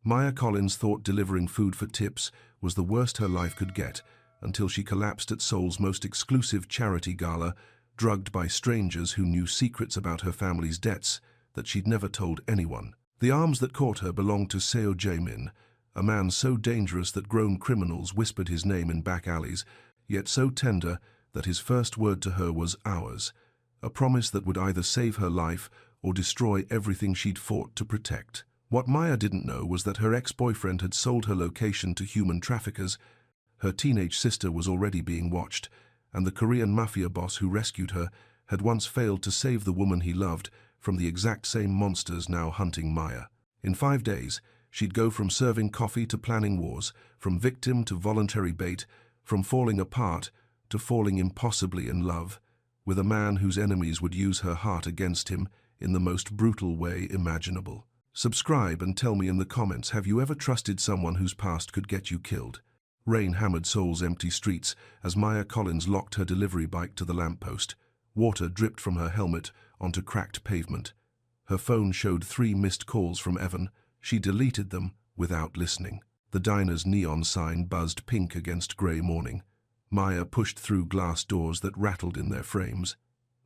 Maya Collins thought delivering food for tips was the worst her life could get until she collapsed at Seoul's most exclusive charity gala, drugged by strangers who knew secrets about her family's debts that she'd never told anyone. The arms that caught her belonged to Seo Jae-min, a man so dangerous that grown criminals whispered his name in back alleys, yet so tender that his first word to her was ours, a promise that would either save her life or destroy everything she'd fought to protect. What Maya didn't know was that her ex-boyfriend had sold her location to human traffickers. Her teenage sister was already being watched, and the Korean Mafia boss who rescued her had once failed to save the woman he loved from the exact same monsters now hunting Maya. In 5 days, she'd go from serving coffee to planning wars, from victim to voluntary bait, from falling apart to falling impossibly in love, with a man whose enemies would use her heart against him in the most brutal way imaginable. Subscribe and tell me in the comments, have you ever trusted someone whose past could get you killed? Rain hammered Seoul's empty streets as Maya Collins locked her delivery bike to the lamppost. Water dripped from her helmet onto cracked pavement. Her phone showed 3 missed calls from Evan. She deleted them without listening. The diner's neon sign buzzed pink against grey morning. Maya pushed through glass doors that rattled in their frames.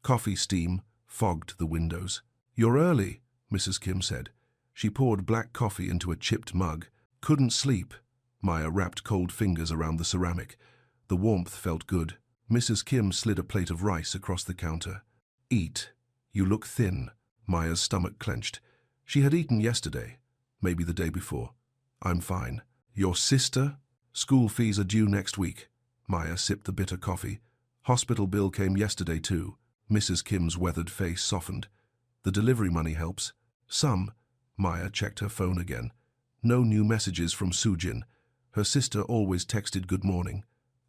Coffee steam fogged the windows. "You're early," Mrs. Kim said. She poured black coffee into a chipped mug. "Couldn't sleep." Maya wrapped cold fingers around the ceramic. The warmth felt good. Mrs. Kim slid a plate of rice across the counter. "Eat. You look thin." Maya's stomach clenched. She had eaten yesterday, maybe the day before. "I'm fine." "Your sister?" "School fees are due next week." Maya sipped the bitter coffee. "Hospital bill came yesterday too." Mrs. Kim's weathered face softened. "The delivery money helps." "Some." Maya checked her phone again. No new messages from Soojin. Her sister always texted good morning.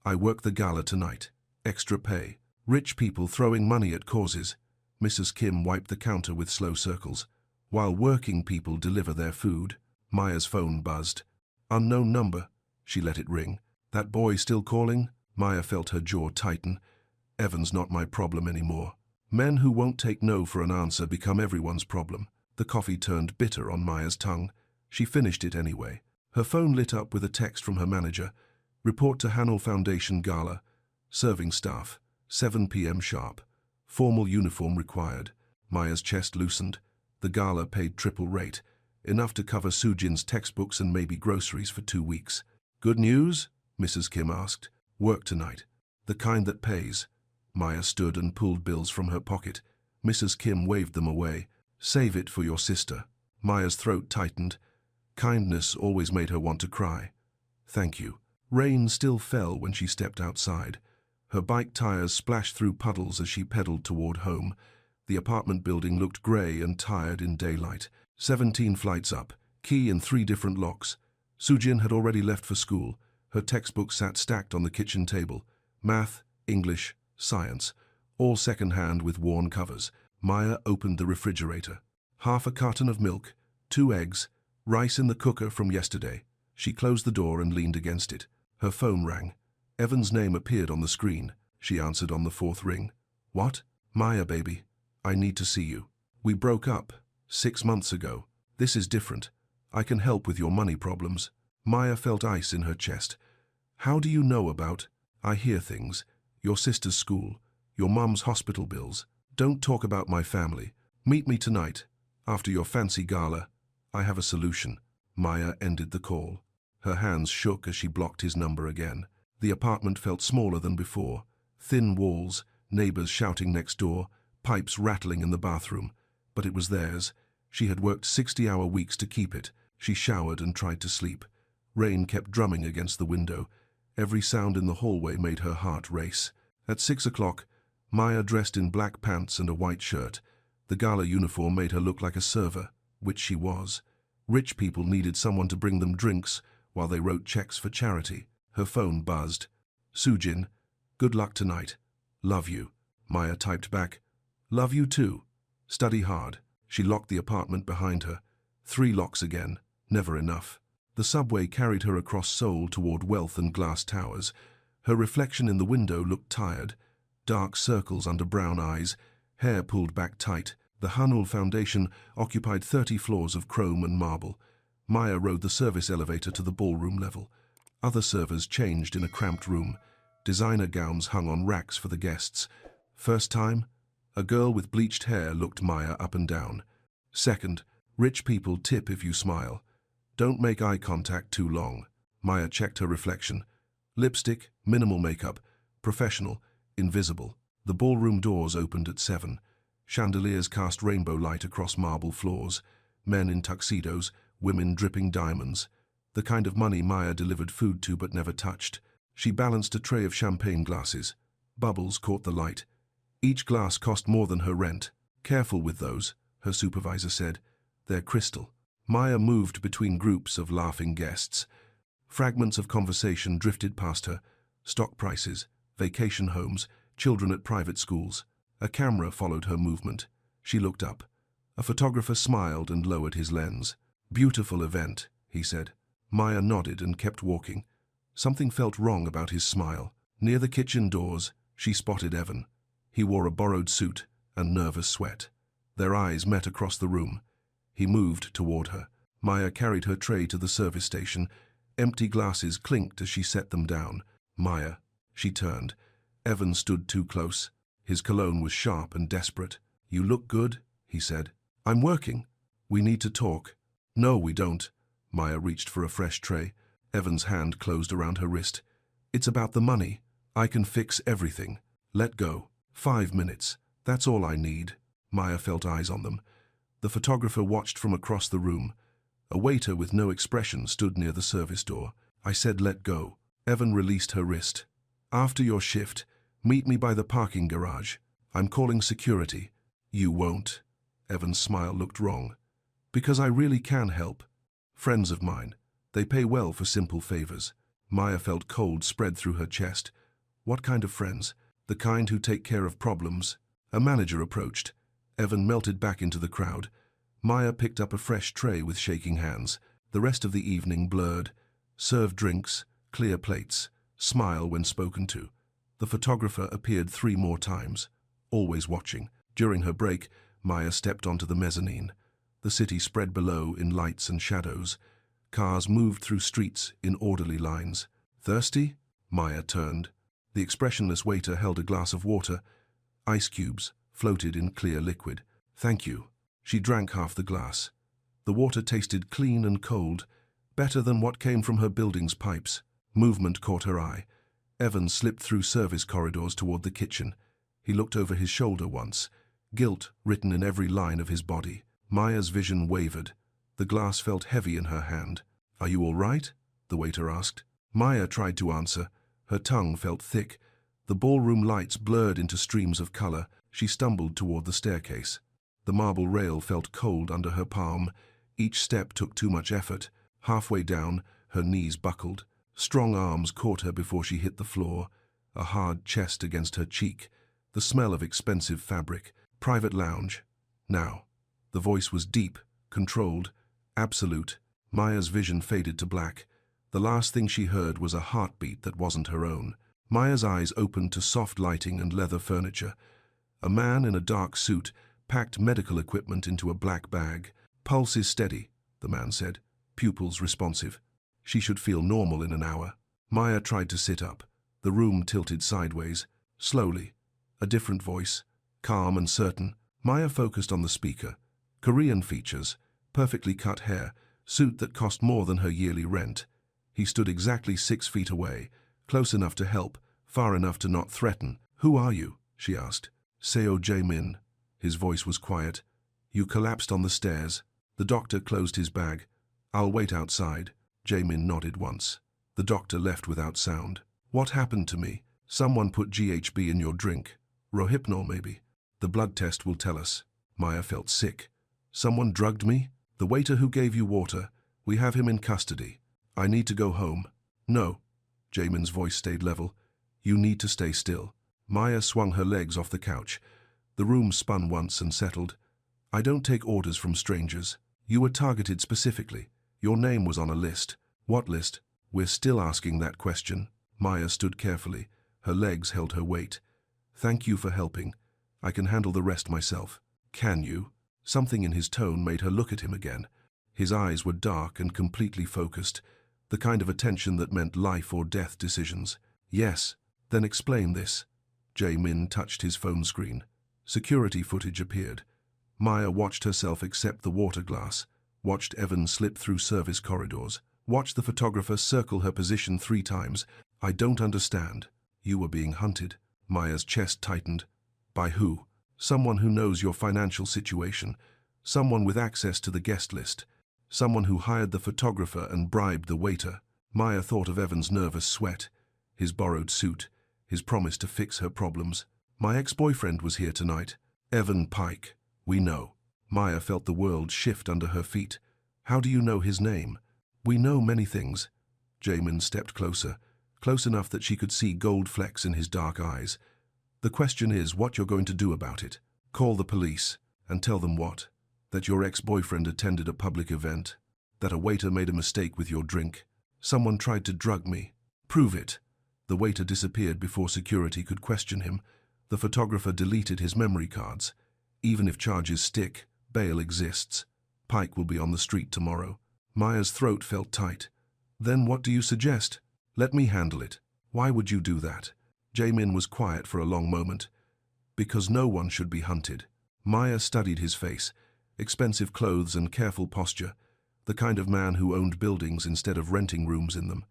"I work the gala tonight. Extra pay." Rich people throwing money at causes. Mrs. Kim wiped the counter with slow circles. "While working people deliver their food." Maya's phone buzzed. "Unknown number." She let it ring. "That boy still calling?" Maya felt her jaw tighten. "Evan's not my problem anymore." Men who won't take no for an answer become everyone's problem. The coffee turned bitter on Maya's tongue. She finished it anyway. Her phone lit up with a text from her manager. "Report to Hanul Foundation Gala. Serving staff. 7 p.m. sharp. Formal uniform required." Maya's chest loosened. The gala paid triple rate, enough to cover Soojin's textbooks and maybe groceries for 2 weeks. "Good news?" Mrs. Kim asked. "Work tonight. The kind that pays." Maya stood and pulled bills from her pocket. Mrs. Kim waved them away. "Save it for your sister." Maya's throat tightened. Kindness always made her want to cry. "Thank you." Rain still fell when she stepped outside. Her bike tires splashed through puddles as she pedaled toward home. The apartment building looked grey and tired in daylight. 17 flights up, key in 3 different locks. Soojin had already left for school. Her textbooks sat stacked on the kitchen table. Math, English, science, all second-hand with worn covers. Maya opened the refrigerator. Half a carton of milk, 2 eggs, rice in the cooker from yesterday. She closed the door and leaned against it. Her phone rang. Evan's name appeared on the screen. She answered on the 4th ring. "What?" "Maya, baby. I need to see you. We broke up 6 months ago. This is different. I can help with your money problems." Maya felt ice in her chest. "How do you know about—" "I hear things. Your sister's school, your mum's hospital bills. Don't talk about my family. Meet me tonight, after your fancy gala. I have a solution." Maya ended the call. Her hands shook as she blocked his number again. The apartment felt smaller than before. Thin walls, neighbors shouting next door, pipes rattling in the bathroom. But it was theirs. She had worked 60-hour weeks to keep it. She showered and tried to sleep. Rain kept drumming against the window. Every sound in the hallway made her heart race. At 6 o'clock, Maya dressed in black pants and a white shirt. The gala uniform made her look like a server, which she was. Rich people needed someone to bring them drinks while they wrote checks for charity. Her phone buzzed. "Soojin, good luck tonight. Love you." Maya typed back, "Love you too. Study hard." She locked the apartment behind her. 3 locks again. Never enough. The subway carried her across Seoul toward Wealth and Glass Towers. Her reflection in the window looked tired. Dark circles under brown eyes, hair pulled back tight. The Hanul Foundation occupied 30 floors of chrome and marble. Maya rode the service elevator to the ballroom level. Other servers changed in a cramped room. Designer gowns hung on racks for the guests. First time, a girl with bleached hair looked Maya up and down. Second, rich people tip if you smile. Don't make eye contact too long. Maya checked her reflection. Lipstick, minimal makeup, professional, invisible. The ballroom doors opened at 7. Chandeliers cast rainbow light across marble floors. Men in tuxedos, women dripping diamonds. The kind of money Maya delivered food to but never touched. She balanced a tray of champagne glasses. Bubbles caught the light. Each glass cost more than her rent. Careful with those, her supervisor said. They're crystal. Maya moved between groups of laughing guests. Fragments of conversation drifted past her. Stock prices, vacation homes, children at private schools. A camera followed her movement. She looked up. A photographer smiled and lowered his lens. Beautiful event, he said. Maya nodded and kept walking. Something felt wrong about his smile. Near the kitchen doors, she spotted Evan. He wore a borrowed suit and nervous sweat. Their eyes met across the room. He moved toward her. Maya carried her tray to the service station. Empty glasses clinked as she set them down. Maya. She turned. Evan stood too close. His cologne was sharp and desperate. You look good, he said. I'm working. We need to talk. No, we don't. Maya reached for a fresh tray. Evan's hand closed around her wrist. It's about the money. I can fix everything. Let go. 5 minutes. That's all I need. Maya felt eyes on them. The photographer watched from across the room. A waiter with no expression stood near the service door. I said let go. Evan released her wrist. After your shift, meet me by the parking garage. I'm calling security. You won't. Evan's smile looked wrong. Because I really can help. Friends of mine. They pay well for simple favors. Maya felt cold spread through her chest. What kind of friends? The kind who take care of problems. A manager approached. Evan melted back into the crowd. Maya picked up a fresh tray with shaking hands. The rest of the evening blurred. Serve drinks, clear plates, smile when spoken to. The photographer appeared 3 more times, always watching. During her break, Maya stepped onto the mezzanine. The city spread below in lights and shadows. Cars moved through streets in orderly lines. Thirsty? Maya turned. The expressionless waiter held a glass of water. Ice cubes floated in clear liquid. Thank you. She drank half the glass. The water tasted clean and cold, better than what came from her building's pipes. Movement caught her eye. Evan slipped through service corridors toward the kitchen. He looked over his shoulder once, guilt written in every line of his body. Maya's vision wavered. The glass felt heavy in her hand. Are you all right? The waiter asked. Maya tried to answer. Her tongue felt thick. The ballroom lights blurred into streams of color. She stumbled toward the staircase. The marble rail felt cold under her palm. Each step took too much effort. Halfway down, her knees buckled. Strong arms caught her before she hit the floor. A hard chest against her cheek. The smell of expensive fabric. Private lounge. Now. The voice was deep, controlled, absolute. Maya's vision faded to black. The last thing she heard was a heartbeat that wasn't her own. Maya's eyes opened to soft lighting and leather furniture. A man in a dark suit packed medical equipment into a black bag. Pulse is steady, the man said. Pupils responsive. She should feel normal in an hour. Maya tried to sit up. The room tilted sideways. Slowly. A different voice. Calm and certain. Maya focused on the speaker. Korean features. Perfectly cut hair. Suit that cost more than her yearly rent. He stood exactly 6 feet away. Close enough to help. Far enough to not threaten. Who are you? She asked. Seo Jae-min. His voice was quiet. You collapsed on the stairs. The doctor closed his bag. I'll wait outside. Jae-min nodded once. The doctor left without sound. What happened to me? Someone put GHB in your drink. Rohypnol, maybe. The blood test will tell us. Maya felt sick. Someone drugged me? The waiter who gave you water. We have him in custody. I need to go home. No. Jaemin's voice stayed level. You need to stay still. Maya swung her legs off the couch. The room spun once and settled. I don't take orders from strangers. You were targeted specifically. Your name was on a list. What list? We're still asking that question. Maya stood carefully. Her legs held her weight. Thank you for helping. I can handle the rest myself. Can you? Something in his tone made her look at him again. His eyes were dark and completely focused, the kind of attention that meant life or death decisions. Yes, then explain this. Jae-min touched his phone screen. Security footage appeared. Maya watched herself accept the water glass, watched Evan slip through service corridors, watched the photographer circle her position 3 times. I don't understand. You were being hunted. Maya's chest tightened. By who? Someone who knows your financial situation. Someone with access to the guest list. Someone who hired the photographer and bribed the waiter. Maya thought of Evan's nervous sweat, his borrowed suit, his promise to fix her problems. My ex-boyfriend was here tonight. Evan Pike. We know. Maya felt the world shift under her feet. How do you know his name? We know many things. Jae-min stepped closer, close enough that she could see gold flecks in his dark eyes. The question is what you're going to do about it. Call the police and tell them what? That your ex-boyfriend attended a public event, that a waiter made a mistake with your drink. Someone tried to drug me. Prove it. The waiter disappeared before security could question him. The photographer deleted his memory cards. Even if charges stick, bail exists. Pike will be on the street tomorrow. Maya's throat felt tight. Then what do you suggest? Let me handle it. Why would you do that? Jae-min was quiet for a long moment. Because no one should be hunted. Maya studied his face. Expensive clothes and careful posture, the kind of man who owned buildings instead of renting rooms in them.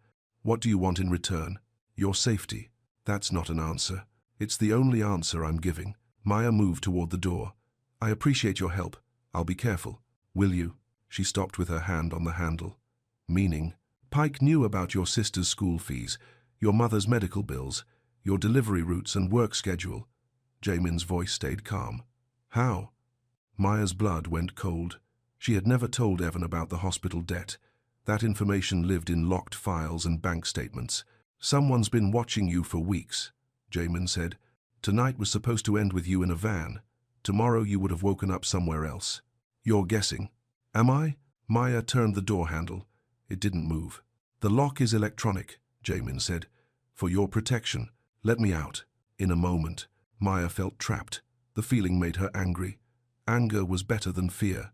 What do you want in return? Your safety. That's not an answer. It's the only answer I'm giving. Maya moved toward the door. I appreciate your help. I'll be careful. Will you? She stopped with her hand on the handle. Meaning? Pike knew about your sister's school fees, your mother's medical bills, your delivery routes and work schedule. Jae-min's voice stayed calm. How? Maya's blood went cold. She had never told Evan about the hospital debt. That information lived in locked files and bank statements. Someone's been watching you for weeks, Jae-min said. Tonight was supposed to end with you in a van. Tomorrow you would have woken up somewhere else. You're guessing. Am I? Maya turned the door handle. It didn't move. The lock is electronic, Jae-min said. For your protection. Let me out. In a moment, Maya felt trapped. The feeling made her angry. Anger was better than fear.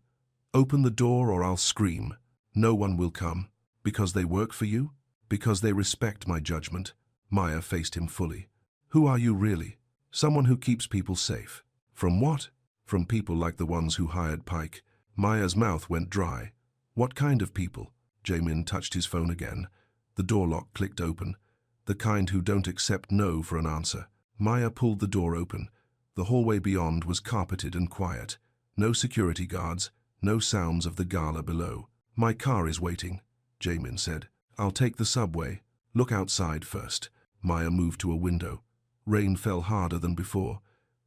Open the door or I'll scream. No one will come. Because they work for you? Because they respect my judgment. Maya faced him fully. Who are you really? Someone who keeps people safe. From what? From people like the ones who hired Pike. Maya's mouth went dry. What kind of people? Jae-min touched his phone again. The door lock clicked open. The kind who don't accept no for an answer. Maya pulled the door open. The hallway beyond was carpeted and quiet. No security guards, no sounds of the gala below. My car is waiting, Jae-min said. I'll take the subway. Look outside first. Maya moved to a window. Rain fell harder than before.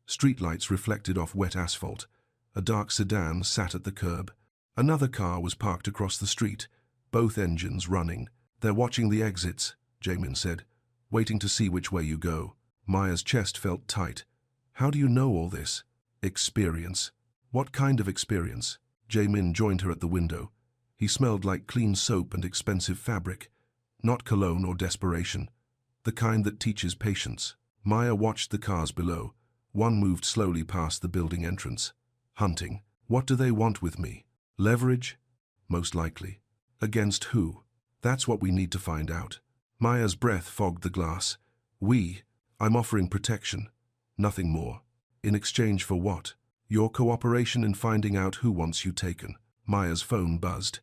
Streetlights reflected off wet asphalt. A dark sedan sat at the curb. Another car was parked across the street, both engines running. They're watching the exits, Jae-min said, waiting to see which way you go. Maya's chest felt tight. How do you know all this? Experience. What kind of experience? Jae-min joined her at the window. He smelled like clean soap and expensive fabric. Not cologne or desperation. The kind that teaches patience. Maya watched the cars below. One moved slowly past the building entrance. Hunting. What do they want with me? Leverage? Most likely. Against who? That's what we need to find out. Maya's breath fogged the glass. I'm offering protection. Nothing more. In exchange for what? Your cooperation in finding out who wants you taken. Maya's phone buzzed.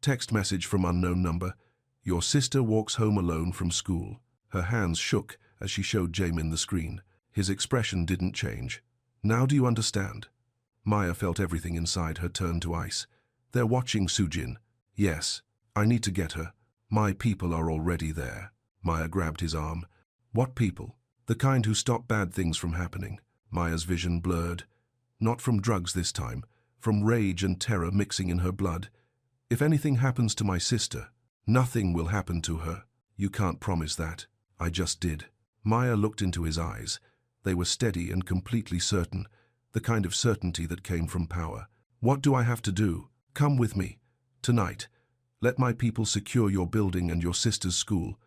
Text message from unknown number. Your sister walks home alone from school. Her hands shook as she showed Jae-min the screen. His expression didn't change. Now do you understand? Maya felt everything inside her turn to ice. They're watching Sujin. Yes. I need to get her. My people are already there. Maya grabbed his arm. What people? The kind who stop bad things from happening. Maya's vision blurred. Not from drugs this time. From rage and terror mixing in her blood. If anything happens to my sister, nothing will happen to her. You can't promise that. I just did. Maya looked into his eyes. They were steady and completely certain, the kind of certainty that came from power. What do I have to do? Come with me. Tonight. Let my people secure your building and your sister's school.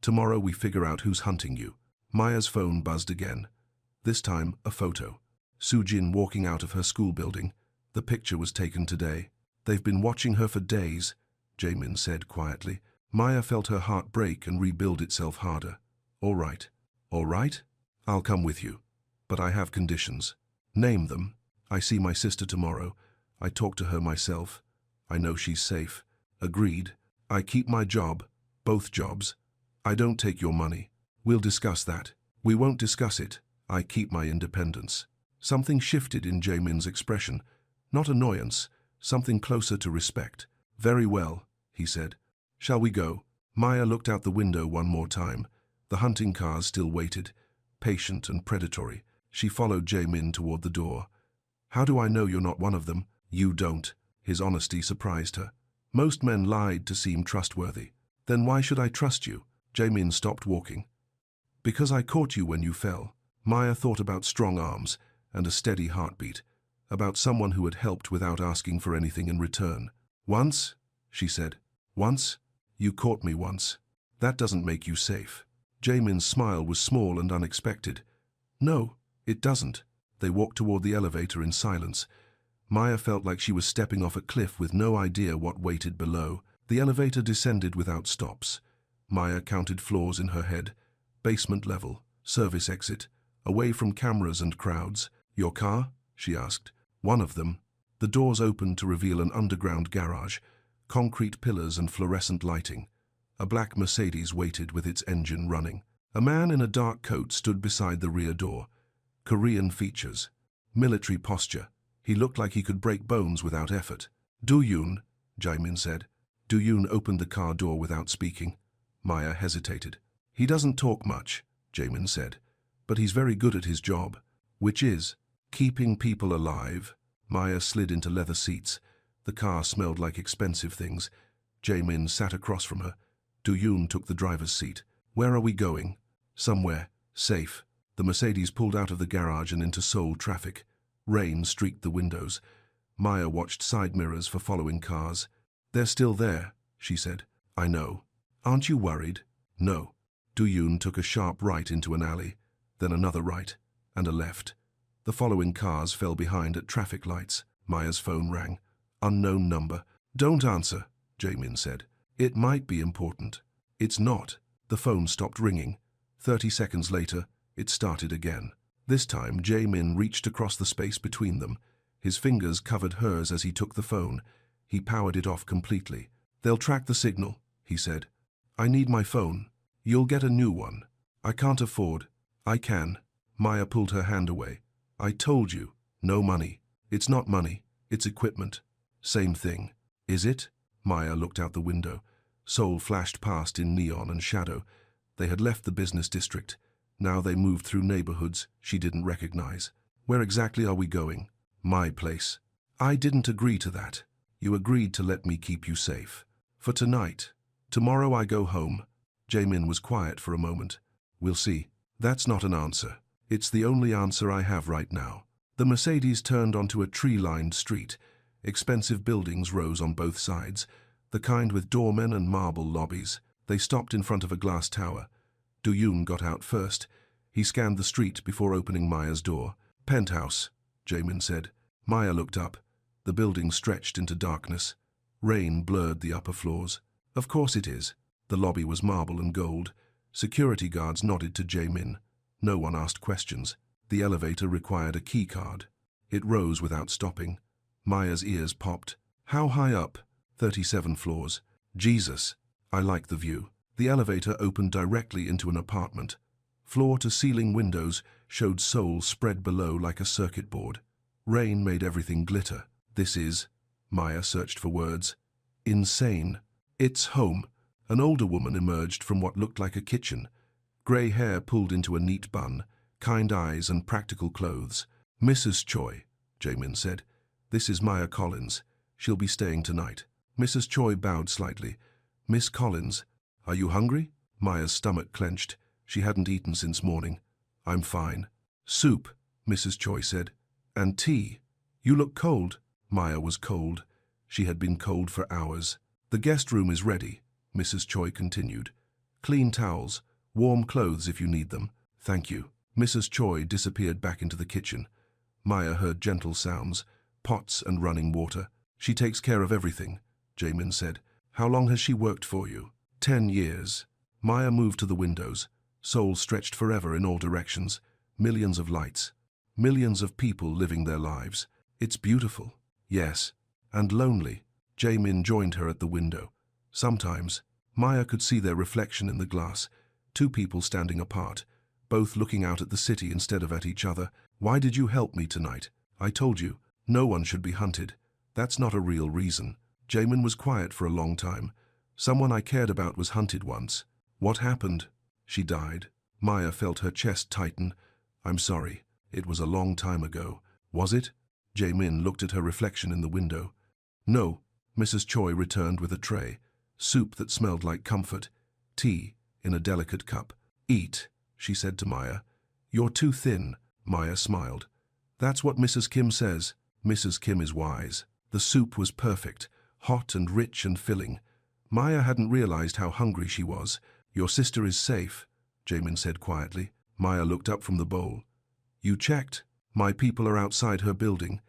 Tomorrow we figure out who's hunting you. Maya's phone buzzed again. This time, a photo. Sujin walking out of her school building. The picture was taken today. They've been watching her for days, Jaemin said quietly. Maya felt her heart break and rebuild itself harder. All right. All right? I'll come with you. But I have conditions. Name them. I see my sister tomorrow. I talk to her myself. I know she's safe. Agreed. I keep my job. Both jobs. I don't take your money. We'll discuss that. We won't discuss it. I keep my independence. Something shifted in Jaemin's expression. Not annoyance. Something closer to respect. Very well, he said. Shall we go? Maya looked out the window one more time. The hunting cars still waited, patient and predatory. She followed Jaemin toward the door. How do I know you're not one of them? You don't. His honesty surprised her. Most men lied to seem trustworthy. Then why should I trust you? Jaemin stopped walking. Because I caught you when you fell. Maya thought about strong arms and a steady heartbeat, about someone who had helped without asking for anything in return. Once, she said. Once? You caught me once. That doesn't make you safe. Jaemin's smile was small and unexpected. No, it doesn't. They walked toward the elevator in silence. Maya felt like she was stepping off a cliff with no idea what waited below. The elevator descended without stops. Maya counted floors in her head. Basement level, service exit, away from cameras and crowds. Your car? She asked. One of them. The doors opened to reveal an underground garage, concrete pillars and fluorescent lighting. A black Mercedes waited with its engine running. A man in a dark coat stood beside the rear door. Korean features. Military posture. He looked like he could break bones without effort. Do-yoon, Jaemin said. Do-yoon opened the car door without speaking. Maya hesitated. He doesn't talk much, Jaemin said, but he's very good at his job, which is keeping people alive. Maya slid into leather seats. The car smelled like expensive things. Jaemin sat across from her. Do-yoon took the driver's seat. Where are we going? Somewhere. Safe. The Mercedes pulled out of the garage and into Seoul traffic. Rain streaked the windows. Maya watched side mirrors for following cars. They're still there, she said. I know. Aren't you worried? No. Do-yoon took a sharp right into an alley, then another right, and a left. The following cars fell behind at traffic lights. Maya's phone rang. Unknown number. Don't answer, Jaemin said. It might be important. It's not. The phone stopped ringing. 30 seconds later, it started again. This time, Jaemin reached across the space between them. His fingers covered hers as he took the phone. He powered it off completely. They'll track the signal, he said. I need my phone. You'll get a new one. I can't afford. I can. Maya pulled her hand away. I told you. No money. It's not money. It's equipment. Same thing. Is it? Maya looked out the window. Seoul flashed past in neon and shadow. They had left the business district. Now they moved through neighborhoods she didn't recognize. Where exactly are we going? My place. I didn't agree to that. You agreed to let me keep you safe. For tonight. Tomorrow I go home. Jaemin was quiet for a moment. We'll see. That's not an answer. It's the only answer I have right now. The Mercedes turned onto a tree-lined street. Expensive buildings rose on both sides, the kind with doormen and marble lobbies. They stopped in front of a glass tower. Do-yoon got out first. He scanned the street before opening Maya's door. Penthouse, Jaemin said. Maya looked up. The building stretched into darkness. Rain blurred the upper floors. Of course it is. The lobby was marble and gold. Security guards nodded to Jaemin. No one asked questions. The elevator required a key card. It rose without stopping. Maya's ears popped. How high up? 37 floors. Jesus. I like the view. The elevator opened directly into an apartment. Floor-to-ceiling windows showed Seoul spread below like a circuit board. Rain made everything glitter. This is, Maya searched for words, insane. It's home. An older woman emerged from what looked like a kitchen. Grey hair pulled into a neat bun, kind eyes and practical clothes. Mrs. Choi, Jaemin said. This is Maya Collins. She'll be staying tonight. Mrs. Choi bowed slightly. Miss Collins, are you hungry? Maya's stomach clenched. She hadn't eaten since morning. I'm fine. Soup, Mrs. Choi said. And tea. You look cold. Maya was cold. She had been cold for hours. The guest room is ready, Mrs. Choi continued. Clean towels, warm clothes if you need them. Thank you. Mrs. Choi disappeared back into the kitchen. Maya heard gentle sounds, pots and running water. She takes care of everything, Jamin said. How long has she worked for you? 10 years. Maya moved to the windows. Seoul stretched forever in all directions. Millions of lights. Millions of people living their lives. It's beautiful. Yes. And lonely. Jamin joined her at the window. Sometimes, Maya could see their reflection in the glass. Two people standing apart, both looking out at the city instead of at each other. Why did you help me tonight? I told you, no one should be hunted. That's not a real reason. Jamin was quiet for a long time. Someone I cared about was hunted once. What happened? She died. Maya felt her chest tighten. I'm sorry. It was a long time ago. Was it? Jamin looked at her reflection in the window. No, Mrs. Choi returned with a tray. Soup that smelled like comfort. Tea in a delicate cup. Eat, she said to Maya. You're too thin, Maya smiled. That's what Mrs. Kim says. Mrs. Kim is wise. The soup was perfect, hot and rich and filling. Maya hadn't realized how hungry she was. Your sister is safe, Jamin said quietly. Maya looked up from the bowl. You checked? My people are outside her building.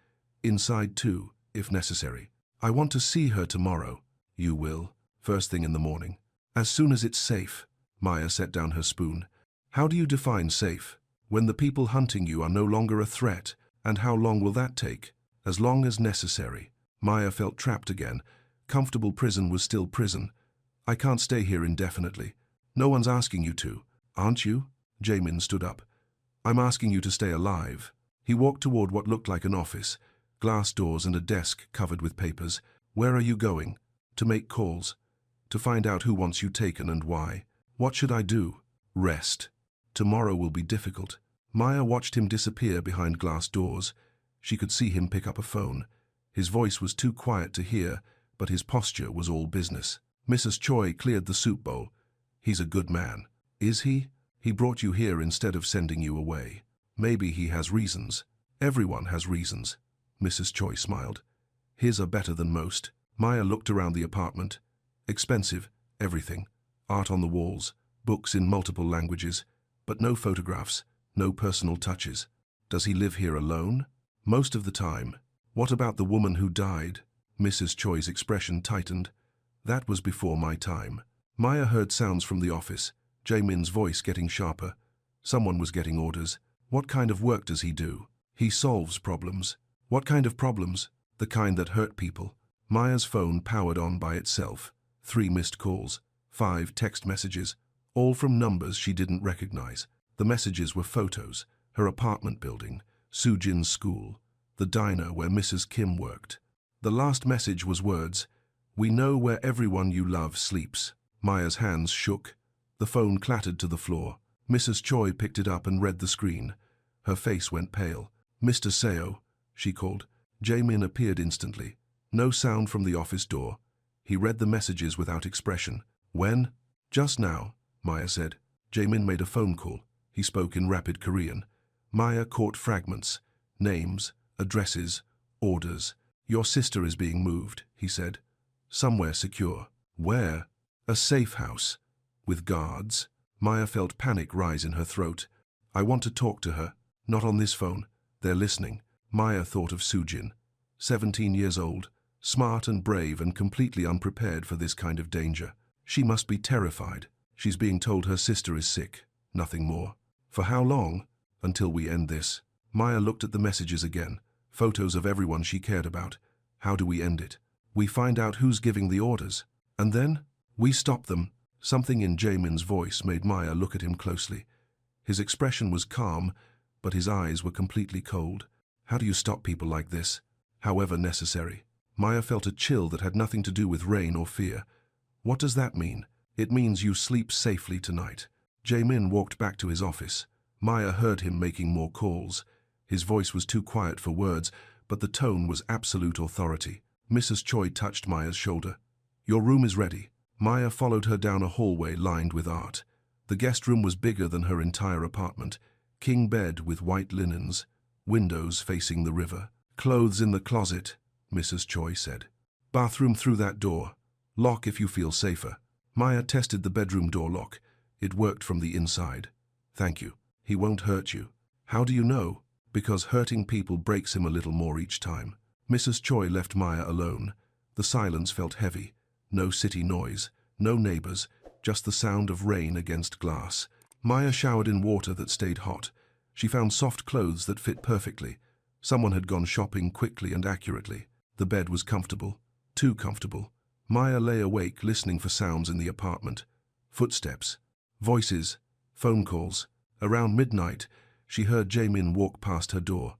Inside too, if necessary. I want to see her tomorrow. You will, first thing in the morning. As soon as it's safe. Maya set down her spoon. How do you define safe? When the people hunting you are no longer a threat, and how long will that take? As long as necessary. Maya felt trapped again. Comfortable prison was still prison. I can't stay here indefinitely. No one's asking you to, aren't you? Jamin stood up. I'm asking you to stay alive. He walked toward what looked like an office. Glass doors and a desk covered with papers. Where are you going? To make calls. To find out who wants you taken and why. What should I do? Rest. Tomorrow will be difficult. Maya watched him disappear behind glass doors. She could see him pick up a phone. His voice was too quiet to hear, but his posture was all business. Mrs. Choi cleared the soup bowl. He's a good man. Is he? He brought you here instead of sending you away. Maybe he has reasons. Everyone has reasons. Mrs. Choi smiled. His are better than most. Maya looked around the apartment. Expensive, everything. Art on the walls, books in multiple languages, but no photographs, no personal touches. Does he live here alone? Most of the time. What about the woman who died? Mrs. Choi's expression tightened. That was before my time. Maya heard sounds from the office, Jamin's voice getting sharper. Someone was getting orders. What kind of work does he do? He solves problems. What kind of problems? The kind that hurt people. Maya's phone powered on by itself. 3 missed calls, 5 text messages, all from numbers she didn't recognize. The messages were photos, her apartment building, Soo-jin's school, the diner where Mrs. Kim worked. The last message was words, "We know where everyone you love sleeps." Maya's hands shook. The phone clattered to the floor. Mrs. Choi picked it up and read the screen. Her face went pale. "Mr. Seo," she called. Jamin appeared instantly. No sound from the office door. He read the messages without expression. "When?" "Just now," Maya said. Jamin made a phone call. He spoke in rapid Korean. Maya caught fragments. Names, addresses, orders. "Your sister is being moved," he said. "Somewhere secure." "Where?" "A safe house. With guards." Maya felt panic rise in her throat. "I want to talk to her. Not on this phone. They're listening." Maya thought of Soo-jin. 17 years old, smart and brave and completely unprepared for this kind of danger. She must be terrified. She's being told her sister is sick. Nothing more. For how long? Until we end this. Maya looked at the messages again. Photos of everyone she cared about. How do we end it? We find out who's giving the orders. And then? We stop them. Something in Jamin's voice made Maya look at him closely. His expression was calm, but his eyes were completely cold. How do you stop people like this? However necessary. Maya felt a chill that had nothing to do with rain or fear. What does that mean? It means you sleep safely tonight. Jamin walked back to his office. Maya heard him making more calls. His voice was too quiet for words, but the tone was absolute authority. Mrs. Choi touched Maya's shoulder. "Your room is ready." Maya followed her down a hallway lined with art. The guest room was bigger than her entire apartment. King bed with white linens, windows facing the river. "Clothes in the closet," Mrs. Choi said. "Bathroom through that door. Lock if you feel safer." Maya tested the bedroom door lock. It worked from the inside. "Thank you. He won't hurt you." "How do you know?" "Because hurting people breaks him a little more each time." Mrs. Choi left Maya alone. The silence felt heavy. No city noise, no neighbors, just the sound of rain against glass. Maya showered in water that stayed hot. She found soft clothes that fit perfectly. Someone had gone shopping quickly and accurately. The bed was comfortable, too comfortable. Maya lay awake, listening for sounds in the apartment. Footsteps, voices, phone calls. Around midnight, she heard Jae-min walk past her door.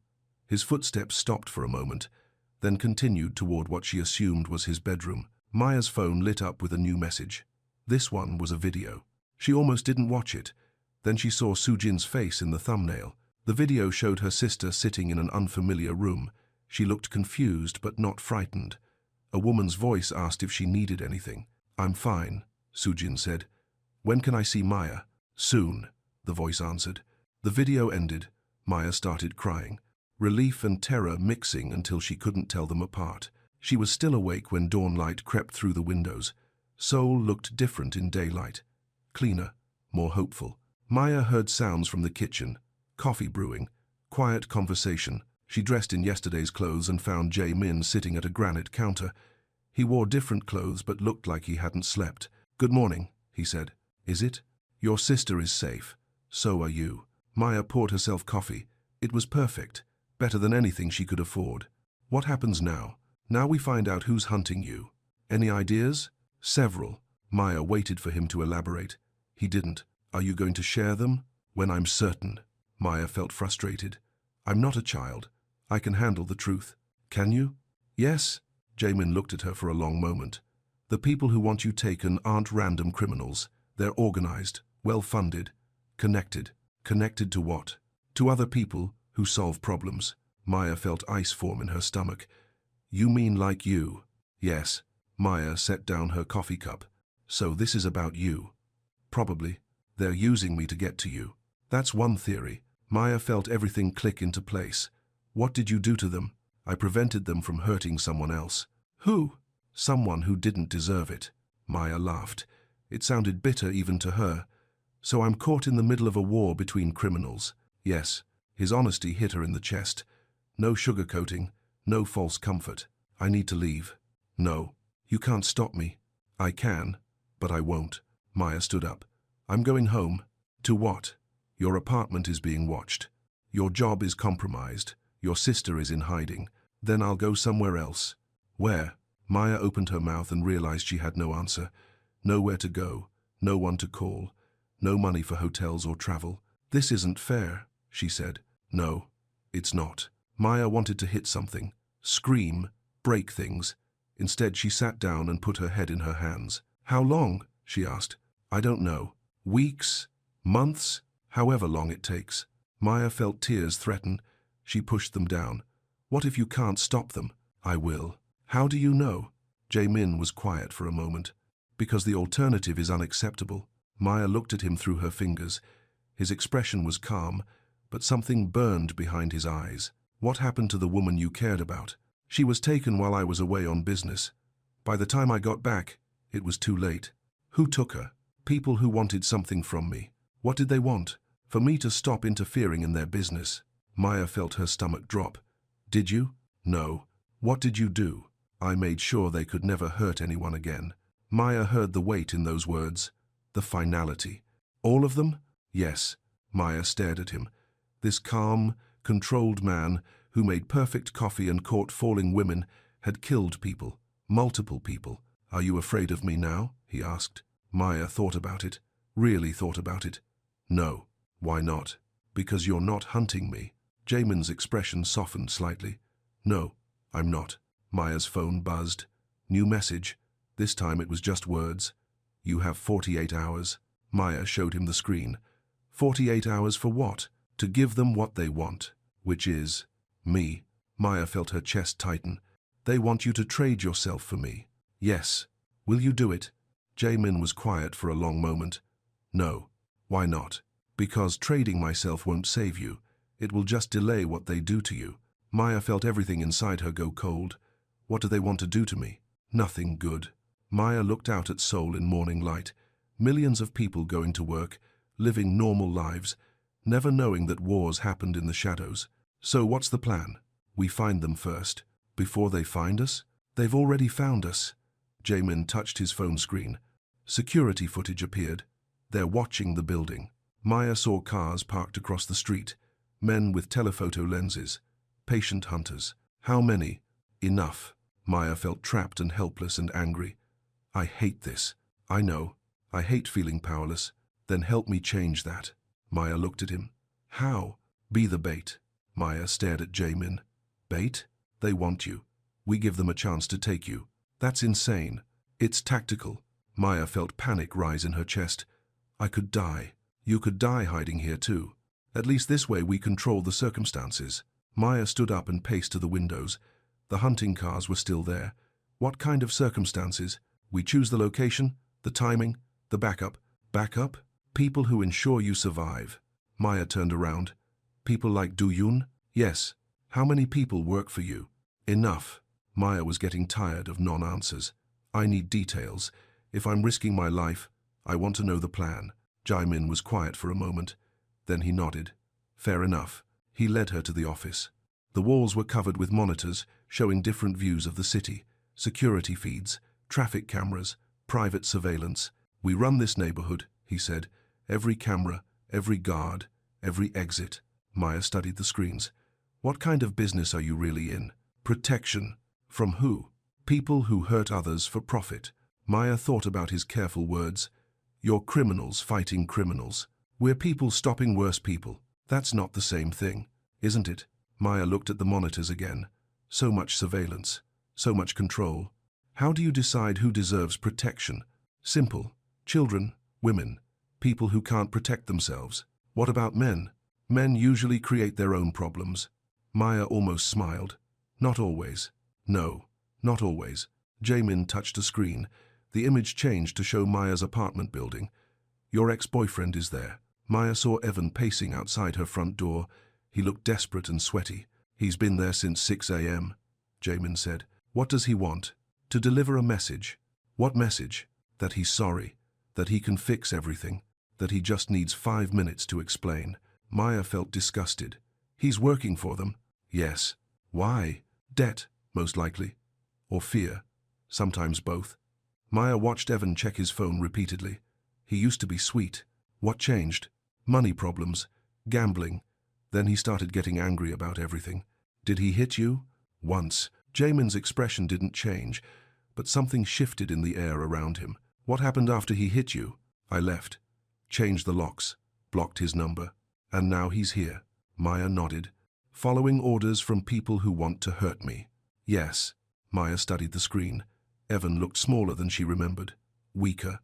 His footsteps stopped for a moment, then continued toward what she assumed was his bedroom. Maya's phone lit up with a new message. This one was a video. She almost didn't watch it. Then she saw Soo-jin's face in the thumbnail. The video showed her sister sitting in an unfamiliar room. She looked confused but not frightened. A woman's voice asked if she needed anything. "I'm fine," Soo-jin said. "When can I see Maya?" "Soon," the voice answered. The video ended. Maya started crying. Relief and terror mixing until she couldn't tell them apart. She was still awake when dawn light crept through the windows. Seoul looked different in daylight. Cleaner, more hopeful. Maya heard sounds from the kitchen. Coffee brewing. Quiet conversation. She dressed in yesterday's clothes and found Jae-min sitting at a granite counter. He wore different clothes but looked like he hadn't slept. "Good morning," he said. "Is it? Your sister is safe. So are you." Maya poured herself coffee. It was perfect. Better than anything she could afford. "What happens now? Now we find out who's hunting you. Any ideas?" "Several." Maya waited for him to elaborate. He didn't. "Are you going to share them?" "When I'm certain." Maya felt frustrated. "I'm not a child. I can handle the truth." "Can you?" "Yes." Jae-min looked at her for a long moment. "The people who want you taken aren't random criminals. They're organized, well-funded, connected." "Connected to what?" "To other people who solve problems." Maya felt ice form in her stomach. "You mean like you?" "Yes." Maya set down her coffee cup. "So this is about you?" "Probably. They're using me to get to you." "That's one theory." Maya felt everything click into place. "What did you do to them?" "I prevented them from hurting someone else." "Who?" "Someone who didn't deserve it." Maya laughed. It sounded bitter even to her. "So I'm caught in the middle of a war between criminals." "Yes." His honesty hit her in the chest. "No sugarcoating, no false comfort. I need to leave." "No. You can't stop me." "I can, but I won't." Maya stood up. "I'm going home." "To what?" "Your apartment is being watched. Your job is compromised. Your sister is in hiding. Then I'll go somewhere else." "Where?" Maya opened her mouth and realized she had no answer. Nowhere to go, no one to call, no money for hotels or travel. "This isn't fair," she said. "No, it's not." Maya wanted to hit something, scream, break things. Instead, she sat down and put her head in her hands. "How long?" she asked. "I don't know. Weeks? Months? However long it takes." Maya felt tears threaten. She pushed them down. "What if you can't stop them?" "I will." "How do you know?" Jae-min was quiet for a moment. "Because the alternative is unacceptable." Maya looked at him through her fingers. His expression was calm, but something burned behind his eyes. "What happened to the woman you cared about?" "She was taken while I was away on business. By the time I got back, it was too late." "Who took her?" "People who wanted something from me." "What did they want?" "For me to stop interfering in their business." Maya felt her stomach drop. "Did you?" "No." "What did you do?" "I made sure they could never hurt anyone again." Maya heard the weight in those words, the finality. "All of them?" "Yes." Maya stared at him. This calm, controlled man who made perfect coffee and caught falling women had killed people, multiple people. "Are you afraid of me now?" he asked. Maya thought about it, really thought about it. "No." "Why not?" "Because you're not hunting me." Jaemin's expression softened slightly. "No, I'm not." Maya's phone buzzed. New message. This time it was just words. "You have 48 hours. Maya showed him the screen. 48 hours for what? To give them what they want, which is me. Maya felt her chest tighten. "They want you to trade yourself for me." "Yes." "Will you do it?" Jae-min was quiet for a long moment. "No." "Why not?" "Because trading myself won't save you. It will just delay what they do to you." Maya felt everything inside her go cold. "What do they want to do to me?" "Nothing good." Maya looked out at Seoul in morning light. Millions of people going to work, living normal lives, never knowing that wars happened in the shadows. "So what's the plan?" "We find them first. Before they find us? They've already found us. Jamin touched his phone screen. Security footage appeared. They're watching the building. Maya saw cars parked across the street. Men with telephoto lenses. Patient hunters. How many? Enough. Maya felt trapped and helpless and angry. I hate this. I know. I hate feeling powerless. Then help me change that. Maya looked at him. How? Be the bait. Maya stared at Jamin. Bait? They want you. We give them a chance to take you. That's insane. It's tactical. Maya felt panic rise in her chest. I could die. You could die hiding here too. At least this way we control the circumstances. Maya stood up and paced to the windows. The hunting cars were still there. What kind of circumstances? We choose the location, the timing, the backup. Backup? People who ensure you survive. Maya turned around. People like Du-Yun? Yes. How many people work for you? Enough. Maya was getting tired of non-answers. I need details. If I'm risking my life, I want to know the plan. Jamin was quiet for a moment. Then he nodded. Fair enough. He led her to the office. The walls were covered with monitors showing different views of the city, security feeds, traffic cameras, private surveillance. We run this neighborhood, he said. Every camera, every guard, every exit. Maya studied the screens. What kind of business are you really in? Protection. From who? People who hurt others for profit. Maya thought about his careful words. You're criminals fighting criminals. We're people stopping worse people. That's not the same thing, isn't it? Maya looked at the monitors again. So much surveillance, so much control. How do you decide who deserves protection? Simple. Children, women, people who can't protect themselves. What about men? Men usually create their own problems. Maya almost smiled. Not always. No, not always. Jamin touched a screen. The image changed to show Maya's apartment building. Your ex-boyfriend is there. Maya saw Evan pacing outside her front door. He looked desperate and sweaty. He's been there since 6 a.m., Jamin said. What does he want? To deliver a message. What message? That he's sorry. That he can fix everything. That he just needs 5 minutes to explain. Maya felt disgusted. He's working for them. Yes. Why? Debt, most likely. Or fear. Sometimes both. Maya watched Evan check his phone repeatedly. He used to be sweet. What changed? Money problems. Gambling. Then he started getting angry about everything. Did he hit you? Once. Jamin's expression didn't change, but something shifted in the air around him. What happened after he hit you? I left. Changed the locks. Blocked his number. And now he's here. Maya nodded. Following orders from people who want to hurt me. Yes. Maya studied the screen. Evan looked smaller than she remembered. Weaker.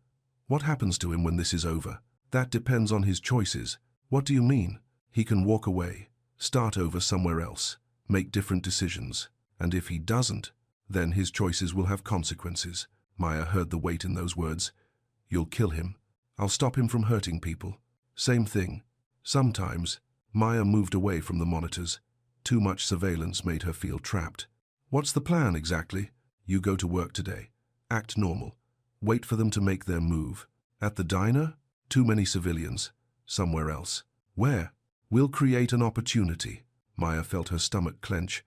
What happens to him when this is over? That depends on his choices. What do you mean? He can walk away, start over somewhere else, make different decisions. And if he doesn't, then his choices will have consequences. Maya heard the weight in those words. You'll kill him. I'll stop him from hurting people. Same thing. Sometimes. Maya moved away from the monitors. Too much surveillance made her feel trapped. What's the plan exactly? You go to work today. Act normal. Wait for them to make their move. At the diner? Too many civilians. Somewhere else. Where? We'll create an opportunity. Maya felt her stomach clench.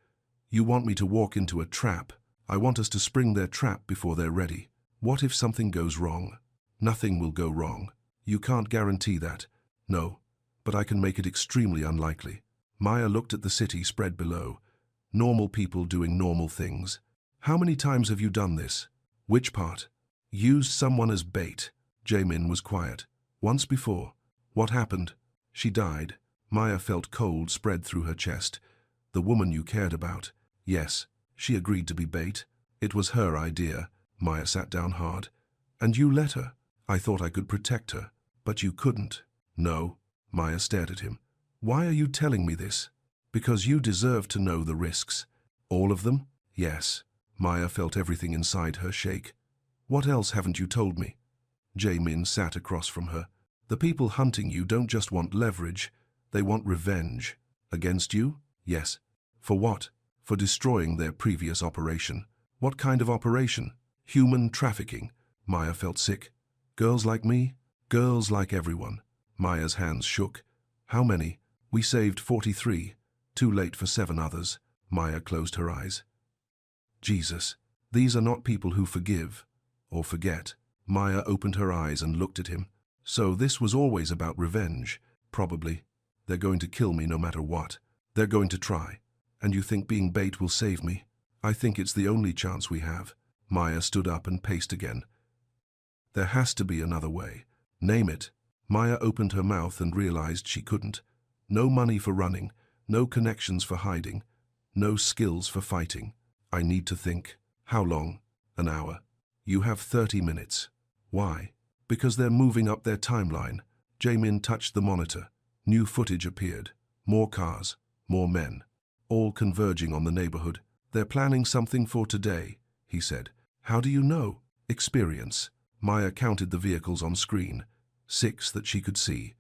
You want me to walk into a trap. I want us to spring their trap before they're ready. What if something goes wrong? Nothing will go wrong. You can't guarantee that. No, but I can make it extremely unlikely. Maya looked at the city spread below. Normal people doing normal things. How many times have you done this? Which part? Used someone as bait. Jamin was quiet. Once before. What happened? She died. Maya felt cold spread through her chest. The woman you cared about. Yes, she agreed to be bait. It was her idea. Maya sat down hard. And you let her. I thought I could protect her. But you couldn't. No. Maya stared at him. Why are you telling me this? Because you deserve to know the risks. All of them? Yes. Maya felt everything inside her shake. What else haven't you told me? Jamin sat across from her. The people hunting you don't just want leverage. They want revenge. Against you? Yes. For what? For destroying their previous operation. What kind of operation? Human trafficking. Maya felt sick. Girls like me? Girls like everyone. Maya's hands shook. How many? We saved 43. Too late for 7 others. Maya closed her eyes. Jesus, these are not people who forgive or forget. Maya opened her eyes and looked at him. So this was always about revenge. Probably. They're going to kill me no matter what. They're going to try. And you think being bait will save me? I think it's the only chance we have. Maya stood up and paced again. There has to be another way. Name it. Maya opened her mouth and realized she couldn't. No money for running, no connections for hiding, no skills for fighting. I need to think. How long? An hour. You have 30 minutes. Why? Because they're moving up their timeline. Jamin touched the monitor. New footage appeared. More cars, more men, all converging on the neighborhood. They're planning something for today, he said. How do you know? Experience. Maya counted the vehicles on screen. 6 that she could see.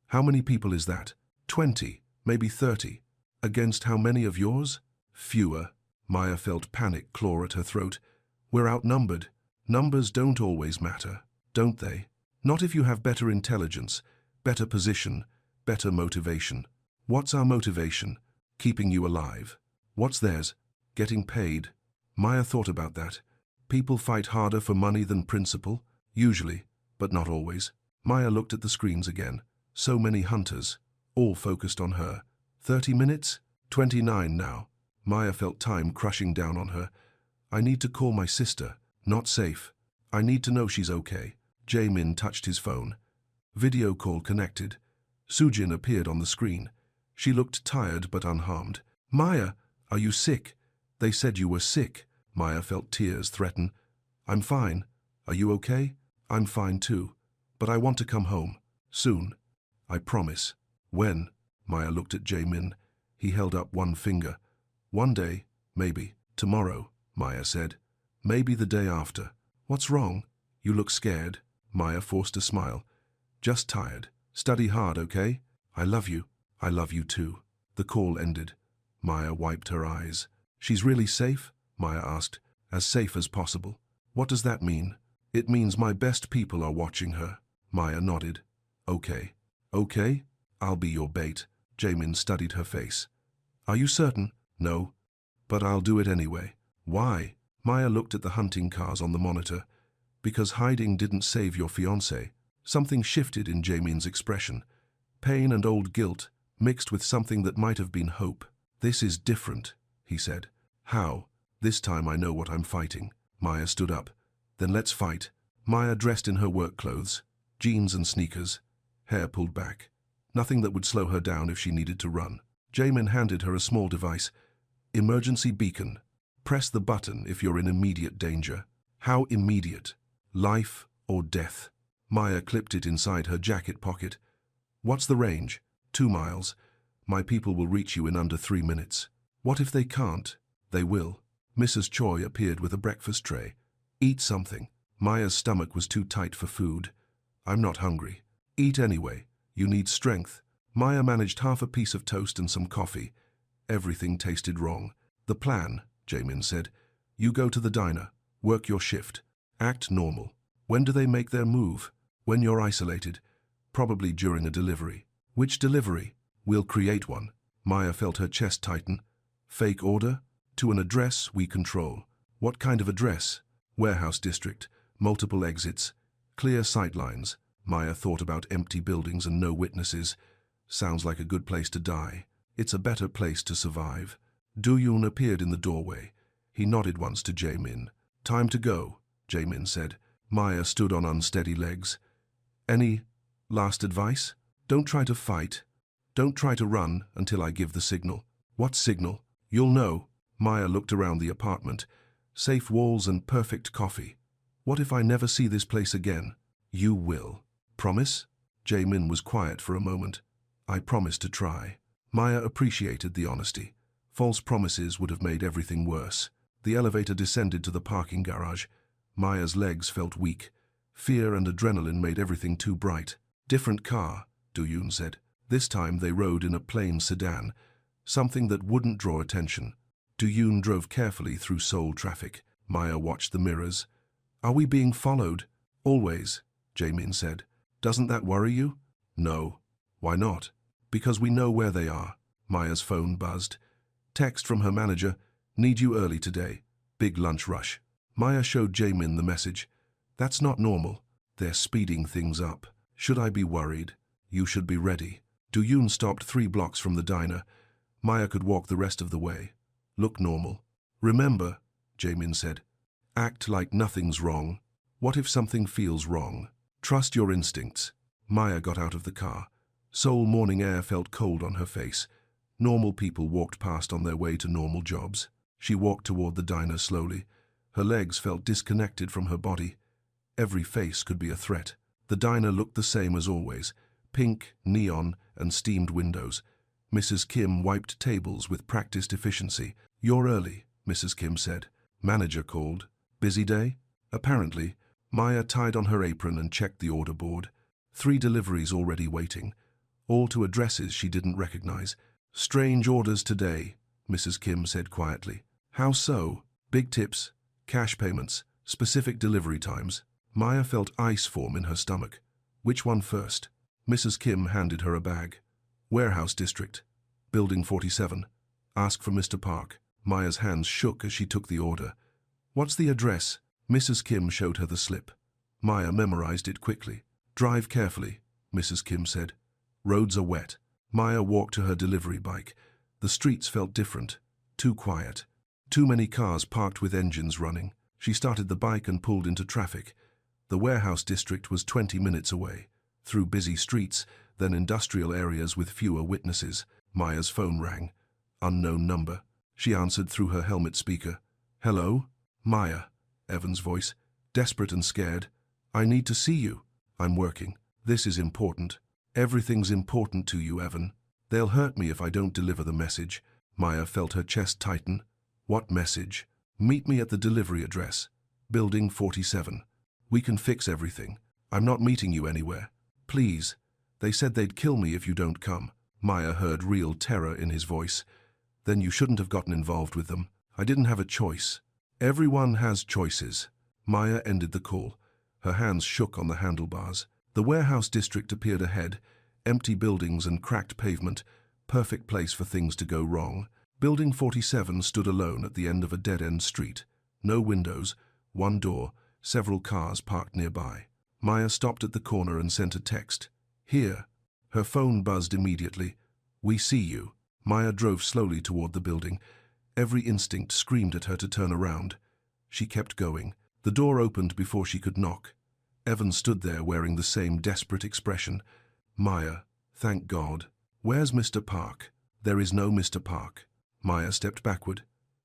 How many people is that? 20, maybe 30. Against how many of yours? Fewer. Maya felt panic claw at her throat. We're outnumbered. Numbers don't always matter, don't they? Not if you have better intelligence, better position, better motivation. What's our motivation? Keeping you alive. What's theirs? Getting paid. Maya thought about that. People fight harder for money than principle, usually, but not always. Maya looked at the screens again. So many hunters, all focused on her. 30 minutes? 29 now. Maya felt time crushing down on her. I need to call my sister. Not safe. I need to know she's okay. Jamin touched his phone. Video call connected. Sujin appeared on the screen. She looked tired but unharmed. Maya, are you sick? They said you were sick. Maya felt tears threaten. I'm fine. Are you okay? I'm fine too. But I want to come home. Soon. I promise. When? Maya looked at Jamin. He held up one finger. One day, maybe. Tomorrow, Maya said. Maybe the day after. What's wrong? You look scared. Maya forced a smile. Just tired. Study hard, okay? I love you. I love you too. The call ended. Maya wiped her eyes. She's really safe? Maya asked. As safe as possible. What does that mean? It means my best people are watching her. Maya nodded. Okay. Okay? I'll be your bait. Jamin studied her face. Are you certain? No. But I'll do it anyway. Why? Maya looked at the hunting cars on the monitor. Because hiding didn't save your fiancé. Something shifted in Jamin's expression. Pain and old guilt, mixed with something that might have been hope. This is different, he said. How? This time I know what I'm fighting. Maya stood up. Then let's fight. Maya dressed in her work clothes, jeans and sneakers, hair pulled back. Nothing that would slow her down if she needed to run. Jamin handed her a small device. Emergency beacon. Press the button if you're in immediate danger. How immediate? Life or death? Maya clipped it inside her jacket pocket. What's the range? 2 miles. My people will reach you in under 3 minutes. What if they can't? They will. Mrs. Choi appeared with a breakfast tray. Eat something. Maya's stomach was too tight for food. I'm not hungry. Eat anyway. You need strength. Maya managed half a piece of toast and some coffee. Everything tasted wrong. The plan, Jamin said. You go to the diner. Work your shift. Act normal. When do they make their move? When you're isolated. Probably during a delivery. Which delivery? We'll create one. Maya felt her chest tighten. Fake order? To an address we control. What kind of address? Warehouse district. Multiple exits. Clear sightlines. Maya thought about empty buildings and no witnesses. Sounds like a good place to die. It's a better place to survive. Do-yoon appeared in the doorway. He nodded once to Jamin. Time to go, Jamin said. Maya stood on unsteady legs. Any last advice? Don't try to fight. Don't try to run until I give the signal. What signal? You'll know. Maya looked around the apartment. Safe walls and perfect coffee. What if I never see this place again? You will. Promise? Jamin was quiet for a moment. I promise to try. Maya appreciated the honesty. False promises would have made everything worse. The elevator descended to the parking garage. Maya's legs felt weak. Fear and adrenaline made everything too bright. Different car, Do-yoon said. This time they rode in a plain sedan, something that wouldn't draw attention. Do-yoon drove carefully through Seoul traffic. Maya watched the mirrors. Are we being followed? Always, Jamin said. Doesn't that worry you? No. Why not? Because we know where they are. Maya's phone buzzed. Text from her manager. Need you early today. Big lunch rush. Maya showed Jaemin the message. That's not normal. They're speeding things up. Should I be worried? You should be ready. Do-yoon stopped 3 blocks from the diner. Maya could walk the rest of the way. Look normal. Remember, Jaemin said. Act like nothing's wrong. What if something feels wrong? Trust your instincts. Maya got out of the car. Seoul morning air felt cold on her face. Normal people walked past on their way to normal jobs. She walked toward the diner slowly. Her legs felt disconnected from her body. Every face could be a threat. The diner looked the same as always. Pink, neon, and steamed windows. Mrs. Kim wiped tables with practiced efficiency. You're early, Mrs. Kim said. Manager called. Busy day? Apparently. Maya tied on her apron and checked the order board. 3 deliveries already waiting. All to addresses she didn't recognize. Strange orders today, Mrs. Kim said quietly. How so? Big tips, cash payments, specific delivery times. Maya felt ice form in her stomach. Which one first? Mrs. Kim handed her a bag. Warehouse District. Building 47. Ask for Mr. Park. Maya's hands shook as she took the order. What's the address? Mrs. Kim showed her the slip. Maya memorized it quickly. Drive carefully, Mrs. Kim said. Roads are wet. Maya walked to her delivery bike. The streets felt different. Too quiet. Too many cars parked with engines running. She started the bike and pulled into traffic. The warehouse district was 20 minutes away. Through busy streets, then industrial areas with fewer witnesses. Maya's phone rang. Unknown number. She answered through her helmet speaker. Hello? Maya, Evan's voice. Desperate and scared. I need to see you. I'm working. This is important. Everything's important to you, Evan. They'll hurt me if I don't deliver the message. Maya felt her chest tighten. What message? Meet me at the delivery address. Building 47. We can fix everything. I'm not meeting you anywhere. Please. They said they'd kill me if you don't come. Maya heard real terror in his voice. Then you shouldn't have gotten involved with them. I didn't have a choice. Everyone has choices. Maya ended the call. Her hands shook on the handlebars. The warehouse district appeared ahead. Empty buildings and cracked pavement. Perfect place for things to go wrong. Building 47 stood alone at the end of a dead-end street. No windows, 1 door, several cars parked nearby. Maya stopped at the corner and sent a text. Here. Her phone buzzed immediately. We see you. Maya drove slowly toward the building. Every instinct screamed at her to turn around. She kept going. The door opened before she could knock. Evan stood there wearing the same desperate expression. Maya, thank God. Where's Mr. Park? There is no Mr. Park. Maya stepped backward.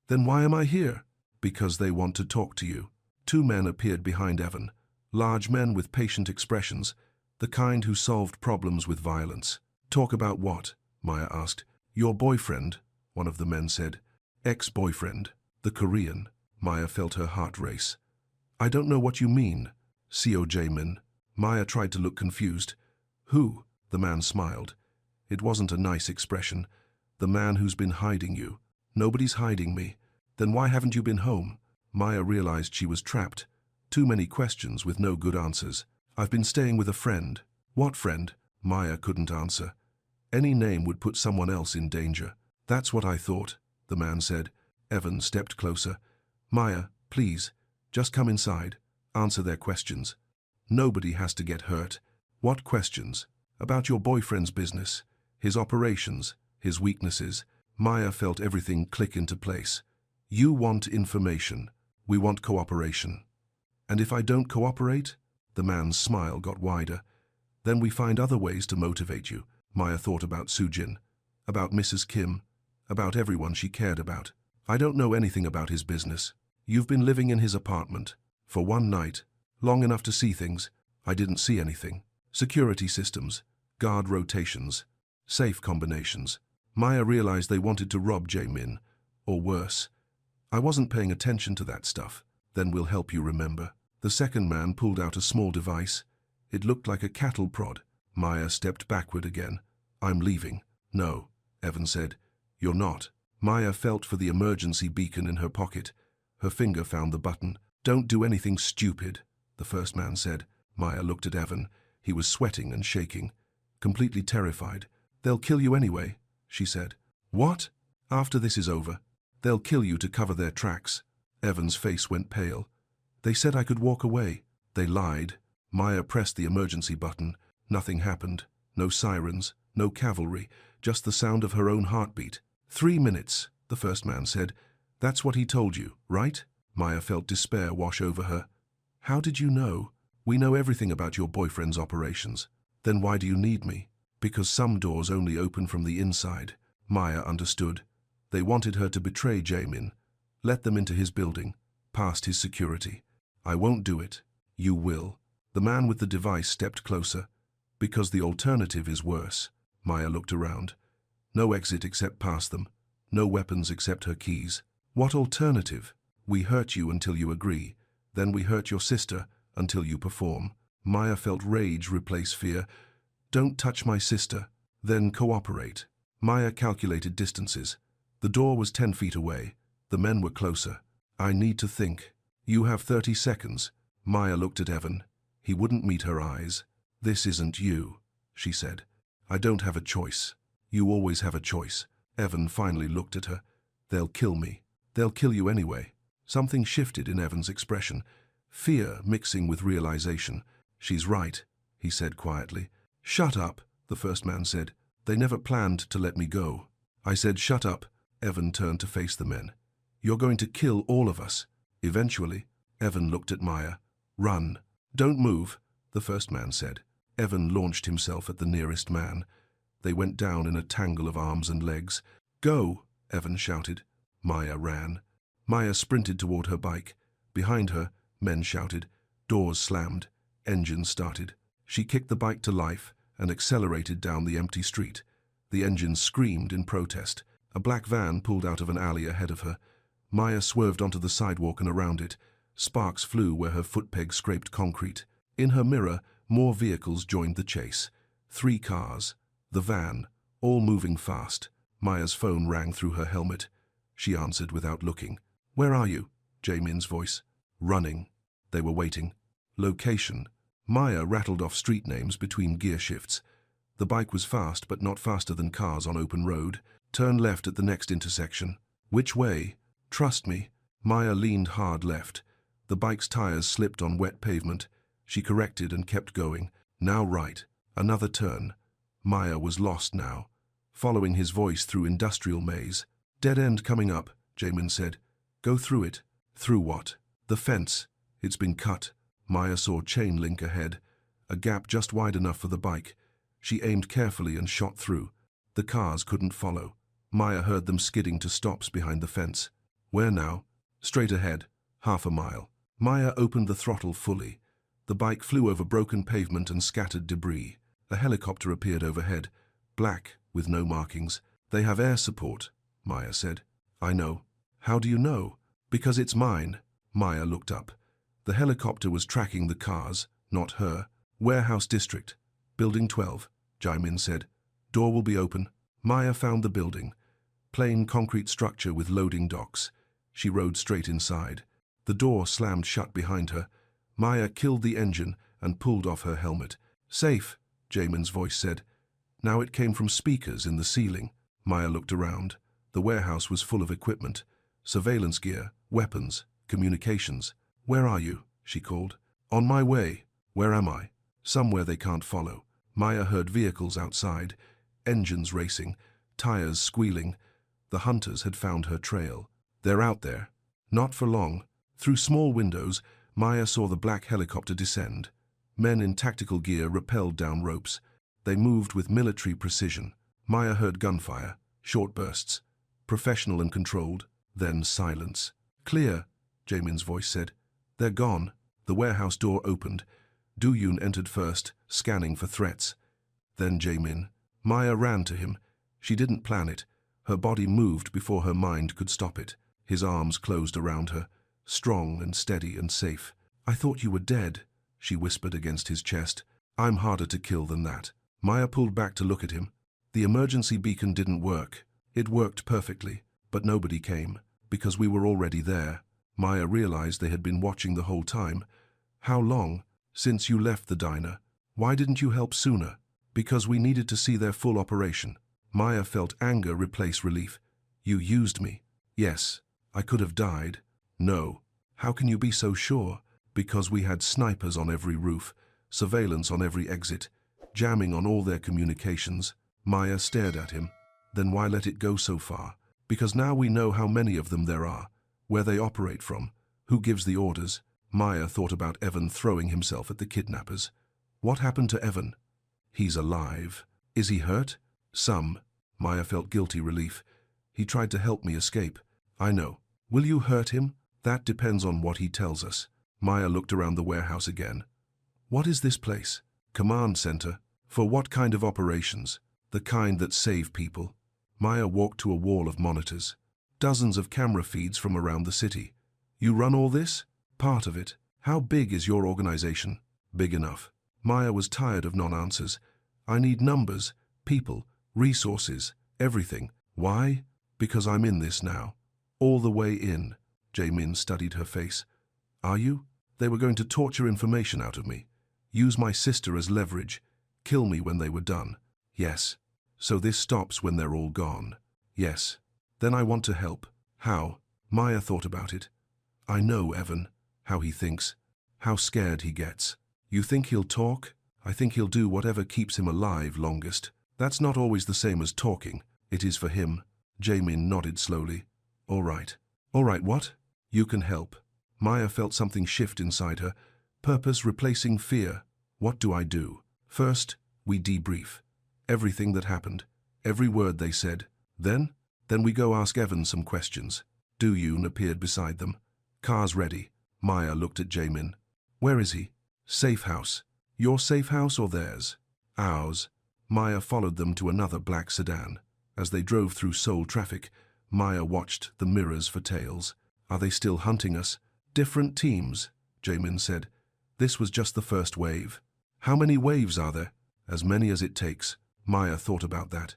Then why am I here? Because they want to talk to you. 2 men appeared behind Evan. Large men with patient expressions, the kind who solved problems with violence. Talk about what? Maya asked. Your boyfriend, one of the men said. Ex-boyfriend, the Korean. Maya felt her heart race. I don't know what you mean. Co Jaemin. Maya tried to look confused. Who? The man smiled. It wasn't a nice expression. The man who's been hiding you. Nobody's hiding me. Then why haven't you been home? Maya realized she was trapped. Too many questions with no good answers. I've been staying with a friend. What friend? Maya couldn't answer. Any name would put someone else in danger. That's what I thought, the man said. Evan stepped closer. Maya, please, just come inside. Answer their questions. Nobody has to get hurt. What questions? About your boyfriend's business, his operations, his weaknesses. Maya felt everything click into place. You want information. We want cooperation. And if I don't cooperate? The man's smile got wider. Then we find other ways to motivate you. Maya thought about Sujin, about Mrs. Kim, about everyone she cared about. I don't know anything about his business. You've been living in his apartment. For 1 night, long enough to see things. I didn't see anything. Security systems, guard rotations, safe combinations. Maya realized they wanted to rob Jaemin, or worse. I wasn't paying attention to that stuff. Then we'll help you remember. The second man pulled out a small device. It looked like a cattle prod. Maya stepped backward again. I'm leaving. No, Evan said. You're not. Maya felt for the emergency beacon in her pocket. Her finger found the button. Don't do anything stupid, the first man said. Maya looked at Evan. He was sweating and shaking, completely terrified. They'll kill you anyway, she said. What? After this is over, they'll kill you to cover their tracks. Evan's face went pale. They said I could walk away. They lied. Maya pressed the emergency button. Nothing happened. No sirens, no cavalry, just the sound of her own heartbeat. 3 minutes, the first man said. That's what he told you, right? Maya felt despair wash over her. How did you know? We know everything about your boyfriend's operations. Then why do you need me? Because some doors only open from the inside. Maya understood. They wanted her to betray Jamin. Let them into his building, past his security. I won't do it. You will. The man with the device stepped closer. Because the alternative is worse. Maya looked around. No exit except past them. No weapons except her keys. What alternative? We hurt you until you agree. Then we hurt your sister until you perform. Maya felt rage replace fear. Don't touch my sister. Then cooperate. Maya calculated distances. The door was 10 feet away. The men were closer. I need to think. You have 30 seconds. Maya looked at Evan. He wouldn't meet her eyes. This isn't you, she said. I don't have a choice. You always have a choice. Evan finally looked at her. They'll kill me. They'll kill you anyway. Something shifted in Evan's expression. Fear mixing with realization. She's right, he said quietly. Shut up, the first man said. They never planned to let me go. I said shut up. Evan turned to face the men. You're going to kill all of us. Eventually, Evan looked at Maya. Run. Don't move, the first man said. Evan launched himself at the nearest man. They went down in a tangle of arms and legs. Go, Evan shouted. Maya ran. Maya sprinted toward her bike. Behind her, men shouted. Doors slammed. Engines started. She kicked the bike to life and accelerated down the empty street. The engines screamed in protest. A black van pulled out of an alley ahead of her. Maya swerved onto the sidewalk and around it. Sparks flew where her foot peg scraped concrete. In her mirror, more vehicles joined the chase. 3 cars. The van, all moving fast. Maya's phone rang through her helmet. She answered without looking. Where are you? Jamin's voice. Running. They were waiting. Location. Maya rattled off street names between gear shifts. The bike was fast, but not faster than cars on open road. Turn left at the next intersection. Which way? Trust me. Maya leaned hard left. The bike's tires slipped on wet pavement. She corrected and kept going. Now right. Another turn. Maya was lost now, following his voice through industrial maze. Dead end coming up, Jamin said. Go through it. Through what? The fence. It's been cut. Maya saw chain link ahead, a gap just wide enough for the bike. She aimed carefully and shot through. The cars couldn't follow. Maya heard them skidding to stops behind the fence. Where now? Straight ahead, 1/2 mile. Maya opened the throttle fully. The bike flew over broken pavement and scattered debris. A helicopter appeared overhead, black, with no markings. They have air support, Maya said. I know. How do you know? Because it's mine. Maya looked up. The helicopter was tracking the cars, not her. Warehouse district. Building 12, Jamin said. Door will be open. Maya found the building. Plain concrete structure with loading docks. She rode straight inside. The door slammed shut behind her. Maya killed the engine and pulled off her helmet. Safe, Jamin's voice said. Now it came from speakers in the ceiling. Maya looked around. The warehouse was full of equipment. Surveillance gear, weapons, communications. Where are you? She called. On my way. Where am I? Somewhere they can't follow. Maya heard vehicles outside, engines racing, tires squealing. The hunters had found her trail. They're out there. Not for long. Through small windows, Maya saw the black helicopter descend. Men in tactical gear rappelled down ropes. They moved with military precision. Maya heard gunfire, short bursts, professional and controlled, then silence. Clear, Jamin's voice said. They're gone. The warehouse door opened. Duyun entered first, scanning for threats. Then Jamin. Maya ran to him. She didn't plan it. Her body moved before her mind could stop it. His arms closed around her, strong and steady and safe. I thought you were dead, she whispered against his chest. I'm harder to kill than that. Maya pulled back to look at him. The emergency beacon didn't work. It worked perfectly, but nobody came, because we were already there. Maya realized they had been watching the whole time. How long? Since you left the diner. Why didn't you help sooner? Because we needed to see their full operation. Maya felt anger replace relief. You used me. Yes, I could have died. No. How can you be so sure? Because we had snipers on every roof, surveillance on every exit, jamming on all their communications. Maya stared at him. Then why let it go so far? Because now we know how many of them there are, where they operate from, who gives the orders. Maya thought about Evan throwing himself at the kidnappers. What happened to Evan? He's alive. Is he hurt? Some. Maya felt guilty relief. He tried to help me escape. I know. Will you hurt him? That depends on what he tells us. Maya looked around the warehouse again. What is this place? Command center. For what kind of operations? The kind that save people. Maya walked to a wall of monitors. Dozens of camera feeds from around the city. You run all this? Part of it. How big is your organization? Big enough. Maya was tired of non-answers. I need numbers, people, resources, everything. Why? Because I'm in this now. All the way in. Jae-min studied her face. Are you? They were going to torture information out of me. Use my sister as leverage. Kill me when they were done. Yes. So this stops when they're all gone. Yes. Then I want to help. How? Maya thought about it. I know Evan. How he thinks. How scared he gets. You think he'll talk? I think he'll do whatever keeps him alive longest. That's not always the same as talking. It is for him. Jae-min nodded slowly. All right. All right, what? You can help. Maya felt something shift inside her. Purpose replacing fear. What do I do? First, we debrief. Everything that happened. Every word they said. Then we go ask Evan some questions. Do-yoon appeared beside them. Car's ready. Maya looked at Jae-min. Where is he? Safe house. Your safe house or theirs? Ours. Maya followed them to another black sedan. As they drove through Seoul traffic, Maya watched the mirrors for tails. Are they still hunting us? Different teams, Jae-min said. This was just the first wave. How many waves are there? As many as it takes. Maya thought about that.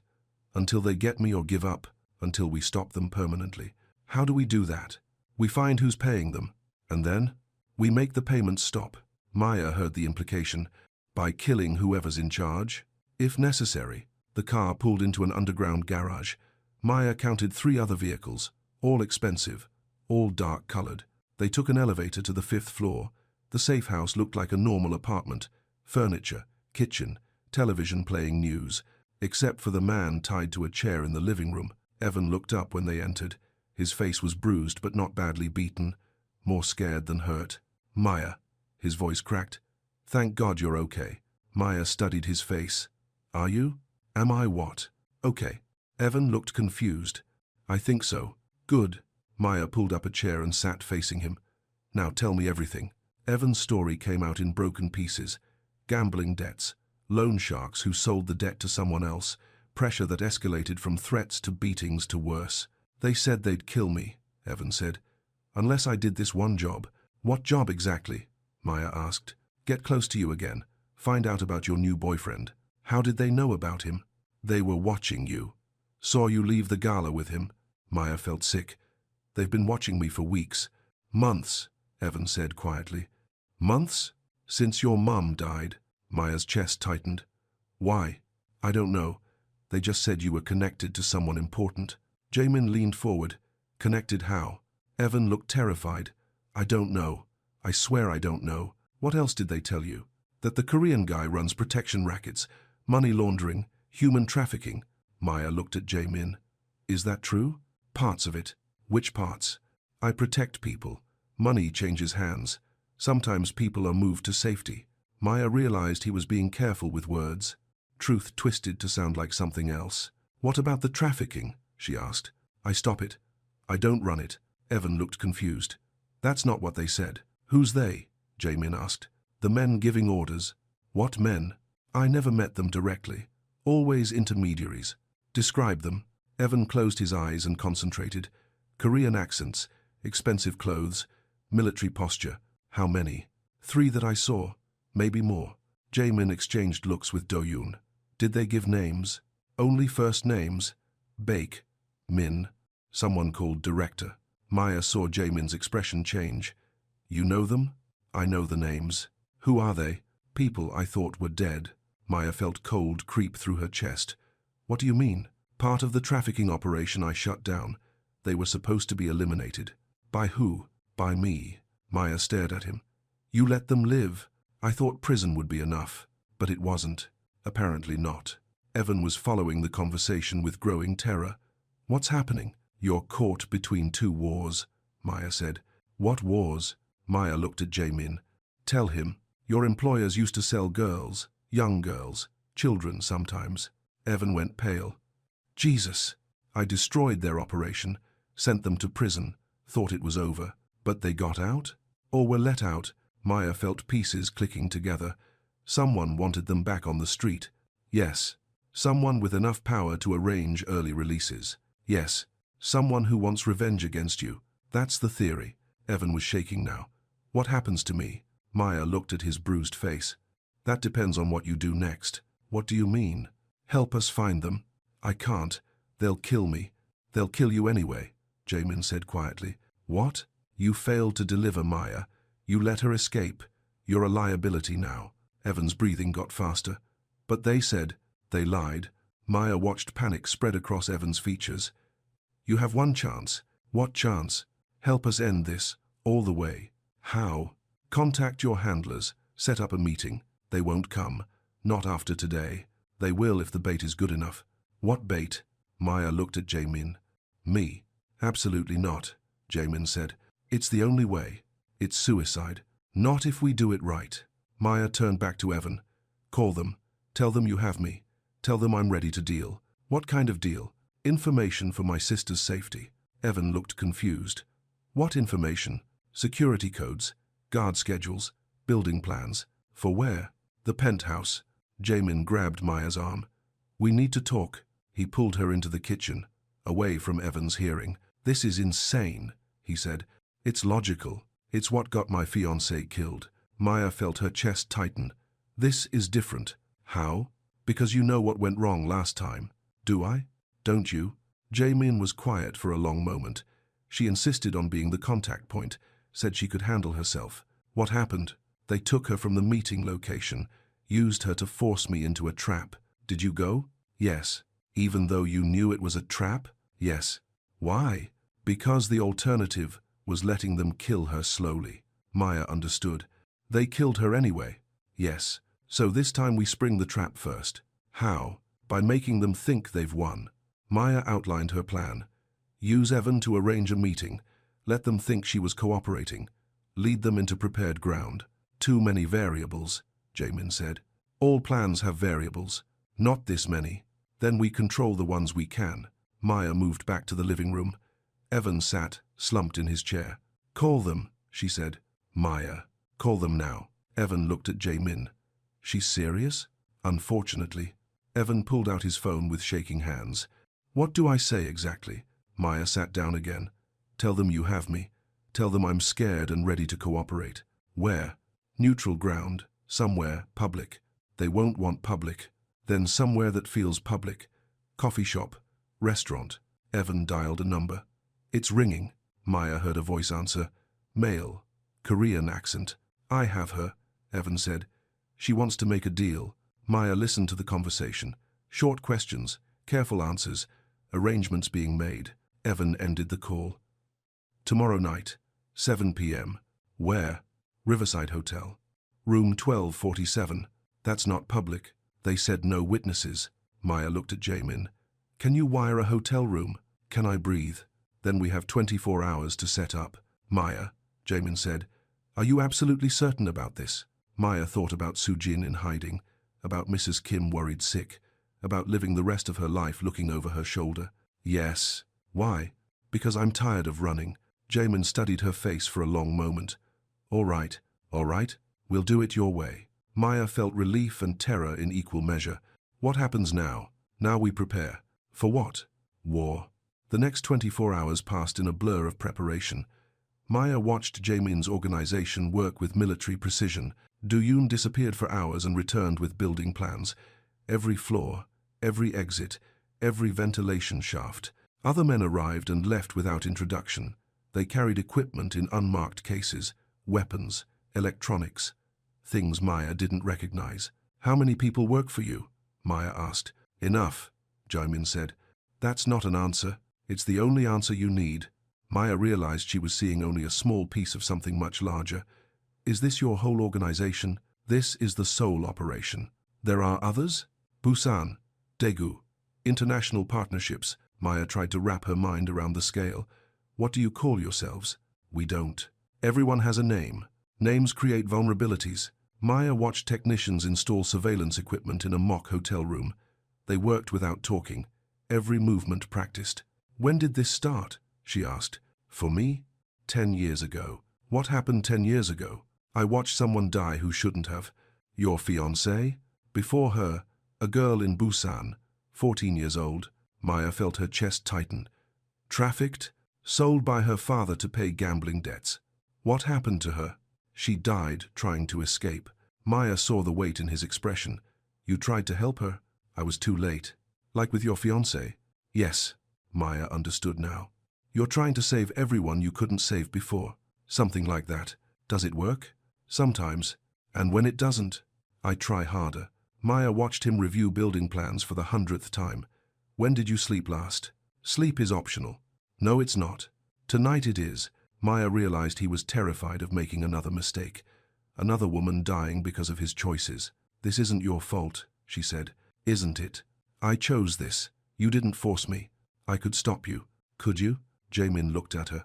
Until they get me or give up. Until we stop them permanently. How do we do that? We find who's paying them. And then? We make the payments stop. Maya heard the implication. By killing whoever's in charge. If necessary. The car pulled into an underground garage. Maya counted 3 other vehicles. All expensive. All dark-colored. They took an elevator to the 5th floor. The safe house looked like a normal apartment. Furniture, kitchen, television playing news. Except for the man tied to a chair in the living room. Evan looked up when they entered. His face was bruised but not badly beaten. More scared than hurt. Maya. His voice cracked. Thank God you're okay. Maya studied his face. Are you? Am I what? Okay. Evan looked confused. I think so. Good. Maya pulled up a chair and sat facing him. Now tell me everything. Evan's story came out in broken pieces. Gambling debts. Loan sharks who sold the debt to someone else. Pressure that escalated from threats to beatings to worse. They said they'd kill me, Evan said. Unless I did this one job. What job exactly? Maya asked. Get close to you again. Find out about your new boyfriend. How did they know about him? They were watching you. Saw you leave the gala with him. Maya felt sick. They've been watching me for weeks. Months, Evan said quietly. Months? Since your mum died. Maya's chest tightened. Why? I don't know. They just said you were connected to someone important. Jae-min leaned forward. Connected how? Evan looked terrified. I don't know. I swear I don't know. What else did they tell you? That the Korean guy runs protection rackets, money laundering, human trafficking. Maya looked at Jae-min. Is that true? Parts of it. Which parts? I protect people. Money changes hands. Sometimes people are moved to safety. Maya realized he was being careful with words. Truth twisted to sound like something else. What about the trafficking? She asked. I stop it. I don't run it. Evan looked confused. That's not what they said. Who's they? Jae-min asked. The men giving orders. What men? I never met them directly. Always intermediaries. Describe them. Evan closed his eyes and concentrated. Korean accents, expensive clothes, military posture. How many? 3 that I saw. Maybe more. Jae-min exchanged looks with Do-yoon. Did they give names? Only first names. Baek. Min. Someone called Director. Maya saw Jae-min's expression change. You know them? I know the names. Who are they? People I thought were dead. Maya felt cold creep through her chest. What do you mean? Part of the trafficking operation I shut down. They were supposed to be eliminated. By who? By me. Maya stared at him. You let them live. I thought prison would be enough. But it wasn't. Apparently not. Evan was following the conversation with growing terror. What's happening? You're caught between two wars, Maya said. What wars? Maya looked at Jae-min. Tell him. Your employers used to sell girls, young girls, children sometimes. Evan went pale. Jesus. I destroyed their operation, sent them to prison, thought it was over. But they got out? Or were let out? Maya felt pieces clicking together. Someone wanted them back on the street. Yes. Someone with enough power to arrange early releases. Yes. Someone who wants revenge against you. That's the theory. Evan was shaking now. What happens to me? Maya looked at his bruised face. That depends on what you do next. What do you mean? Help us find them. I can't. They'll kill me. They'll kill you anyway, Jae-min said quietly. What? You failed to deliver, Maya. You let her escape. You're a liability now. Evan's breathing got faster. But they said. They lied. Maya watched panic spread across Evan's features. You have one chance. What chance? Help us end this, all the way. How? Contact your handlers. Set up a meeting. They won't come. Not after today. They will if the bait is good enough. What bait? Maya looked at Jae-min. Me? Absolutely not, Jae-min said. It's the only way. It's suicide. Not if we do it right. Maya turned back to Evan. Call them. Tell them you have me. Tell them I'm ready to deal. What kind of deal? Information for my sister's safety. Evan looked confused. What information? Security codes, guard schedules, building plans. For where? The penthouse. Jae-min grabbed Maya's arm. We need to talk. He pulled her into the kitchen, away from Evan's hearing. This is insane, he said. It's logical. It's what got my fiancé killed. Maya felt her chest tighten. This is different. How? Because you know what went wrong last time. Do I? Don't you? Jae-min was quiet for a long moment. She insisted on being the contact point, said she could handle herself. What happened? They took her from the meeting location, used her to force me into a trap. Did you go? Yes. Even though you knew it was a trap? Yes. Why? Because the alternative was letting them kill her slowly. Maya understood. They killed her anyway. Yes. So this time we spring the trap first. How? By making them think they've won. Maya outlined her plan. Use Evan to arrange a meeting. Let them think she was cooperating. Lead them into prepared ground. Too many variables, Jae-min said. All plans have variables. Not this many. Then we control the ones we can. Maya moved back to the living room. Evan sat, slumped in his chair. Call them, she said. Maya, call them now. Evan looked at Jae-min. She's serious? Unfortunately. Evan pulled out his phone with shaking hands. What do I say exactly? Maya sat down again. Tell them you have me. Tell them I'm scared and ready to cooperate. Where? Neutral ground. Somewhere. Public. They won't want public. Then somewhere that feels public. Coffee shop. Restaurant. Evan dialed a number. It's ringing. Maya heard a voice answer. Male. Korean accent. I have her, Evan said. She wants to make a deal. Maya listened to the conversation. Short questions. Careful answers. Arrangements being made. Evan ended the call. Tomorrow night, 7 p.m. Where? Riverside Hotel. Room 1247. That's not public. They said no witnesses. Maya looked at Jae-min. Can you wire a hotel room? Can I breathe? Then we have 24 hours to set up. Maya, Jae-min said. Are you absolutely certain about this? Maya thought about Soo-jin in hiding, about Mrs. Kim worried sick, about living the rest of her life looking over her shoulder. Yes. Why? Because I'm tired of running. Jae-min studied her face for a long moment. All right, we'll do it your way. Maya felt relief and terror in equal measure. What happens now? Now we prepare. For what? War. The next 24 hours passed in a blur of preparation. Maya watched Jae-min's organization work with military precision. Do-yoon disappeared for hours and returned with building plans. Every floor, every exit, every ventilation shaft. Other men arrived and left without introduction. They carried equipment in unmarked cases, weapons, electronics, things Maya didn't recognize. How many people work for you? Maya asked. Enough, Jae-min said. That's not an answer. It's the only answer you need. Maya realized she was seeing only a small piece of something much larger. Is this your whole organization? This is the sole operation. There are others? Busan, Daegu, international partnerships. Maya tried to wrap her mind around the scale. What do you call yourselves? We don't. Everyone has a name. Names create vulnerabilities. Maya watched technicians install surveillance equipment in a mock hotel room. They worked without talking, every movement practiced. When did this start? She asked. For me? 10 years ago. What happened 10 years ago? I watched someone die who shouldn't have. Your fiancé? Before her, a girl in Busan, 14 years old. Maya felt her chest tighten. Trafficked? Sold by her father to pay gambling debts. What happened to her? She died trying to escape. Maya saw the weight in his expression. You tried to help her? I was too late. Like with your fiancé? Yes. Maya understood now. You're trying to save everyone you couldn't save before. Something like that. Does it work? Sometimes. And when it doesn't, I try harder. Maya watched him review building plans for the 100th time. When did you sleep last? Sleep is optional. No, it's not. Tonight it is. Maya realized he was terrified of making another mistake. Another woman dying because of his choices. This isn't your fault, she said. Isn't it? I chose this. You didn't force me. I could stop you. Could you? Jaemin looked at her.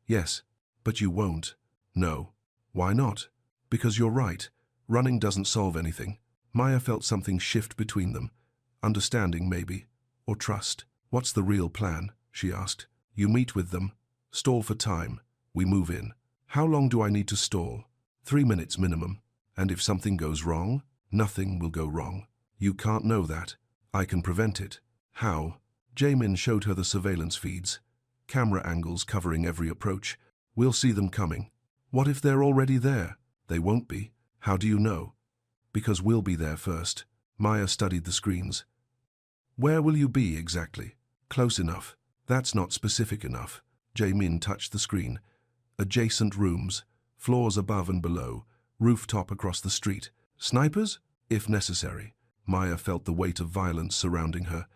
Yes, but you won't. No. Why not? Because you're right. Running doesn't solve anything. Maya felt something shift between them. Understanding, maybe. Or trust. What's the real plan? She asked. You meet with them. Stall for time. We move in. How long do I need to stall? 3 minutes minimum. And if something goes wrong, nothing will go wrong. You can't know that. I can prevent it. How? Jaemin showed her the surveillance feeds. Camera angles covering every approach. We'll see them coming. What if they're already there? They won't be. How do you know? Because we'll be there first. Maya studied the screens. Where will you be exactly? Close enough. That's not specific enough. Jaemin touched the screen. Adjacent rooms, floors above and below, rooftop across the street. Snipers? If necessary. Maya felt the weight of violence surrounding her.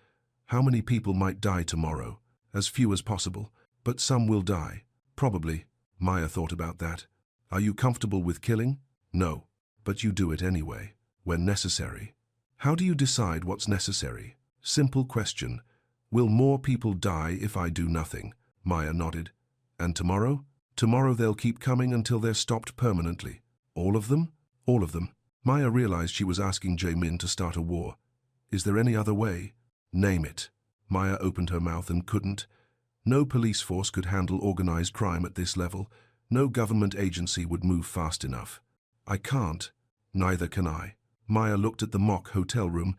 How many people might die tomorrow? As few as possible, but some will die. Probably. Maya thought about that. Are you comfortable with killing? No. But you do it anyway, when necessary. How do you decide what's necessary? Simple question. Will more people die if I do nothing? Maya nodded. And tomorrow? Tomorrow they'll keep coming until they're stopped permanently. All of them? All of them. Maya realized she was asking Jaemin to start a war. Is there any other way? Name it. Maya opened her mouth and couldn't. No police force could handle organized crime at this level. No government agency would move fast enough. I can't. Neither can I. Maya looked at the mock hotel room.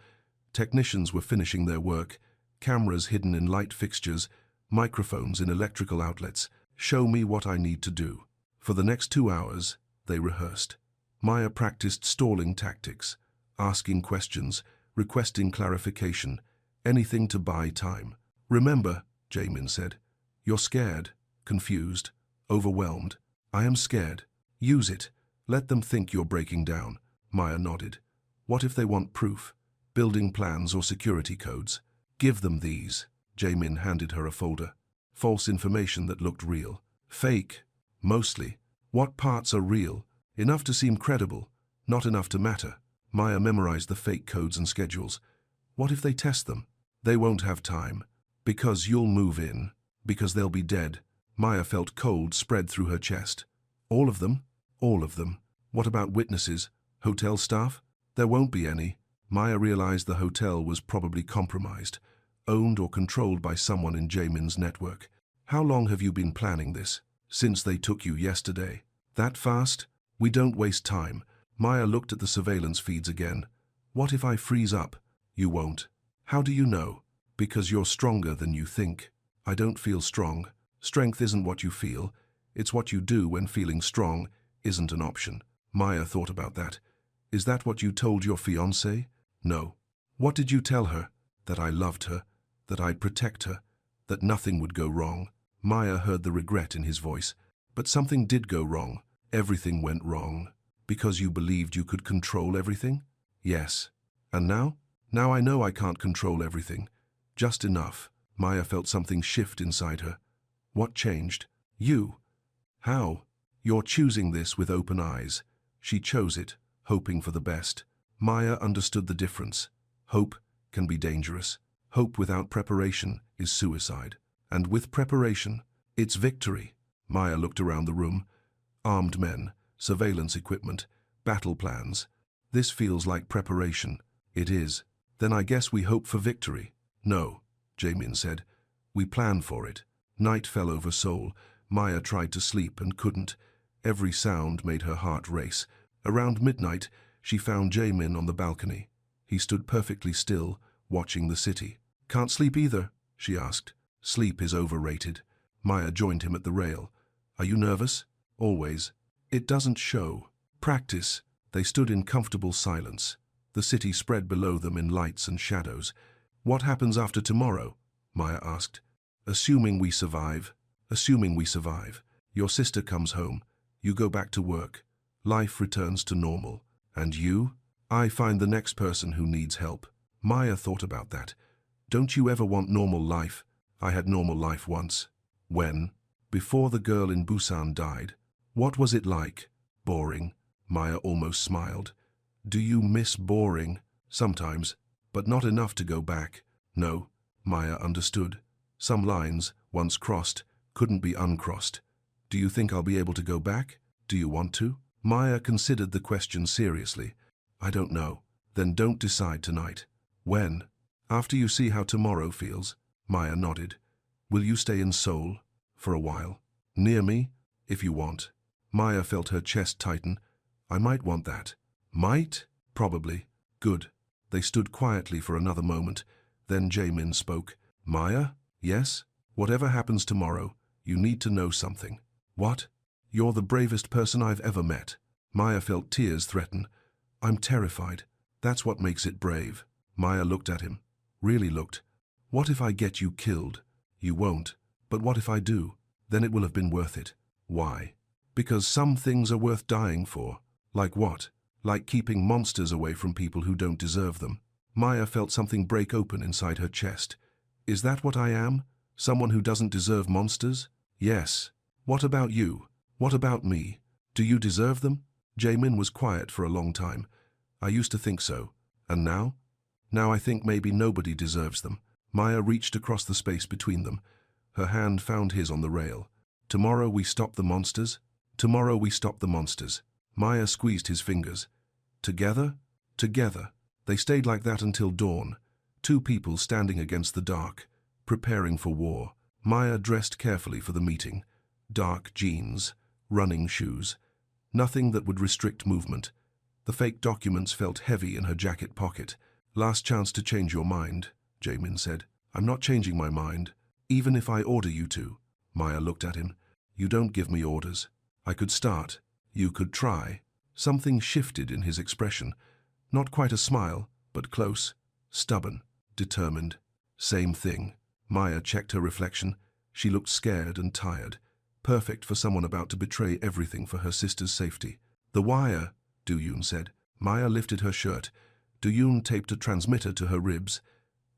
Technicians were finishing their work. Cameras hidden in light fixtures. Microphones in electrical outlets. Show me what I need to do. For the next 2 hours, they rehearsed. Maya practiced stalling tactics, asking questions, requesting clarification, anything to buy time. Remember, Jaemin said, you're scared, confused, overwhelmed. I am scared. Use it. Let them think you're breaking down. Maya nodded. What if they want proof? Building plans or security codes? Give them these. Jaemin handed her a folder. False information that looked real. Fake. Mostly. What parts are real? Enough to seem credible, not enough to matter. Maya memorized the fake codes and schedules. What if they test them? They won't have time. Because you'll move in. Because they'll be dead. Maya felt cold spread through her chest. All of them? All of them. What about witnesses? Hotel staff? There won't be any. Maya realized the hotel was probably compromised, owned or controlled by someone in Jaemin's network. How long have you been planning this? Since they took you yesterday. That fast? We don't waste time. Maya looked at the surveillance feeds again. What if I freeze up? You won't. How do you know? Because you're stronger than you think. I don't feel strong. Strength isn't what you feel. It's what you do when feeling strong isn't an option. Maya thought about that. Is that what you told your fiancé? No. What did you tell her? That I loved her, that I'd protect her, that nothing would go wrong. Maya heard the regret in his voice. But something did go wrong. Everything went wrong. Because you believed you could control everything? Yes. And now? Now I know I can't control everything. Just enough. Maya felt something shift inside her. What changed? You. How? You're choosing this with open eyes. She chose it, hoping for the best. Maya understood the difference. Hope can be dangerous. Hope without preparation is suicide. And with preparation, it's victory. Maya looked around the room. Armed men, surveillance equipment, battle plans. This feels like preparation. It is. Then I guess we hope for victory. No, Jamin said. We plan for it. Night fell over Seoul. Maya tried to sleep and couldn't. Every sound made her heart race. Around midnight, she found Jamin on the balcony. He stood perfectly still, watching the city. Can't sleep either, she asked. Sleep is overrated. Maya joined him at the rail. Are you nervous? Always. It doesn't show. Practice. They stood in comfortable silence. The city spread below them in lights and shadows. What happens after tomorrow? Maya asked. Assuming we survive. Assuming we survive. Your sister comes home. You go back to work. Life returns to normal. And you? I find the next person who needs help. Maya thought about that. Don't you ever want normal life? I had normal life once. When? Before the girl in Busan died. What was it like? Boring. Maya almost smiled. Do you miss boring? Sometimes, but not enough to go back. No, Maya understood. Some lines, once crossed, couldn't be uncrossed. Do you think I'll be able to go back? Do you want to? Maya considered the question seriously. I don't know. Then don't decide tonight. When? After you see how tomorrow feels. Maya nodded. Will you stay in Seoul? For a while. Near me? If you want. Maya felt her chest tighten. I might want that. Might? Probably. Good. They stood quietly for another moment. Then Jamin spoke. Maya? Yes? Whatever happens tomorrow, you need to know something. What? You're the bravest person I've ever met. Maya felt tears threaten. I'm terrified. That's what makes it brave. Maya looked at him. Really looked. What if I get you killed? You won't. But what if I do? Then it will have been worth it. Why? Because some things are worth dying for. Like what? Like keeping monsters away from people who don't deserve them. Maya felt something break open inside her chest. Is that what I am? Someone who doesn't deserve monsters? Yes. What about you? What about me? Do you deserve them? Jamin was quiet for a long time. I used to think so. And now? Now I think maybe nobody deserves them. Maya reached across the space between them. Her hand found his on the rail. Tomorrow we stop the monsters? Tomorrow we stop the monsters. Maya squeezed his fingers. Together? Together. They stayed like that until dawn. Two people standing against the dark, preparing for war. Maya dressed carefully for the meeting. Dark jeans, running shoes. Nothing that would restrict movement. The fake documents felt heavy in her jacket pocket. Last chance to change your mind, Jamin said. I'm not changing my mind, even if I order you to. Maya looked at him. You don't give me orders. I could start. You could try. Something shifted in his expression. Not quite a smile, but close. Stubborn. Determined. Same thing. Maya checked her reflection. She looked scared and tired. Perfect for someone about to betray everything for her sister's safety. The wire, Du-Yoon said. Maya lifted her shirt. Du-Yoon taped a transmitter to her ribs.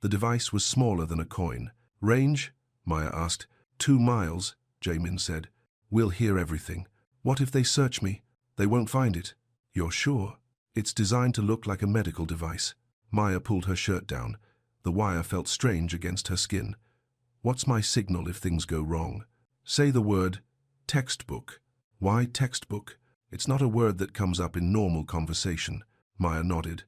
The device was smaller than a coin. Range? Maya asked. 2 miles, Jamin said. We'll hear everything. What if they search me? They won't find it. You're sure? It's designed to look like a medical device. Maya pulled her shirt down. The wire felt strange against her skin. What's my signal if things go wrong? Say the word textbook. Why textbook? It's not a word that comes up in normal conversation. Maya nodded.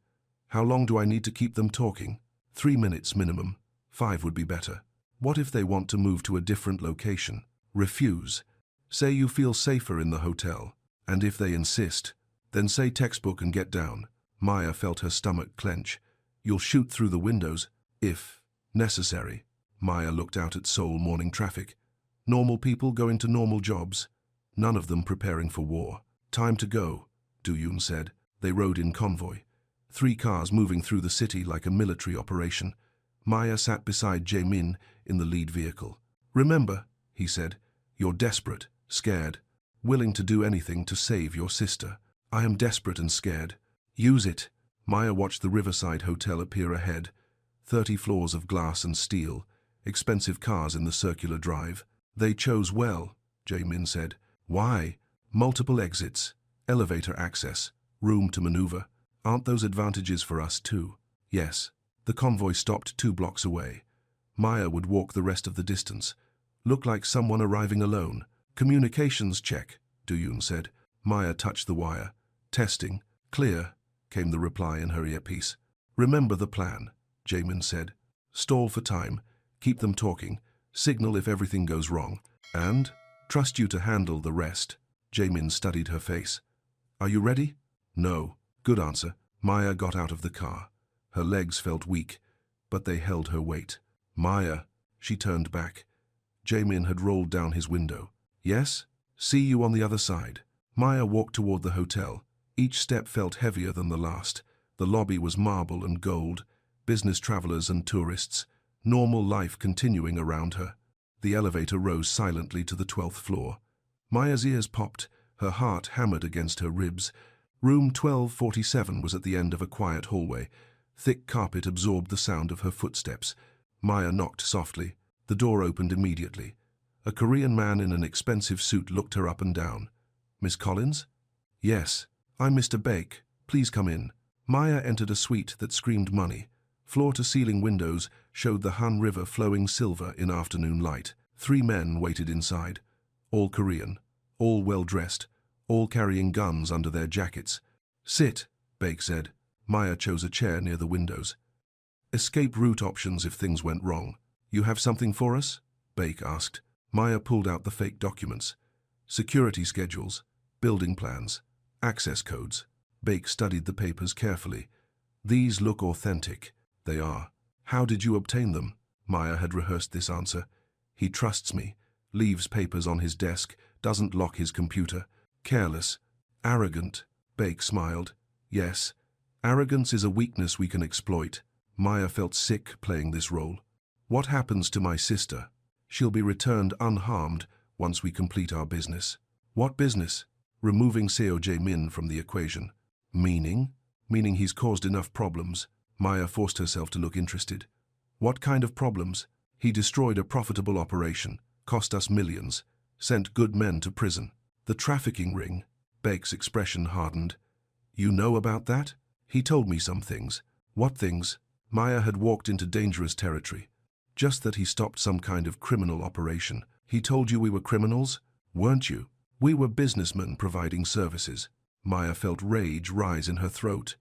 How long do I need to keep them talking? 3 minutes minimum. 5 would be better. What if they want to move to a different location? Refuse. Say you feel safer in the hotel. And if they insist, then say textbook and get down. Maya felt her stomach clench. You'll shoot through the windows, if necessary. Maya looked out at Seoul morning traffic. Normal people going to normal jobs. None of them preparing for war. Time to go, Du-Yoon said. They rode in convoy. 3 cars moving through the city like a military operation. Maya sat beside Jamin in the lead vehicle. Remember, he said, you're desperate, scared, willing to do anything to save your sister. I am desperate and scared. Use it. Maya watched the Riverside Hotel appear ahead. 30 floors of glass and steel, expensive cars in the circular drive. They chose well, Jae-min said. Why? Multiple exits, elevator access, room to maneuver. Aren't those advantages for us too? Yes. The convoy stopped 2 blocks away. Maya would walk the rest of the distance. Looked like someone arriving alone. Communications check, Do-yoon said. Maya touched the wire. Testing. Clear, came the reply in her earpiece. Remember the plan, Jae-min said. Stall for time. Keep them talking. Signal if everything goes wrong. And trust you to handle the rest. Jae-min studied her face. Are you ready? No. Good answer. Maya got out of the car. Her legs felt weak, but they held her weight. Maya, she turned back. Jae-min had rolled down his window. Yes? See you on the other side. Maya walked toward the hotel. Each step felt heavier than the last. The lobby was marble and gold, business travelers and tourists, normal life continuing around her. The elevator rose silently to the 12th floor. Maya's ears popped, her heart hammered against her ribs. Room 1247 was at the end of a quiet hallway. Thick carpet absorbed the sound of her footsteps. Maya knocked softly. The door opened immediately. A Korean man in an expensive suit looked her up and down. Miss Collins? Yes. I'm Mr. Baek. Please come in. Maya entered a suite that screamed money. Floor-to-ceiling windows showed the Han River flowing silver in afternoon light. 3 men waited inside. All Korean. All well-dressed. All carrying guns under their jackets. Sit, Baek said. Maya chose a chair near the windows. Escape route options if things went wrong. You have something for us? Baek asked. Maya pulled out the fake documents. Security schedules, building plans, access codes. Baek studied the papers carefully. These look authentic. They are. How did you obtain them? Maya had rehearsed this answer. He trusts me. Leaves papers on his desk. Doesn't lock his computer. Careless. Arrogant. Baek smiled. Yes. Arrogance is a weakness we can exploit. Maya felt sick playing this role. What happens to my sister? She'll be returned unharmed once we complete our business. What business? Removing Seo Jae-min from the equation. Meaning? Meaning he's caused enough problems. Maya forced herself to look interested. What kind of problems? He destroyed a profitable operation, cost us millions, sent good men to prison. The trafficking ring. Baek's expression hardened. You know about that? He told me some things. What things? Maya had walked into dangerous territory. Just that he stopped some kind of criminal operation. He told you we were criminals? Weren't you? We were businessmen providing services. Maya felt rage rise in her throat.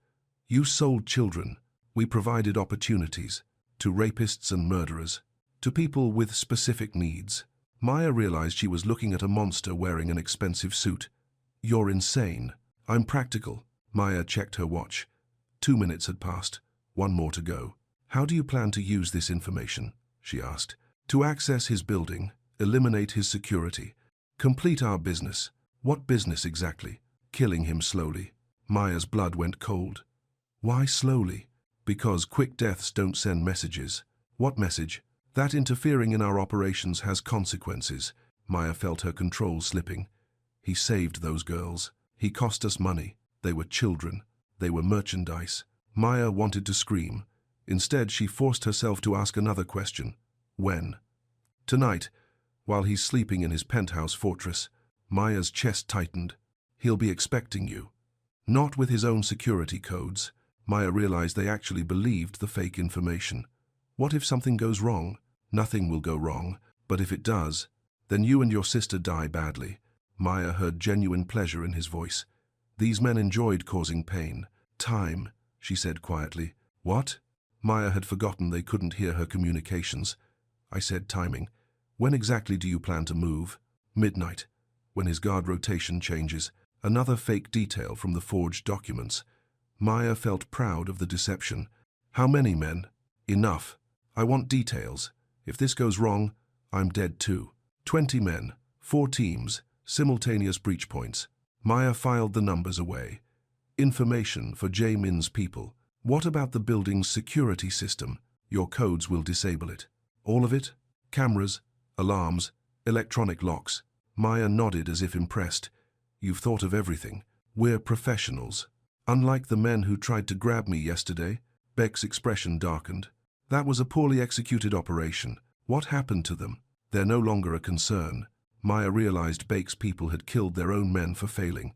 You sold children. We provided opportunities. To rapists and murderers. To people with specific needs. Maya realized she was looking at a monster wearing an expensive suit. You're insane. I'm practical. Maya checked her watch. 2 minutes had passed. 1 more to go. How do you plan to use this information? She asked. To access his building, eliminate his security, complete our business. What business exactly? Killing him slowly. Maya's blood went cold. Why slowly? Because quick deaths don't send messages. What message? That interfering in our operations has consequences. Maya felt her control slipping. He saved those girls. He cost us money. They were children. They were merchandise. Maya wanted to scream. Instead, she forced herself to ask another question. When? Tonight, while he's sleeping in his penthouse fortress. Maya's chest tightened. He'll be expecting you. Not with his own security codes. Maya realized they actually believed the fake information. What if something goes wrong? Nothing will go wrong, but if it does, then you and your sister die badly. Maya heard genuine pleasure in his voice. These men enjoyed causing pain. Time, she said quietly. What? Maya had forgotten they couldn't hear her communications. I said timing. When exactly do you plan to move? Midnight. When his guard rotation changes. Another fake detail from the forged documents. Maya felt proud of the deception. How many men? Enough. I want details. If this goes wrong, I'm dead too. 20 men, 4 teams, simultaneous breach points. Maya filed the numbers away. Information for Jae-min's people. What about the building's security system? Your codes will disable it. All of it? Cameras, alarms, electronic locks. Maya nodded as if impressed. You've thought of everything. We're professionals. Unlike the men who tried to grab me yesterday. Baek's expression darkened. That was a poorly executed operation. What happened to them? They're no longer a concern. Maya realized Bake's people had killed their own men for failing.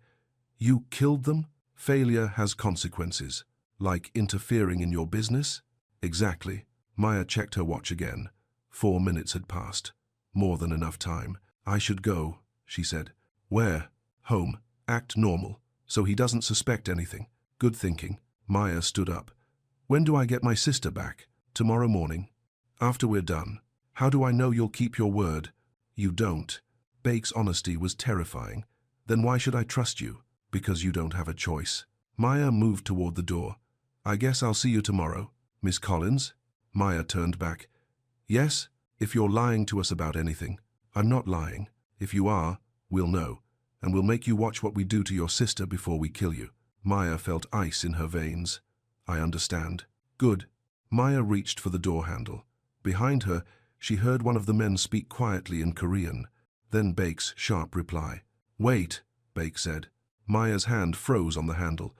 You killed them? Failure has consequences. Like interfering in your business? Exactly. Maya checked her watch again. 4 minutes had passed. More than enough time. I should go, she said. Where? Home. Act normal, so he doesn't suspect anything. Good thinking. Maya stood up. When do I get my sister back? Tomorrow morning. After we're done. How do I know you'll keep your word? You don't. Bake's honesty was terrifying. Then why should I trust you? Because you don't have a choice. Maya moved toward the door. I guess I'll see you tomorrow, Miss Collins. Maya turned back. Yes, if you're lying to us about anything. I'm not lying. If you are, we'll know, and we'll make you watch what we do to your sister before we kill you. Maya felt ice in her veins. I understand. Good. Maya reached for the door handle. Behind her, she heard one of the men speak quietly in Korean. Then Bake's sharp reply. Wait, Bake said. Maya's hand froze on the handle.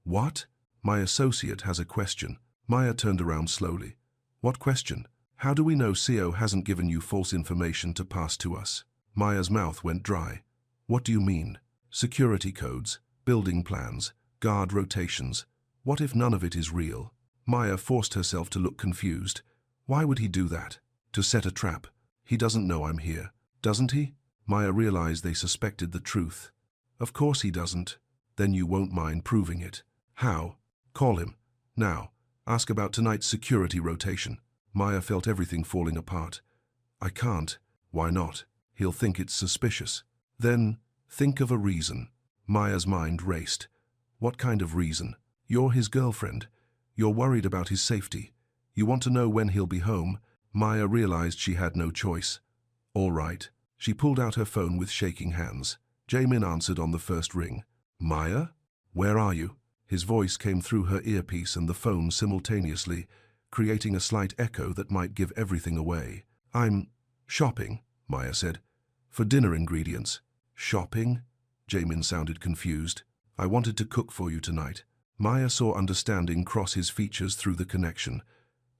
What? My associate has a question. Maya turned around slowly. What question? How do we know Seo hasn't given you false information to pass to us? Maya's mouth went dry. What do you mean? Security codes, building plans, guard rotations. What if none of it is real? Maya forced herself to look confused. Why would he do that? To set a trap. He doesn't know I'm here, doesn't he? Maya realized they suspected the truth. Of course he doesn't. Then you won't mind proving it. How? Call him. Now. Ask about tonight's security rotation. Maya felt everything falling apart. I can't. Why not? He'll think it's suspicious. Then, think of a reason. Maya's mind raced. What kind of reason? You're his girlfriend. You're worried about his safety. You want to know when he'll be home. Maya realized she had no choice. All right. She pulled out her phone with shaking hands. Jaemin answered on the first ring. Maya? Where are you? His voice came through her earpiece and the phone simultaneously, creating a slight echo that might give everything away. I'm shopping, Maya said. For dinner ingredients. Shopping? Jaemin sounded confused. I wanted to cook for you tonight. Maya saw understanding cross his features through the connection.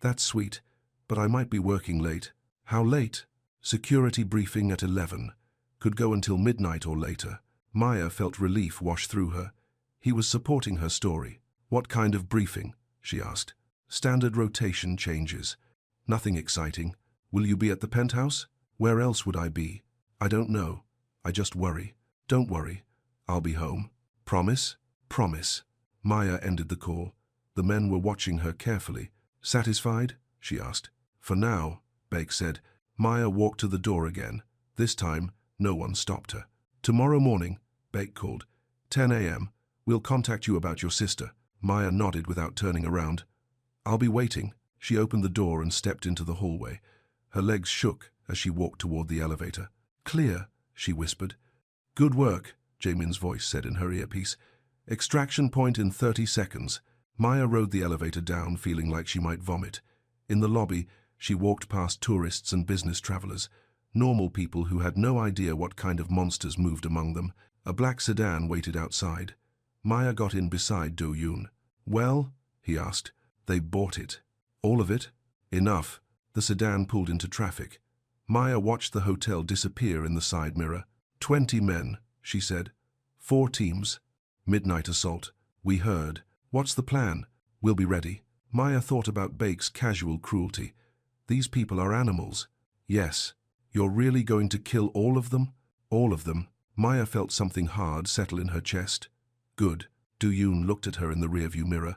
That's sweet, but I might be working late. How late? Security briefing at 11. Could go until midnight or later. Maya felt relief wash through her. He was supporting her story. What kind of briefing? She asked. Standard rotation changes. Nothing exciting. Will you be at the penthouse? Where else would I be? I don't know. I just worry. Don't worry. I'll be home. Promise? Promise. Maya ended the call. The men were watching her carefully. Satisfied? She asked. For now, Bake said. Maya walked to the door again. This time, no one stopped her. Tomorrow morning, Bake called. 10 a.m. We'll contact you about your sister. Maya nodded without turning around. I'll be waiting. She opened the door and stepped into the hallway. Her legs shook as she walked toward the elevator. Clear, she whispered. Good work, Jaemin's voice said in her earpiece. Extraction point in 30 seconds. Maya rode the elevator down, feeling like she might vomit. In the lobby, she walked past tourists and business travelers, normal people who had no idea what kind of monsters moved among them. A black sedan waited outside. Maya got in beside Do-yoon. Well, he asked. They bought it. All of it? Enough. The sedan pulled into traffic. Maya watched the hotel disappear in the side mirror. 20 men, she said. 4 teams. Midnight assault. We heard. What's the plan? We'll be ready. Maya thought about Bake's casual cruelty. These people are animals. Yes. You're really going to kill all of them? All of them. Maya felt something hard settle in her chest. Good. Do-yoon looked at her in the rearview mirror.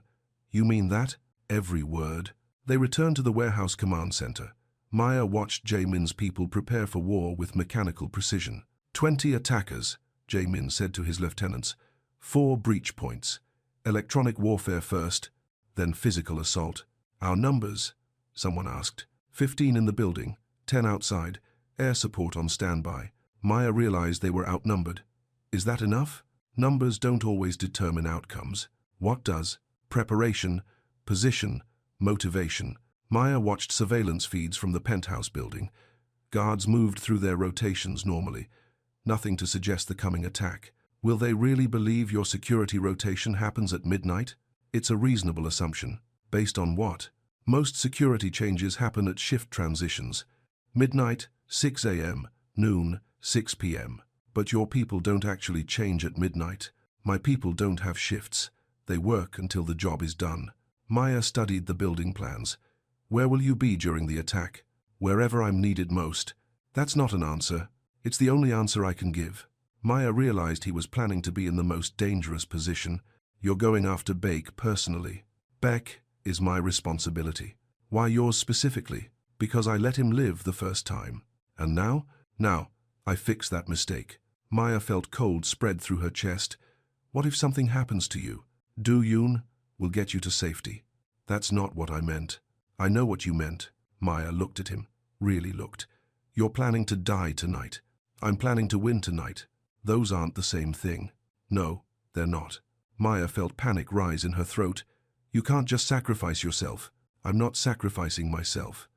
You mean that? Every word. They returned to the warehouse command center. Maya watched Jaemin's people prepare for war with mechanical precision. 20 attackers, Jaemin said to his lieutenants. 4 breach points. Electronic warfare first, then physical assault. Our numbers? Someone asked. 15 in the building, 10 outside, air support on standby. Maya realized they were outnumbered. Is that enough? Numbers don't always determine outcomes. What does? Preparation, position, motivation. Maya watched surveillance feeds from the penthouse building. Guards moved through their rotations normally. Nothing to suggest the coming attack. Will they really believe your security rotation happens at midnight? It's a reasonable assumption. Based on what? Most security changes happen at shift transitions. Midnight, 6 a.m., noon, 6 p.m. But your people don't actually change at midnight. My people don't have shifts. They work until the job is done. Maya studied the building plans. Where will you be during the attack? Wherever I'm needed most. That's not an answer. It's the only answer I can give. Maya realized he was planning to be in the most dangerous position. You're going after Bake personally. Beck is my responsibility. Why yours specifically? Because I let him live the first time. And now? Now, I fixed that mistake. Maya felt cold spread through her chest. What if something happens to you? Do-yoon will get you to safety. That's not what I meant. I know what you meant. Maya looked at him, really looked. You're planning to die tonight. I'm planning to win tonight. Those aren't the same thing. No, they're not. Maya felt panic rise in her throat. You can't just sacrifice yourself. I'm not sacrificing myself.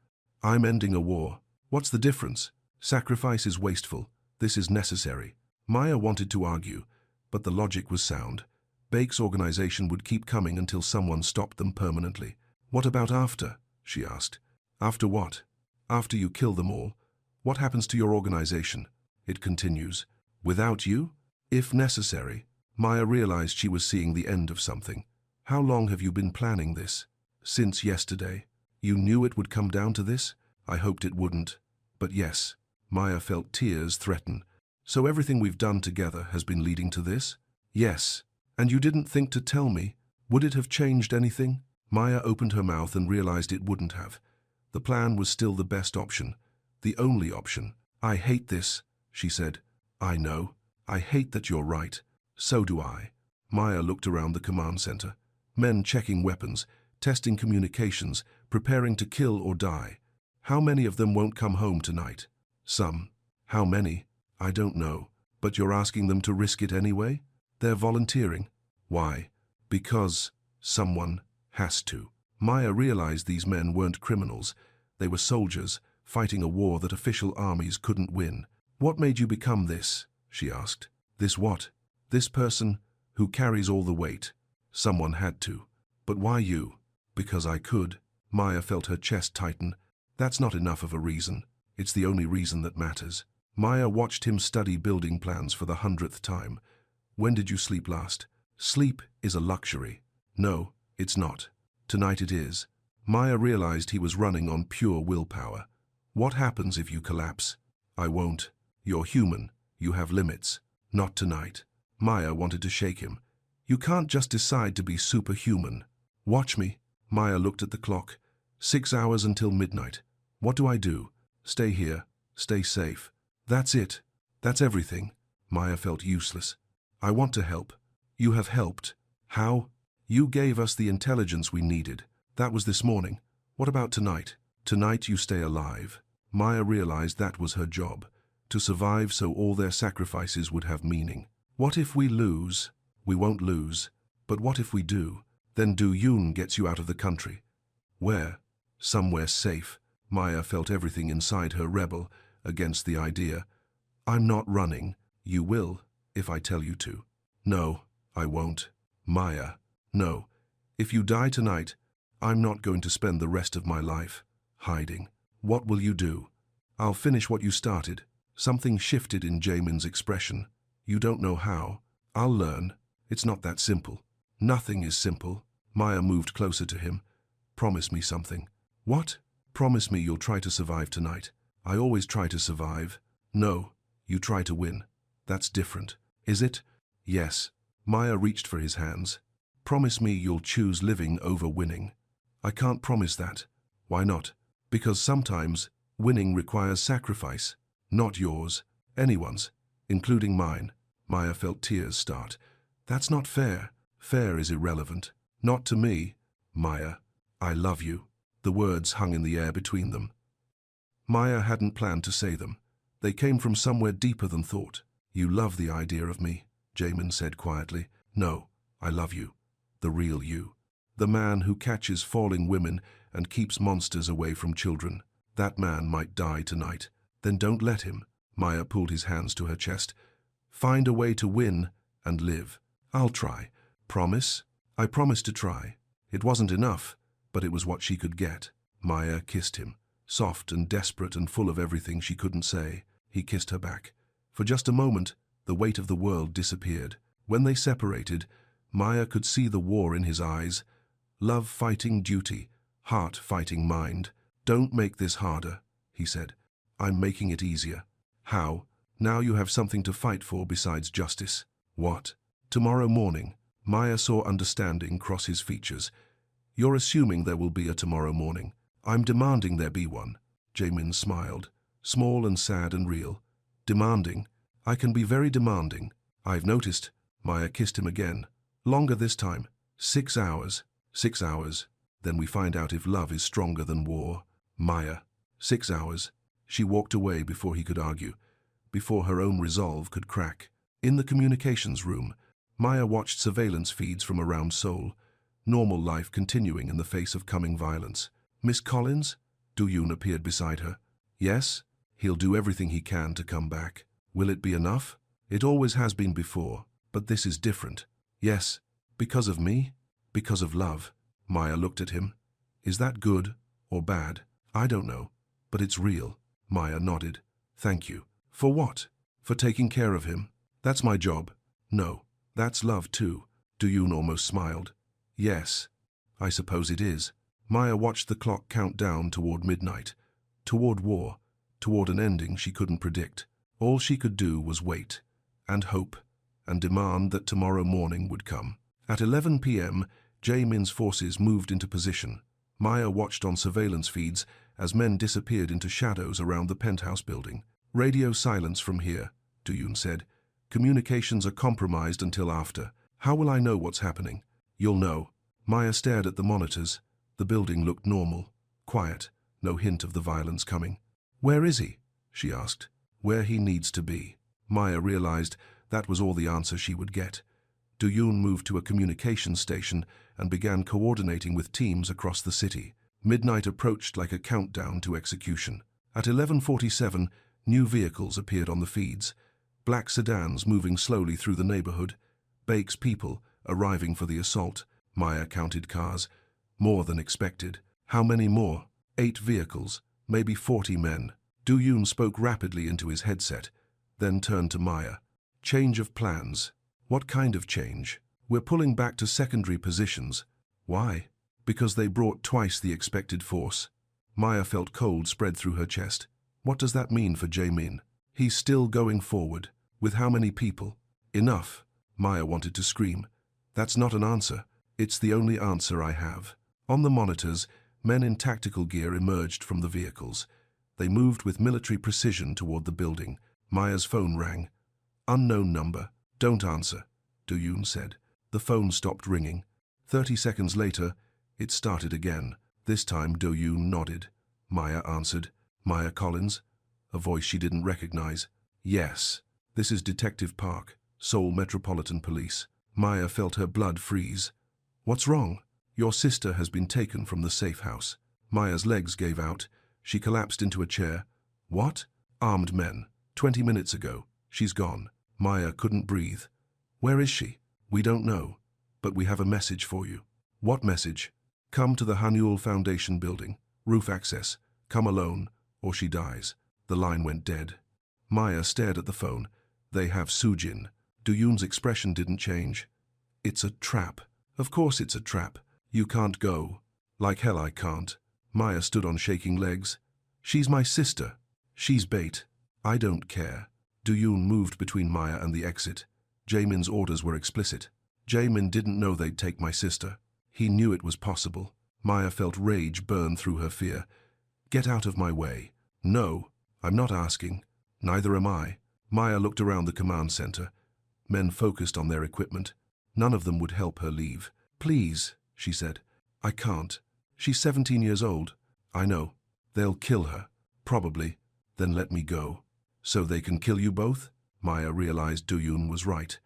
I'm ending a war. What's the difference? Sacrifice is wasteful. This is necessary. Maya wanted to argue, but the logic was sound. Bake's organization would keep coming until someone stopped them permanently. What about after? She asked. After what? After you kill them all. What happens to your organization? It continues. Without you? If necessary. Maya realized she was seeing the end of something. How long have you been planning this? Since yesterday. You knew it would come down to this? I hoped it wouldn't. But yes. Maya felt tears threaten. So everything we've done together has been leading to this? Yes. And you didn't think to tell me? Would it have changed anything? Maya opened her mouth and realized it wouldn't have. The plan was still the best option. The only option. I hate this, she said. I know. I hate that you're right. So do I. Maya looked around the command center. Men checking weapons, testing communications, preparing to kill or die. How many of them won't come home tonight? Some. How many? I don't know. But you're asking them to risk it anyway? They're volunteering. Why? Because someone has to. Maya realized these men weren't criminals. They were soldiers, fighting a war that official armies couldn't win. What made you become this? She asked. This what? This person who carries all the weight. Someone had to. But why you? Because I could. Maya felt her chest tighten. That's not enough of a reason. It's the only reason that matters. Maya watched him study building plans for the 100th time. When did you sleep last? Sleep is a luxury. No, it's not. Tonight it is. Maya realized he was running on pure willpower. What happens if you collapse? I won't. You're human. You have limits. Not tonight. Maya wanted to shake him. You can't just decide to be superhuman. Watch me. Maya looked at the clock. 6 hours until midnight. What do I do? Stay here. Stay safe. That's it. That's everything. Maya felt useless. I want to help. You have helped. How? You gave us the intelligence we needed. That was this morning. What about tonight? Tonight you stay alive. Maya realized that was her job. To survive so all their sacrifices would have meaning. What if we lose? We won't lose. But what if we do? Then Do-yoon gets you out of the country. Where? Somewhere safe. Maya felt everything inside her rebel against the idea. I'm not running. You will, if I tell you to. No, I won't. Maya, no. If you die tonight, I'm not going to spend the rest of my life hiding. What will you do? I'll finish what you started. Something shifted in Jamin's expression. You don't know how. I'll learn. It's not that simple. Nothing is simple. Maya moved closer to him. Promise me something. What? Promise me you'll try to survive tonight. I always try to survive. No, you try to win. That's different. Is it? Yes. Maya reached for his hands. Promise me you'll choose living over winning. I can't promise that. Why not? Because sometimes winning requires sacrifice. Not yours. Anyone's. Including mine. Maya felt tears start. That's not fair. Fair is irrelevant. Not to me. Maya, I love you. The words hung in the air between them. Maya hadn't planned to say them. They came from somewhere deeper than thought. You love the idea of me, Jamin said quietly. No, I love you. The real you. The man who catches falling women and keeps monsters away from children. That man might die tonight. Then don't let him. Maya pulled his hands to her chest. Find a way to win and live. I'll try. Promise? I promised to try. It wasn't enough, but it was what she could get. Maya kissed him. Soft and desperate and full of everything she couldn't say. He kissed her back. For just a moment, the weight of the world disappeared. When they separated, Maya could see the war in his eyes. Love fighting duty, heart fighting mind. "Don't make this harder," he said. "I'm making it easier." "How?" "Now you have something to fight for besides justice." "What?" "Tomorrow morning." Maya saw understanding cross his features. "You're assuming there will be a tomorrow morning. I'm demanding there be one." Jaemin smiled, small and sad and real. "Demanding? I can be very demanding. I've noticed." Maya kissed him again. "Longer this time. 6 hours." 6 hours. Then we find out if love is stronger than war. Maya. 6 hours. She walked away before he could argue, before her own resolve could crack. In the communications room, Maya watched surveillance feeds from around Seoul, normal life continuing in the face of coming violence. "Miss Collins?" Do-yoon appeared beside her. "Yes? He'll do everything he can to come back. Will it be enough? It always has been before, but this is different." "Yes. Because of me? Because of love." Maya looked at him. "Is that good or bad?" "I don't know, but it's real." Maya nodded. "Thank you." "For what?" "For taking care of him. That's my job." "No, that's love too." Do-yoon almost smiled. "Yes, I suppose it is." Maya watched the clock count down toward midnight, toward war, toward an ending she couldn't predict. All she could do was wait, and hope, and demand that tomorrow morning would come. At 11 p.m., Jaemin's forces moved into position. Maya watched on surveillance feeds as men disappeared into shadows around the penthouse building. "Radio silence from here," Do-yoon said. "Communications are compromised until after." "How will I know what's happening?" "You'll know." Maya stared at the monitors. The building looked normal, quiet, no hint of the violence coming. "Where is he?" she asked. "Where he needs to be." Maya realized that was all the answer she would get. Do-yoon moved to a communications station and began coordinating with teams across the city. Midnight approached like a countdown to execution. At 11:47, new vehicles appeared on the feeds. Black sedans moving slowly through the neighborhood. Baek's people arriving for the assault. Maya counted cars. More than expected. How many more? 8 vehicles, maybe 40 men. Do-yoon spoke rapidly into his headset, then turned to Maya. "Change of plans." "What kind of change?" "We're pulling back to secondary positions." "Why?" "Because they brought twice the expected force." Maya felt cold spread through her chest. What does that mean for Jaemin? "He's still going forward." "With how many people?" "Enough." Maya wanted to scream. "That's not an answer. It's the only answer I have." On the monitors, men in tactical gear emerged from the vehicles. They moved with military precision toward the building. Maya's phone rang. "Unknown number. Don't answer," Do-yoon said. The phone stopped ringing. 30 seconds later, it started again. This time Do-yoon nodded. Maya answered. "Maya Collins?" A voice she didn't recognize. "Yes. This is Detective Park, Seoul Metropolitan Police." Maya felt her blood freeze. "What's wrong?" "Your sister has been taken from the safe house." Maya's legs gave out. She collapsed into a chair. "What?" "Armed men. 20 minutes ago. She's gone." Maya couldn't breathe. "Where is she?" "We don't know, but we have a message for you." "What message?" "Come to the Hanyul Foundation building. Roof access. Come alone, or she dies." The line went dead. Maya stared at the phone. "They have Sujin." Do-yoon's expression didn't change. "It's a trap." "Of course it's a trap. You can't go." "Like hell I can't." Maya stood on shaking legs. "She's my sister. She's bait. I don't care." Do-yoon moved between Maya and the exit. Jaemin's orders were explicit. Jaemin didn't know they'd take my sister. He knew it was possible. Maya felt rage burn through her fear. "Get out of my way." "No, I'm not asking. Neither am I." Maya looked around the command center. Men focused on their equipment. None of them would help her leave. "Please," she said. "I can't. She's 17 years old." "I know. They'll kill her. Probably. Then let me go." "So they can kill you both?" Maya realized Do-yoon was right.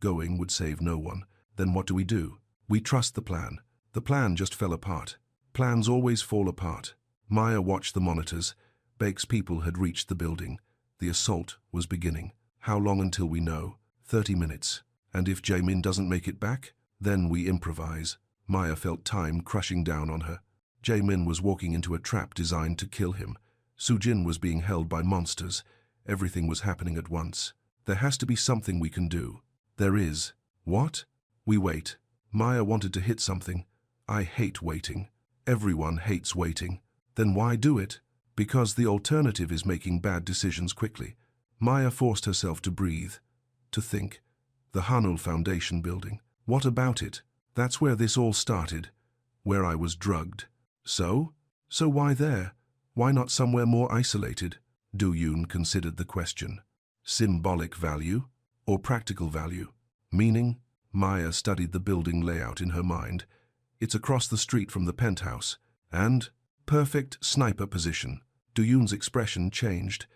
Going would save no one. "Then what do we do?" "We trust the plan." "The plan just fell apart." "Plans always fall apart." Maya watched the monitors. Baek's people had reached the building. The assault was beginning. "How long until we know?" 30 minutes. "And if Jaemin doesn't make it back?" "Then we improvise." Maya felt time crushing down on her. Jaemin was walking into a trap designed to kill him. Sujin was being held by monsters. Everything was happening at once. There has to be something we can do. There is. What? We wait. Maya wanted to hit something. I hate waiting. Everyone hates waiting. Then why do it? Because the alternative is making bad decisions quickly. Maya forced herself to breathe, to think. The Hanul Foundation building. What about it? That's where this all started. Where I was drugged. So? So why there? Why not somewhere more isolated? Du-Yun considered the question. Symbolic value or practical value? Meaning? Maya studied the building layout in her mind. It's across the street from the penthouse. And? Perfect sniper position. Du-Yun's expression changed.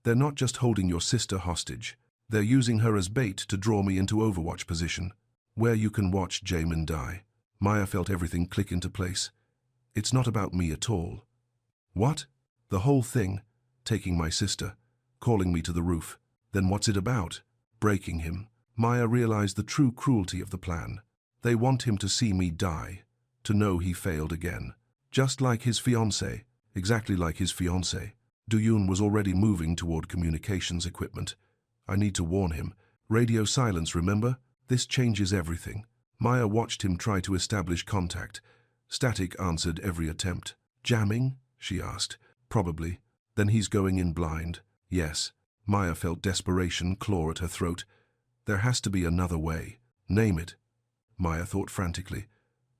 They're not just holding your sister hostage. They're using her as bait to draw me into Overwatch position, where you can watch Jaemin die. Maya felt everything click into place. It's not about me at all. What? The whole thing? Taking my sister, calling me to the roof. Then what's it about? Breaking him. Maya realized the true cruelty of the plan. They want him to see me die, to know he failed again. Just like his fiancée, exactly like his fiancée. Du-Yun was already moving toward communications equipment. I need to warn him. Radio silence, remember? This changes everything. Maya watched him try to establish contact. Static answered every attempt. Jamming? She asked. Probably. Then he's going in blind. Yes. Maya felt desperation claw at her throat. There has to be another way. Name it. Maya thought frantically.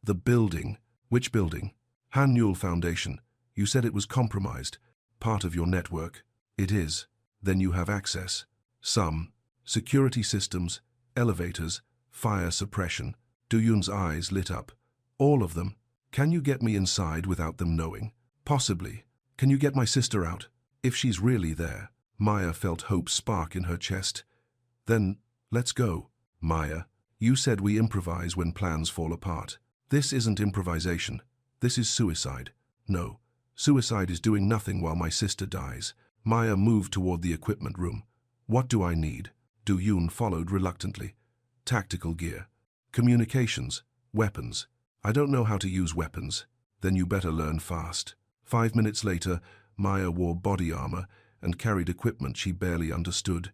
The building. Which building? Hanul Foundation. You said it was compromised. Part of your network. It is. Then you have access. Some. Security systems, elevators, fire suppression. Du-Yun's eyes lit up. All of them. Can you get me inside without them knowing? Possibly. Can you get my sister out? If she's really there. Maya felt hope spark in her chest. Then, let's go. Maya, you said we improvise when plans fall apart. This isn't improvisation. This is suicide. No. Suicide is doing nothing while my sister dies. Maya moved toward the equipment room. What do I need? Du-Yun followed reluctantly. Tactical gear. Communications. Weapons. I don't know how to use weapons. Then you better learn fast. 5 minutes later, Maya wore body armor and carried equipment she barely understood.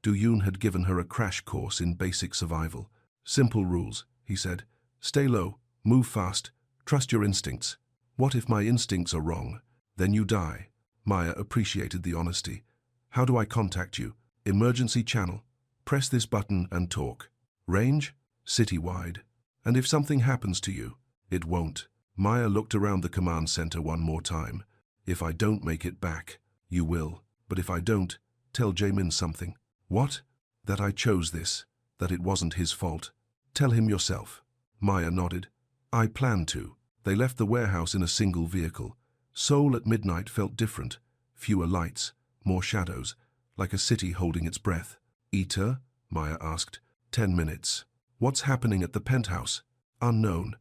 Du-Yun had given her a crash course in basic survival. Simple rules, he said. Stay low, move fast, trust your instincts. What if my instincts are wrong? Then you die. Maya appreciated the honesty. How do I contact you? Emergency channel. Press this button and talk. Range? Citywide. And if something happens to you? It won't. Maya looked around the command center one more time. If I don't make it back, you will. But if I don't, tell Jaemin something. What? That I chose this. That it wasn't his fault. Tell him yourself. Maya nodded. I planned to. They left the warehouse in a single vehicle. Seoul at midnight felt different. Fewer lights, more shadows, like a city holding its breath. Eater? Maya asked. 10 minutes. What's happening at the penthouse? Unknown.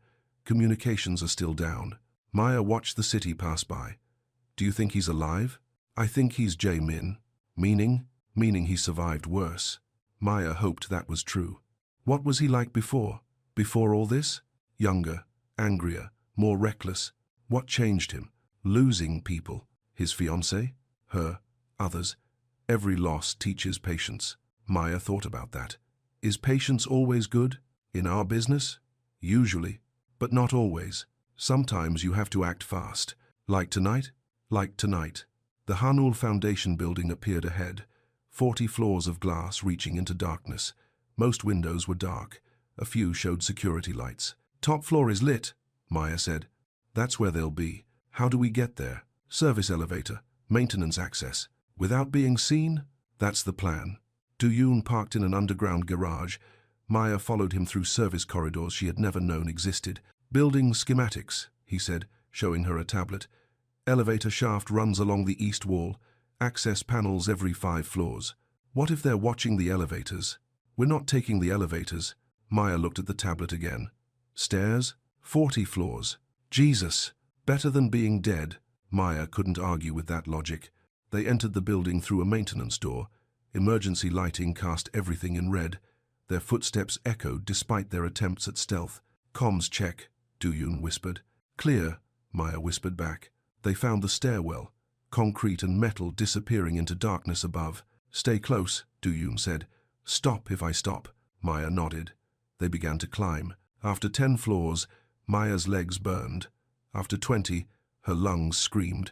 Communications are still down. Maya watched the city pass by. Do you think he's alive? I think he's Jaemin. Meaning? Meaning he survived worse. Maya hoped that was true. What was he like before? Before all this? Younger, angrier, more reckless. What changed him? Losing people. His fiancée? Her? Others? Every loss teaches patience. Maya thought about that. Is patience always good? In our business? Usually. But not always. Sometimes you have to act fast. Like tonight? Like tonight. The Hanul Foundation building appeared ahead. 40 floors of glass reaching into darkness. Most windows were dark. A few showed security lights. Top floor is lit, Maya said. That's where they'll be. How do we get there? Service elevator. Maintenance access. Without being seen? That's the plan. Du-Yun parked in an underground garage. Maya followed him through service corridors she had never known existed. Building schematics, he said, showing her a tablet. Elevator shaft runs along the east wall. Access panels every 5 floors. What if they're watching the elevators? We're not taking the elevators. Maya looked at the tablet again. Stairs? 40 floors. Jesus! Better than being dead. Maya couldn't argue with that logic. They entered the building through a maintenance door. Emergency lighting cast everything in red. Their footsteps echoed despite their attempts at stealth. Comms check, Du-Yun whispered. Clear, Maya whispered back. They found the stairwell, concrete and metal disappearing into darkness above. Stay close, Do-yoon said. Stop if I stop. Maya nodded. They began to climb. After 10 floors, Maya's legs burned. After 20, her lungs screamed.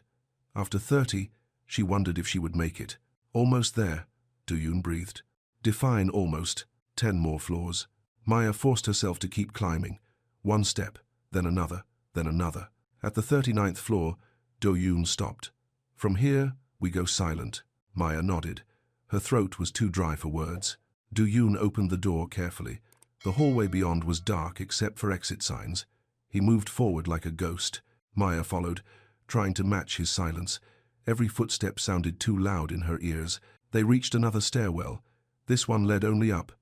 After 30, she wondered if she would make it. Almost there, Do-yoon breathed. Define almost. 10 more floors. Maya forced herself to keep climbing. One step, then another, then another. At the 39th floor, Do-yoon stopped. From here, we go silent. Maya nodded. Her throat was too dry for words. Do-yoon opened the door carefully. The hallway beyond was dark except for exit signs. He moved forward like a ghost. Maya followed, trying to match his silence. Every footstep sounded too loud in her ears. They reached another stairwell. This one led only up,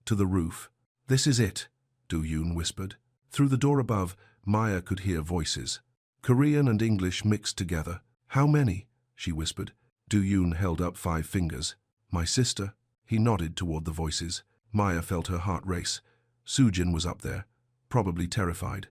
to the roof. This is it, Do-yoon whispered. Through the door above, Maya could hear voices. Korean and English mixed together. How many? She whispered. Do-yoon held up 5 fingers. My sister. He nodded toward the voices. Maya felt her heart race. Soojin was up there, probably terrified.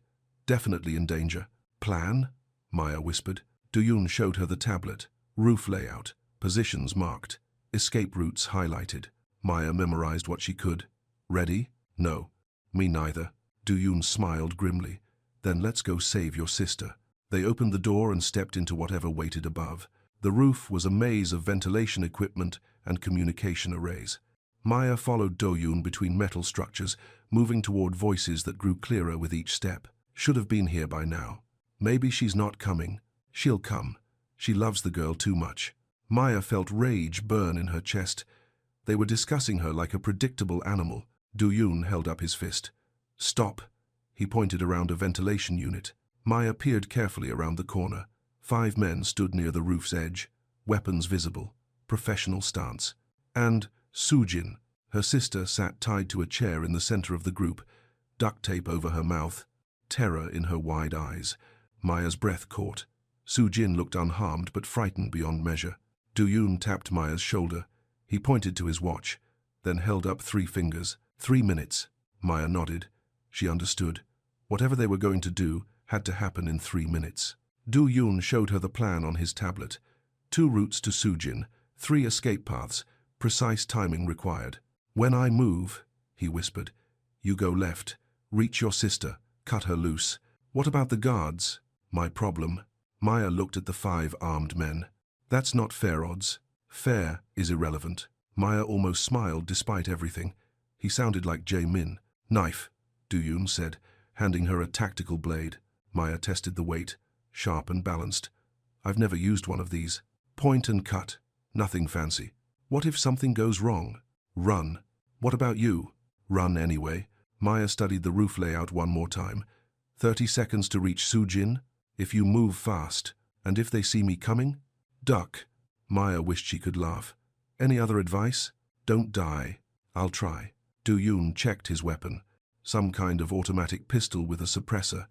Definitely in danger. Plan? Maya whispered. Do-yoon showed her the tablet. Roof layout. Positions marked. Escape routes highlighted. Maya memorized what she could. Ready? No. Me neither. Do-yoon smiled grimly. Then let's go save your sister. They opened the door and stepped into whatever waited above. The roof was a maze of ventilation equipment and communication arrays. Maya followed Do-yoon between metal structures, moving toward voices that grew clearer with each step. Should have been here by now. Maybe she's not coming. She'll come. She loves the girl too much. Maya felt rage burn in her chest. They were discussing her like a predictable animal. Do-yoon held up his fist. Stop. He pointed around a ventilation unit. Maya peered carefully around the corner. 5 men stood near the roof's edge, weapons visible, professional stance. And Soojin, her sister, sat tied to a chair in the center of the group, duct tape over her mouth, terror in her wide eyes. Maya's breath caught. Soojin looked unharmed but frightened beyond measure. Do-yoon tapped Maya's shoulder. He pointed to his watch, then held up 3 fingers. 3 minutes. Maya nodded. She understood. Whatever they were going to do had to happen in 3 minutes. Do-yoon showed her the plan on his tablet. 2 routes to Soojin, 3 escape paths, precise timing required. When I move, he whispered, you go left, reach your sister, cut her loose. What about the guards? My problem. Maya looked at the 5 armed men. That's not fair odds. Fair is irrelevant. Maya almost smiled despite everything. He sounded like Jae-min. Knife, Do-yoon said, handing her a tactical blade. Maya tested the weight, sharp and balanced. I've never used one of these. Point and cut. Nothing fancy. What if something goes wrong? Run. What about you? Run anyway. Maya studied the roof layout one more time. 30 seconds to reach Soojin. If you move fast. And if they see me coming? Duck. Maya wished she could laugh. Any other advice? Don't die. I'll try. Do-yoon checked his weapon. Some kind of automatic pistol with a suppressor.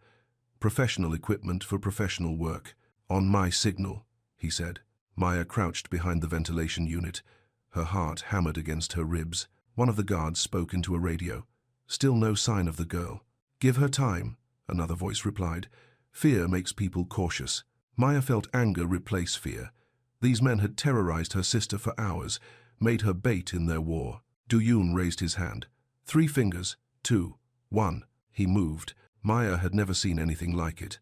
Professional equipment for professional work. On my signal, he said. Maya crouched behind the ventilation unit. Her heart hammered against her ribs. One of the guards spoke into a radio. Still no sign of the girl. Give her time, another voice replied. Fear makes people cautious. Maya felt anger replace fear. These men had terrorized her sister for hours, made her bait in their war. Do-yoon raised his hand. 3 fingers. 2. 1. He moved. Maya had never seen anything like it.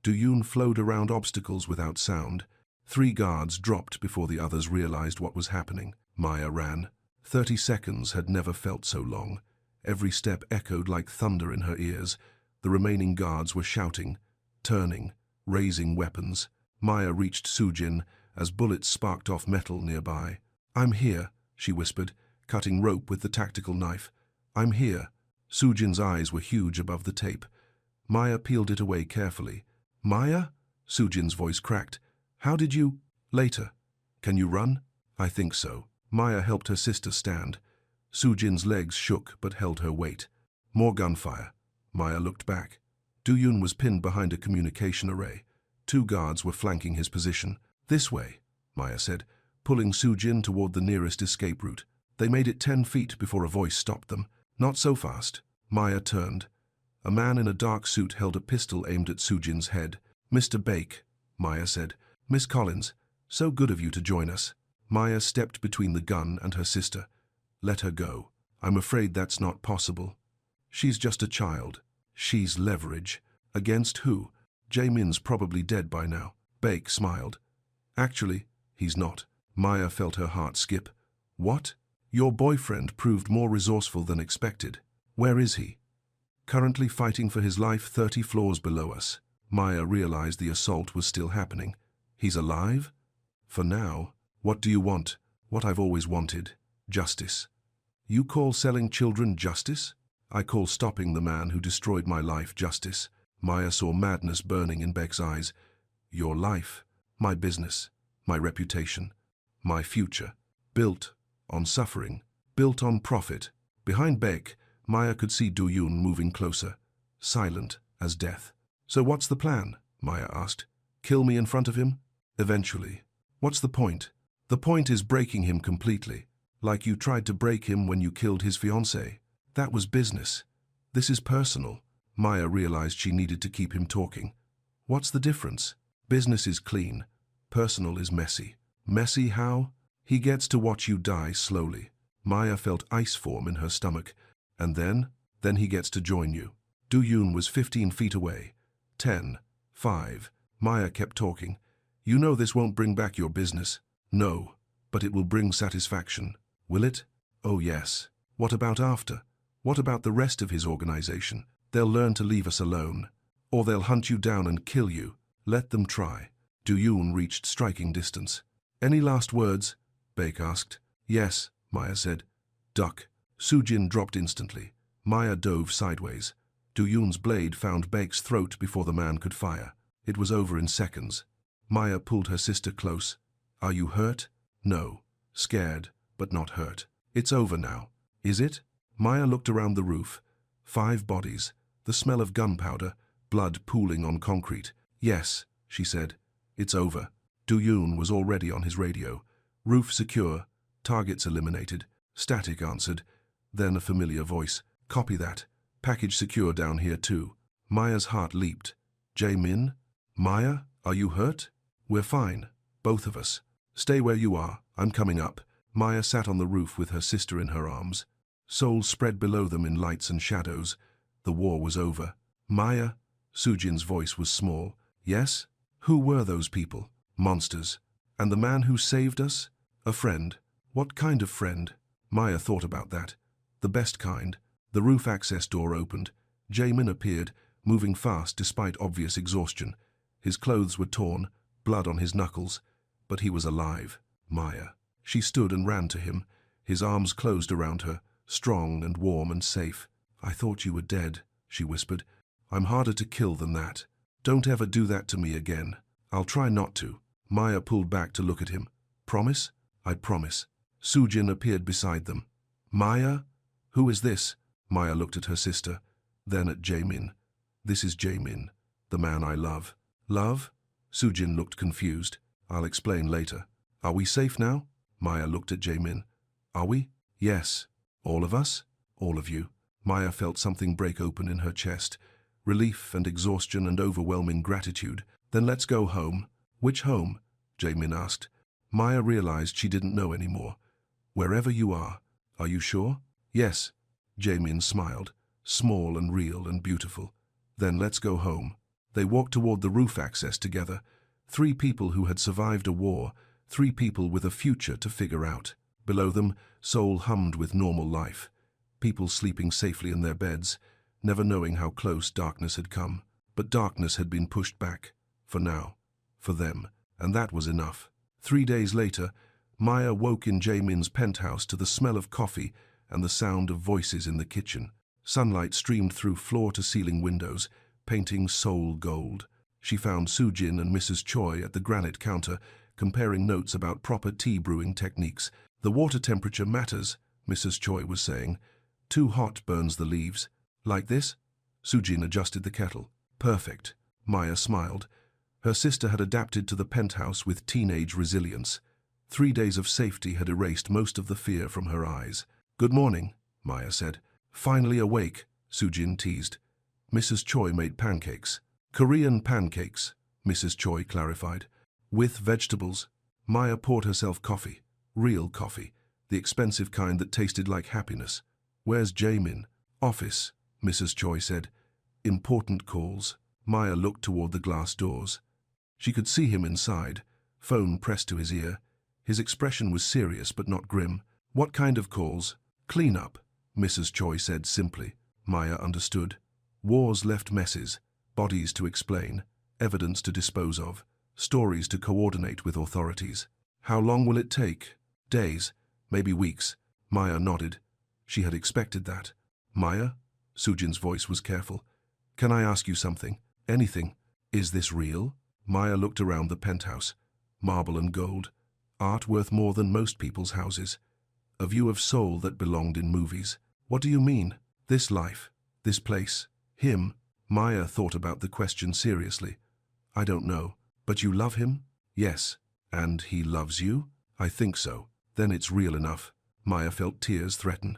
Do-yoon flowed around obstacles without sound. 3 guards dropped before the others realized what was happening. Maya ran. 30 seconds had never felt so long. Every step echoed like thunder in her ears. The remaining guards were shouting, turning, raising weapons. Maya reached Soojin as bullets sparked off metal nearby. I'm here, she whispered, cutting rope with the tactical knife. I'm here. Soojin's eyes were huge above the tape. Maya peeled it away carefully. Maya? Soojin's voice cracked. How did you? Later. Can you run? I think so. Maya helped her sister stand. Soojin's legs shook but held her weight. More gunfire. Maya looked back. Do-yoon was pinned behind a communication array. 2 guards were flanking his position. This way, Maya said, pulling Soojin toward the nearest escape route. They made it 10 feet before a voice stopped them. Not so fast. Maya turned. A man in a dark suit held a pistol aimed at Soojin's head. Mr. Bake, Maya said. Miss Collins, so good of you to join us. Maya stepped between the gun and her sister. Let her go. I'm afraid that's not possible. She's just a child. She's leverage. Against who? Jaemin's probably dead by now. Baek smiled. Actually, he's not. Maya felt her heart skip. What? Your boyfriend proved more resourceful than expected. Where is he? Currently fighting for his life 30 floors below us. Maya realized the assault was still happening. He's alive? For now. What do you want? What I've always wanted. Justice. You call selling children justice? I call stopping the man who destroyed my life justice. Maya saw madness burning in Baek's eyes. Your life, my business, my reputation, my future. Built on suffering, built on profit. Behind Baek, Maya could see Do-yoon moving closer, silent as death. So what's the plan? Maya asked. Kill me in front of him? Eventually. What's the point? The point is breaking him completely. Like you tried to break him when you killed his fiancée. That was business. This is personal. Maya realized she needed to keep him talking. What's the difference? Business is clean. Personal is messy. Messy how? He gets to watch you die slowly. Maya felt ice form in her stomach. And then he gets to join you. Do-yoon was 15 feet away. 10, 5. Maya kept talking. You know this won't bring back your business. No, but it will bring satisfaction. Will it? Oh yes. What about after? What about the rest of his organization? They'll learn to leave us alone. Or they'll hunt you down and kill you. Let them try. Do-yoon reached striking distance. Any last words? Baek asked. Yes, Maya said. Duck. Sujin dropped instantly. Maya dove sideways. Do-yoon's blade found Baek's throat before the man could fire. It was over in seconds. Maya pulled her sister close. Are you hurt? No. Scared, but not hurt. It's over now. Is it? Maya looked around the roof. 5 bodies. The smell of gunpowder. Blood pooling on concrete. Yes, she said. It's over. Do-yoon was already on his radio. Roof secure. Targets eliminated. Static answered. Then a familiar voice. Copy that. Package secure down here too. Maya's heart leaped. Jae-min? Maya, are you hurt? We're fine. Both of us. Stay where you are. I'm coming up. Maya sat on the roof with her sister in her arms. Seoul spread below them in lights and shadows. The war was over. Maya? Sujin's voice was small. Yes? Who were those people? Monsters. And the man who saved us? A friend. What kind of friend? Maya thought about that. The best kind. The roof access door opened. Jaemin appeared, moving fast despite obvious exhaustion. His clothes were torn, blood on his knuckles, but he was alive. Maya. She stood and ran to him. His arms closed around her, strong and warm and safe. I thought you were dead, she whispered. I'm harder to kill than that. Don't ever do that to me again. I'll try not to. Maya pulled back to look at him. Promise? I promise. Sujin appeared beside them. Maya? Who is this? Maya looked at her sister, then at Jaemin. This is Jaemin, the man I love. Love? Sujin looked confused. I'll explain later. Are we safe now? Maya looked at Jaemin. Are we? Yes. All of us? All of you. Maya felt something break open in her chest. Relief and exhaustion and overwhelming gratitude. Then let's go home. Which home? Jaemin asked. Maya realized she didn't know anymore. Wherever you are. Are you sure? Yes. Jaemin smiled. Small and real and beautiful. Then let's go home. They walked toward the roof access together. 3 people who had survived a war. 3 people with a future to figure out. Below them, Seoul hummed with normal life. People sleeping safely in their beds, never knowing how close darkness had come. But darkness had been pushed back. For now. For them. And that was enough. 3 days later, Maya woke in Jaemin's penthouse to the smell of coffee and the sound of voices in the kitchen. Sunlight streamed through floor-to-ceiling windows, painting Seoul gold. She found Sujin and Mrs. Choi at the granite counter, comparing notes about proper tea brewing techniques. The water temperature matters, Mrs. Choi was saying. Too hot burns the leaves. Like this? Sujin adjusted the kettle. Perfect. Maya smiled. Her sister had adapted to the penthouse with teenage resilience. 3 days of safety had erased most of the fear from her eyes. Good morning, Maya said. Finally awake, Sujin teased. Mrs. Choi made pancakes. Korean pancakes, Mrs. Choi clarified. With vegetables. Maya poured herself coffee. Real coffee, the expensive kind that tasted like happiness. Where's Jamin? Office, Mrs. Choi said. Important calls. Maya looked toward the glass doors. She could see him inside, phone pressed to his ear. His expression was serious but not grim. What kind of calls? Clean up, Mrs. Choi said simply. Maya understood. Wars left messes, bodies to explain, evidence to dispose of, stories to coordinate with authorities. How long will it take? Days, maybe weeks. Maya nodded. She had expected that. Maya? Sujin's voice was careful. Can I ask you something? Anything. Is this real? Maya looked around the penthouse. Marble and gold. Art worth more than most people's houses. A view of Seoul that belonged in movies. What do you mean? This life, this place, him? Maya thought about the question seriously. I don't know. But you love him? Yes. And he loves you? I think so. Then it's real enough. Maya felt tears threaten.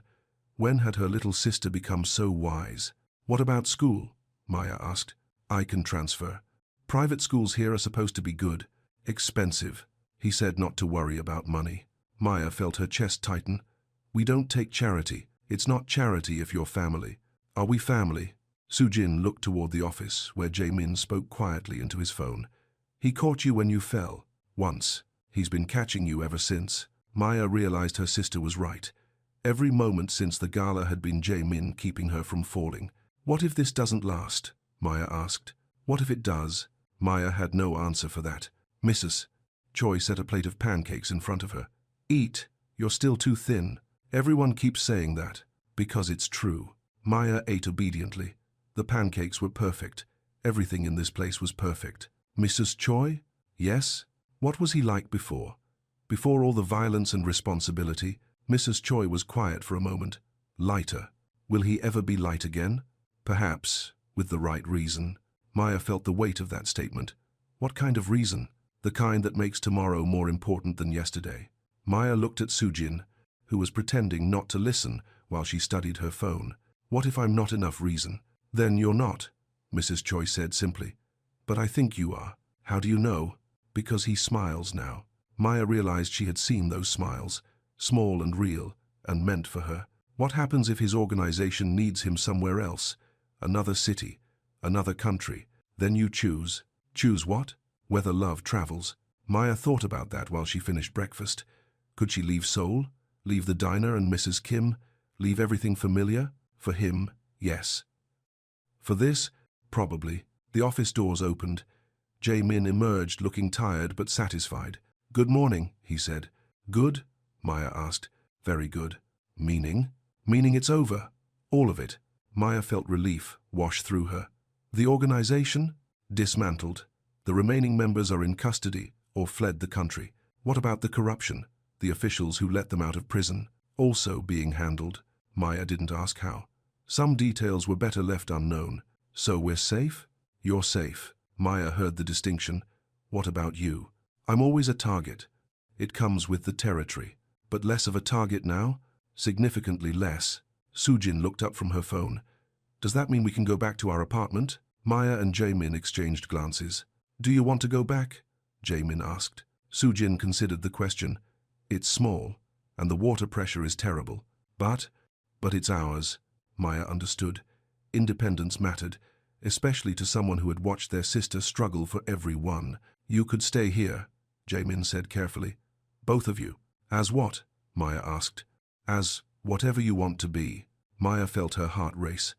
When had her little sister become so wise? What about school? Maya asked. I can transfer. Private schools here are supposed to be good. Expensive. He said not to worry about money. Maya felt her chest tighten. We don't take charity. It's not charity if you're family. Are we family? Sujin looked toward the office, where Jae-min spoke quietly into his phone. He caught you when you fell. Once. He's been catching you ever since. Maya realized her sister was right. Every moment since the gala had been Jae-min keeping her from falling. What if this doesn't last? Maya asked. What if it does? Maya had no answer for that. Mrs. Choi set a plate of pancakes in front of her. Eat. You're still too thin. Everyone keeps saying that. Because it's true. Maya ate obediently. The pancakes were perfect. Everything in this place was perfect. Mrs. Choi? Yes? What was he like before? Before all the violence and responsibility, Mrs. Choi was quiet for a moment. Lighter. Will he ever be light again? Perhaps, with the right reason. Maya felt the weight of that statement. What kind of reason? The kind that makes tomorrow more important than yesterday. Maya looked at Sujin, who was pretending not to listen while she studied her phone. What if I'm not enough reason? Then you're not, Mrs. Choi said simply. But I think you are. How do you know? Because he smiles now. Maya realized she had seen those smiles, small and real, and meant for her. What happens if his organization needs him somewhere else? Another city, another country. Then you choose. Choose what? Whether love travels. Maya thought about that while she finished breakfast. Could she leave Seoul? Leave the diner and Mrs. Kim? Leave everything familiar? For him, yes. For this, probably. The office doors opened. Jae-min emerged looking tired but satisfied. Good morning, he said. Good? Maya asked. Very good. Meaning? Meaning it's over. All of it. Maya felt relief wash through her. The organization? Dismantled. The remaining members are in custody or fled the country. What about the corruption? The officials who let them out of prison? Also being handled. Maya didn't ask how. Some details were better left unknown. So we're safe? You're safe. Maya heard the distinction. What about you? I'm always a target. It comes with the territory. But less of a target now? Significantly less. Sujin looked up from her phone. Does that mean we can go back to our apartment? Maya and Jae-min exchanged glances. Do you want to go back? Jae-min asked. Sujin considered the question. It's small, and the water pressure is terrible. But it's ours. Maya understood. Independence mattered, especially to someone who had watched their sister struggle for every one. You could stay here, Jae-min said carefully. Both of you. As what? Maya asked. As whatever you want to be. Maya felt her heart race.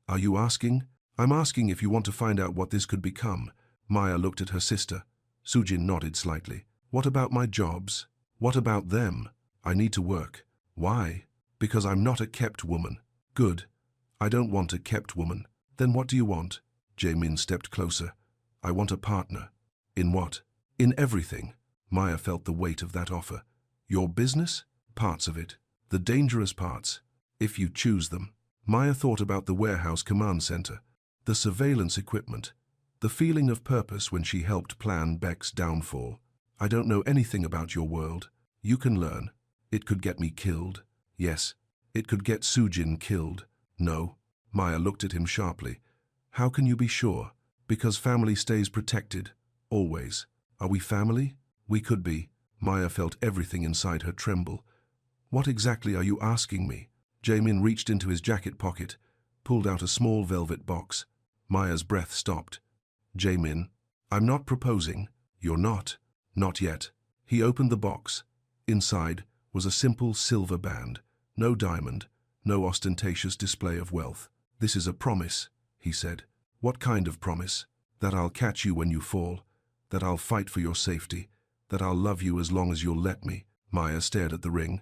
Are you asking? I'm asking if you want to find out what this could become. Maya looked at her sister. Sujin nodded slightly. What about my jobs? What about them? I need to work. Why? Because I'm not a kept woman. Good. I don't want a kept woman. Then what do you want? Jae-min stepped closer. I want a partner. In what? In everything. Maya felt the weight of that offer. Your business? Parts of it. The dangerous parts. If you choose them. Maya thought about the warehouse command center, the surveillance equipment, the feeling of purpose when she helped plan Beck's downfall. I don't know anything about your world. You can learn. It could get me killed. Yes. It could get Sujin killed. No. Maya looked at him sharply. How can you be sure? Because family stays protected. Always. Are we family? We could be. Maya felt everything inside her tremble. What exactly are you asking me? Jamin reached into his jacket pocket, pulled out a small velvet box. Maya's breath stopped. Jamin, I'm not proposing. You're not. Not yet. He opened the box. Inside was a simple silver band. No diamond, no ostentatious display of wealth. This is a promise, he said. What kind of promise? That I'll catch you when you fall, that I'll fight for your safety, that I'll love you as long as you'll let me. Maya stared at the ring.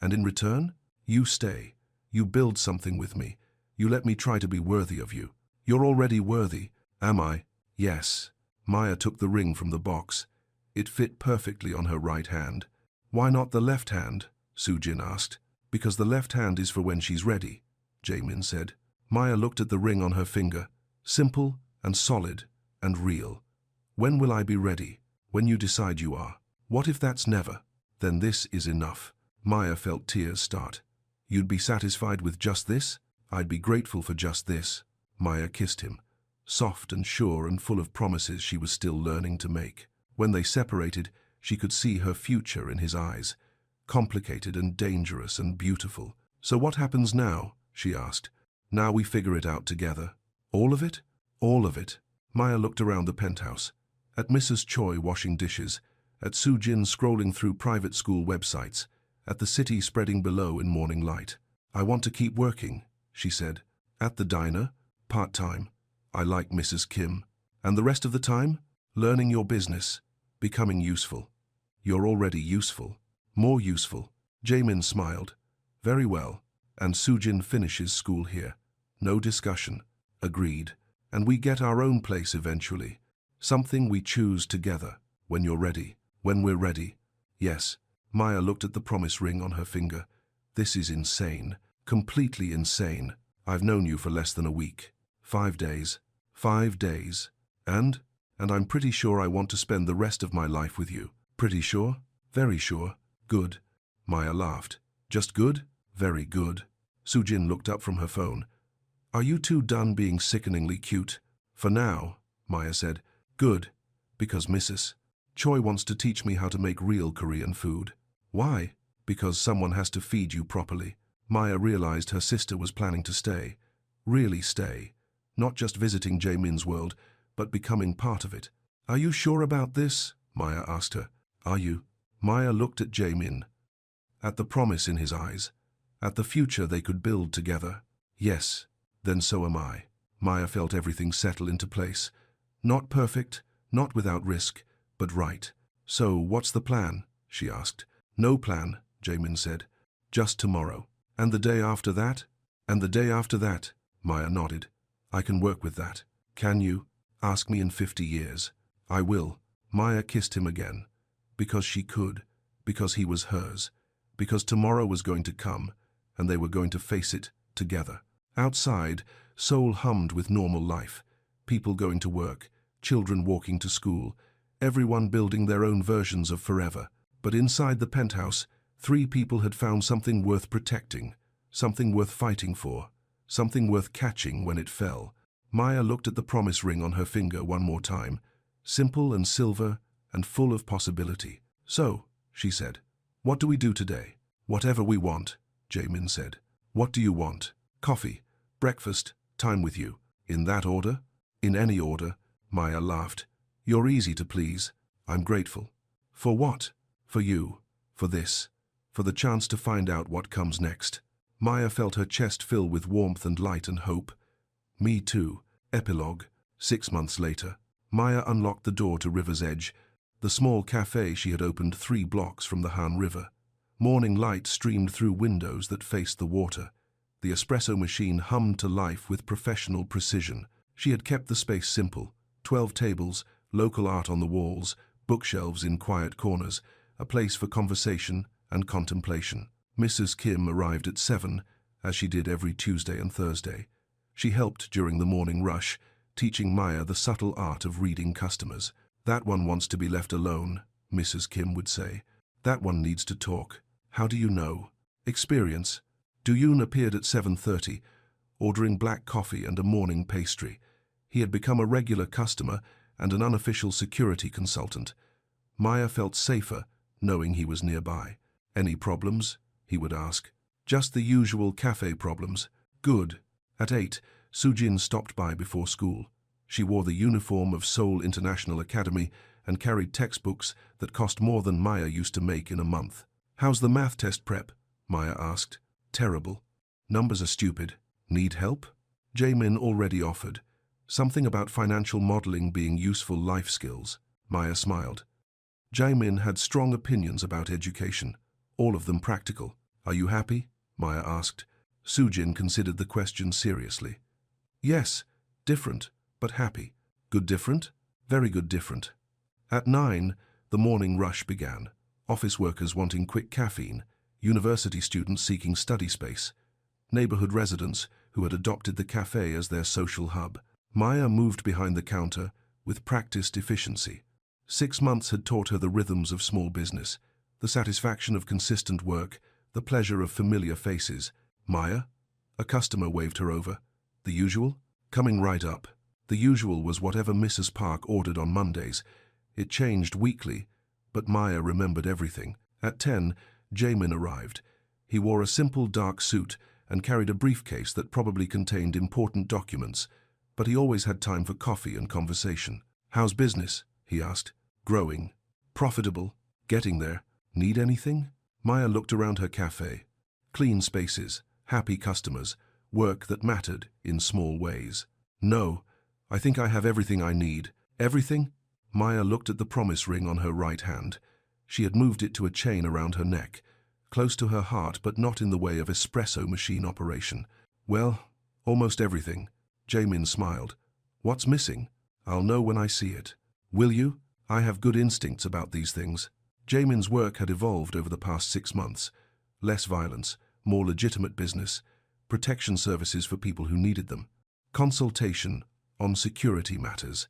And in return, you stay. You build something with me. You let me try to be worthy of you. You're already worthy. Am I? Yes. Maya took the ring from the box. It fit perfectly on her right hand. Why not the left hand? Sujin asked. Because the left hand is for when she's ready, Jamin said. Maya looked at the ring on her finger. Simple and solid and real. When will I be ready? When you decide you are. What if that's never? Then this is enough. Maya felt tears start. You'd be satisfied with just this? I'd be grateful for just this. Maya kissed him, soft and sure and full of promises she was still learning to make. When they separated, she could see her future in his eyes, complicated and dangerous and beautiful. So what happens now? She asked. Now we figure it out together. All of it? All of it. Maya looked around the penthouse, at Mrs. Choi washing dishes, at Sujin scrolling through private school websites, at the city spreading below in morning light. I want to keep working, she said. At the diner, part-time. I like Mrs. Kim. And the rest of the time? Learning your business, becoming useful. You're already useful. More useful. Jamin smiled. Very well. And Sujin finishes school here. No discussion. Agreed. And we get our own place eventually. Something we choose together. When you're ready. When we're ready. Yes. Maya looked at the promise ring on her finger. This is insane. Completely insane. I've known you for less than a week. 5 days. 5 days. And I'm pretty sure I want to spend the rest of my life with you. Pretty sure? Very sure. Good. Maya laughed. Just good? Very good. Sujin looked up from her phone. Are you two done being sickeningly cute? For now, Maya said. Good. Because Mrs. Choi wants to teach me how to make real Korean food. Why? Because someone has to feed you properly. Maya realized her sister was planning to stay. Really stay. Not just visiting Jamin's world, but becoming part of it. Are you sure about this? Maya asked her. Are you? Maya looked at Jamin. At the promise in his eyes. At the future they could build together. Yes. Then so am I. Maya felt everything settle into place. Not perfect, not without risk, but right. So, what's the plan? She asked. No plan, Jamin said. Just tomorrow. And the day after that? And the day after that? Maya nodded. I can work with that. Can you? Ask me in 50 years. I will. Maya kissed him again. Because she could. Because he was hers. Because tomorrow was going to come, and they were going to face it together. Outside, Seoul hummed with normal life. People going to work, children walking to school, everyone building their own versions of forever. But inside the penthouse, 3 people had found something worth protecting, something worth fighting for, something worth catching when it fell. Maya looked at the promise ring on her finger one more time, simple and silver and full of possibility. So, she said, what do we do today? Whatever we want, Jamin said. What do you want? Coffee, breakfast, time with you. In that order? In any order, Maya laughed. You're easy to please. I'm grateful. For what? For you. For this. For the chance to find out what comes next. Maya felt her chest fill with warmth and light and hope. Me too. Epilogue. 6 months later. Maya unlocked the door to River's Edge, the small cafe she had opened 3 blocks from the Han River. Morning light streamed through windows that faced the water. The espresso machine hummed to life with professional precision. She had kept the space simple. 12 tables, local art on the walls, bookshelves in quiet corners, a place for conversation and contemplation. Mrs. Kim arrived at 7, as she did every Tuesday and Thursday. She helped during the morning rush, teaching Maya the subtle art of reading customers. That one wants to be left alone, Mrs. Kim would say. That one needs to talk. How do you know? Experience. Do-yoon appeared at 7:30, ordering black coffee and a morning pastry. He had become a regular customer and an unofficial security consultant. Maya felt safer, knowing he was nearby. "Any problems?" he would ask. "Just the usual cafe problems." "Good." At 8, Sujin stopped by before school. She wore the uniform of Seoul International Academy and carried textbooks that cost more than Maya used to make in a month. "How's the math test prep?" Maya asked. "Terrible. Numbers are stupid. Need help?" Jaemin already offered. Something about financial modeling being useful life skills. Maya smiled. Jaemin had strong opinions about education, all of them practical. "Are you happy?" Maya asked. Sujin considered the question seriously. "Yes, different, but happy." "Good different?" "Very good different." At 9, the morning rush began. Office workers wanting quick caffeine, university students seeking study space, neighborhood residents who had adopted the cafe as their social hub. Maya moved behind the counter with practiced efficiency. 6 months had taught her the rhythms of small business, the satisfaction of consistent work, the pleasure of familiar faces. "Maya?" A customer waved her over. "The usual?" "Coming right up." The usual was whatever Mrs. Park ordered on Mondays. It changed weekly, but Maya remembered everything. At 10, Jaemin arrived. He wore a simple dark suit and carried a briefcase that probably contained important documents, but he always had time for coffee and conversation. "How's business?" he asked. "Growing." "Profitable?" "Getting there." "Need anything?" Maya looked around her cafe. Clean spaces, happy customers, work that mattered in small ways. "No, I think I have everything I need." "Everything?" Maya looked at the promise ring on her right hand. She had moved it to a chain around her neck, close to her heart but not in the way of espresso machine operation. "Well, almost everything." Jaemin smiled. "What's missing? I'll know when I see it." "Will you?" "I have good instincts about these things." Jaemin's work had evolved over the past 6 months. Less violence, more legitimate business, protection services for people who needed them, consultation on security matters,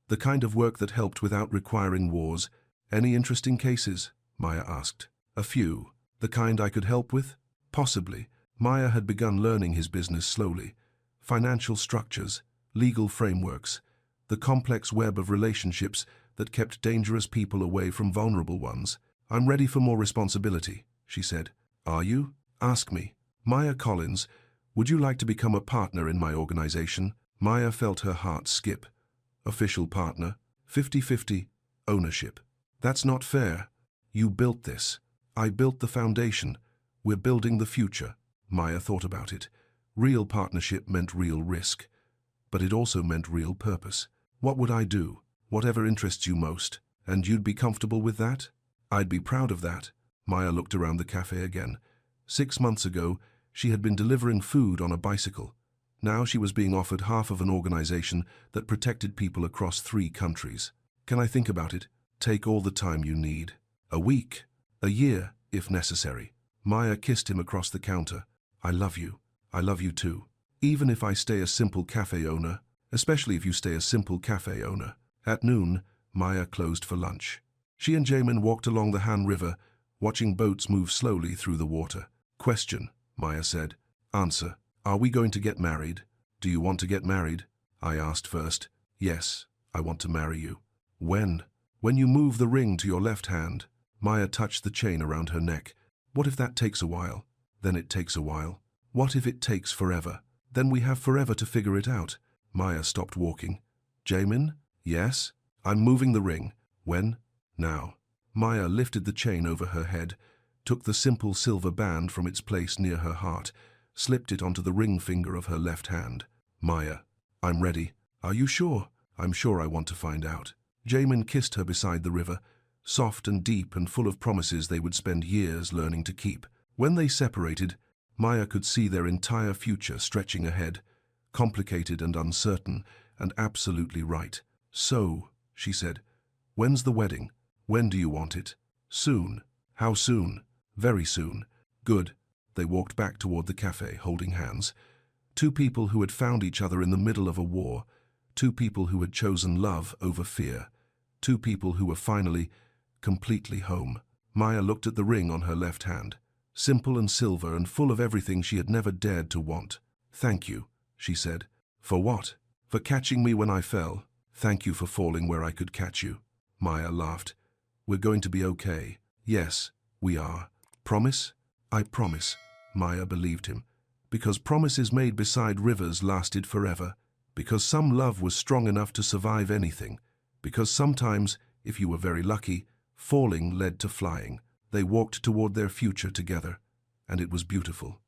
the kind of work that helped without requiring wars. "Any interesting cases?" Maya asked. "A few." "The kind I could help with?" "Possibly." Maya had begun learning his business slowly. Financial structures, legal frameworks, the complex web of relationships that kept dangerous people away from vulnerable ones. "I'm ready for more responsibility," she said. "Are you?" "Ask me." "Maya Collins, would you like to become a partner in my organization?" Maya felt her heart skip. "Official partner, 50-50, ownership." "That's not fair. You built this. I built the foundation. We're building the future." Maya thought about it. Real partnership meant real risk, but it also meant real purpose. "What would I do?" "Whatever interests you most. And you'd be comfortable with that?" "I'd be proud of that." Maya looked around the cafe again. 6 months ago, she had been delivering food on a bicycle. Now she was being offered half of an organization that protected people across 3 countries. "Can I think about it?" "Take all the time you need. A week, a year, if necessary." Maya kissed him across the counter. "I love you. I love you too. Even if I stay a simple cafe owner, especially if you stay a simple cafe owner." At noon, Maya closed for lunch. She and Jaemin walked along the Han River, watching boats move slowly through the water. "Question," Maya said. "Answer. Are we going to get married?" "Do you want to get married?" I asked first. "Yes, I want to marry you." "When?" "When you move the ring to your left hand." Maya touched the chain around her neck. "What if that takes a while?" "Then it takes a while." "What if it takes forever?" "Then we have forever to figure it out." Maya stopped walking. "Jaemin?" "Yes?" "I'm moving the ring." "When?" "Now." Maya lifted the chain over her head, took the simple silver band from its place near her heart, slipped it onto the ring finger of her left hand. "Maya, I'm ready." "Are you sure?" "I'm sure I want to find out." Jaemin kissed her beside the river, soft and deep and full of promises they would spend years learning to keep. When they separated, Maya could see their entire future stretching ahead, complicated and uncertain, and absolutely right. "So," she said, "when's the wedding? When do you want it?" "Soon." "How soon?" "Very soon." "Good." They walked back toward the cafe, holding hands. 2 people who had found each other in the middle of a war. 2 people who had chosen love over fear. 2 people who were finally, completely home. Maya looked at the ring on her left hand. Simple and silver and full of everything she had never dared to want. "Thank you," she said. "For what?" "For catching me when I fell. Thank you for falling where I could catch you." Maya laughed. "We're going to be okay." Yes, we are. Promise? I promise. Maya believed him. Because promises made beside rivers lasted forever. Because some love was strong enough to survive anything. Because sometimes, if you were very lucky, falling led to flying. They walked toward their future together, and it was beautiful.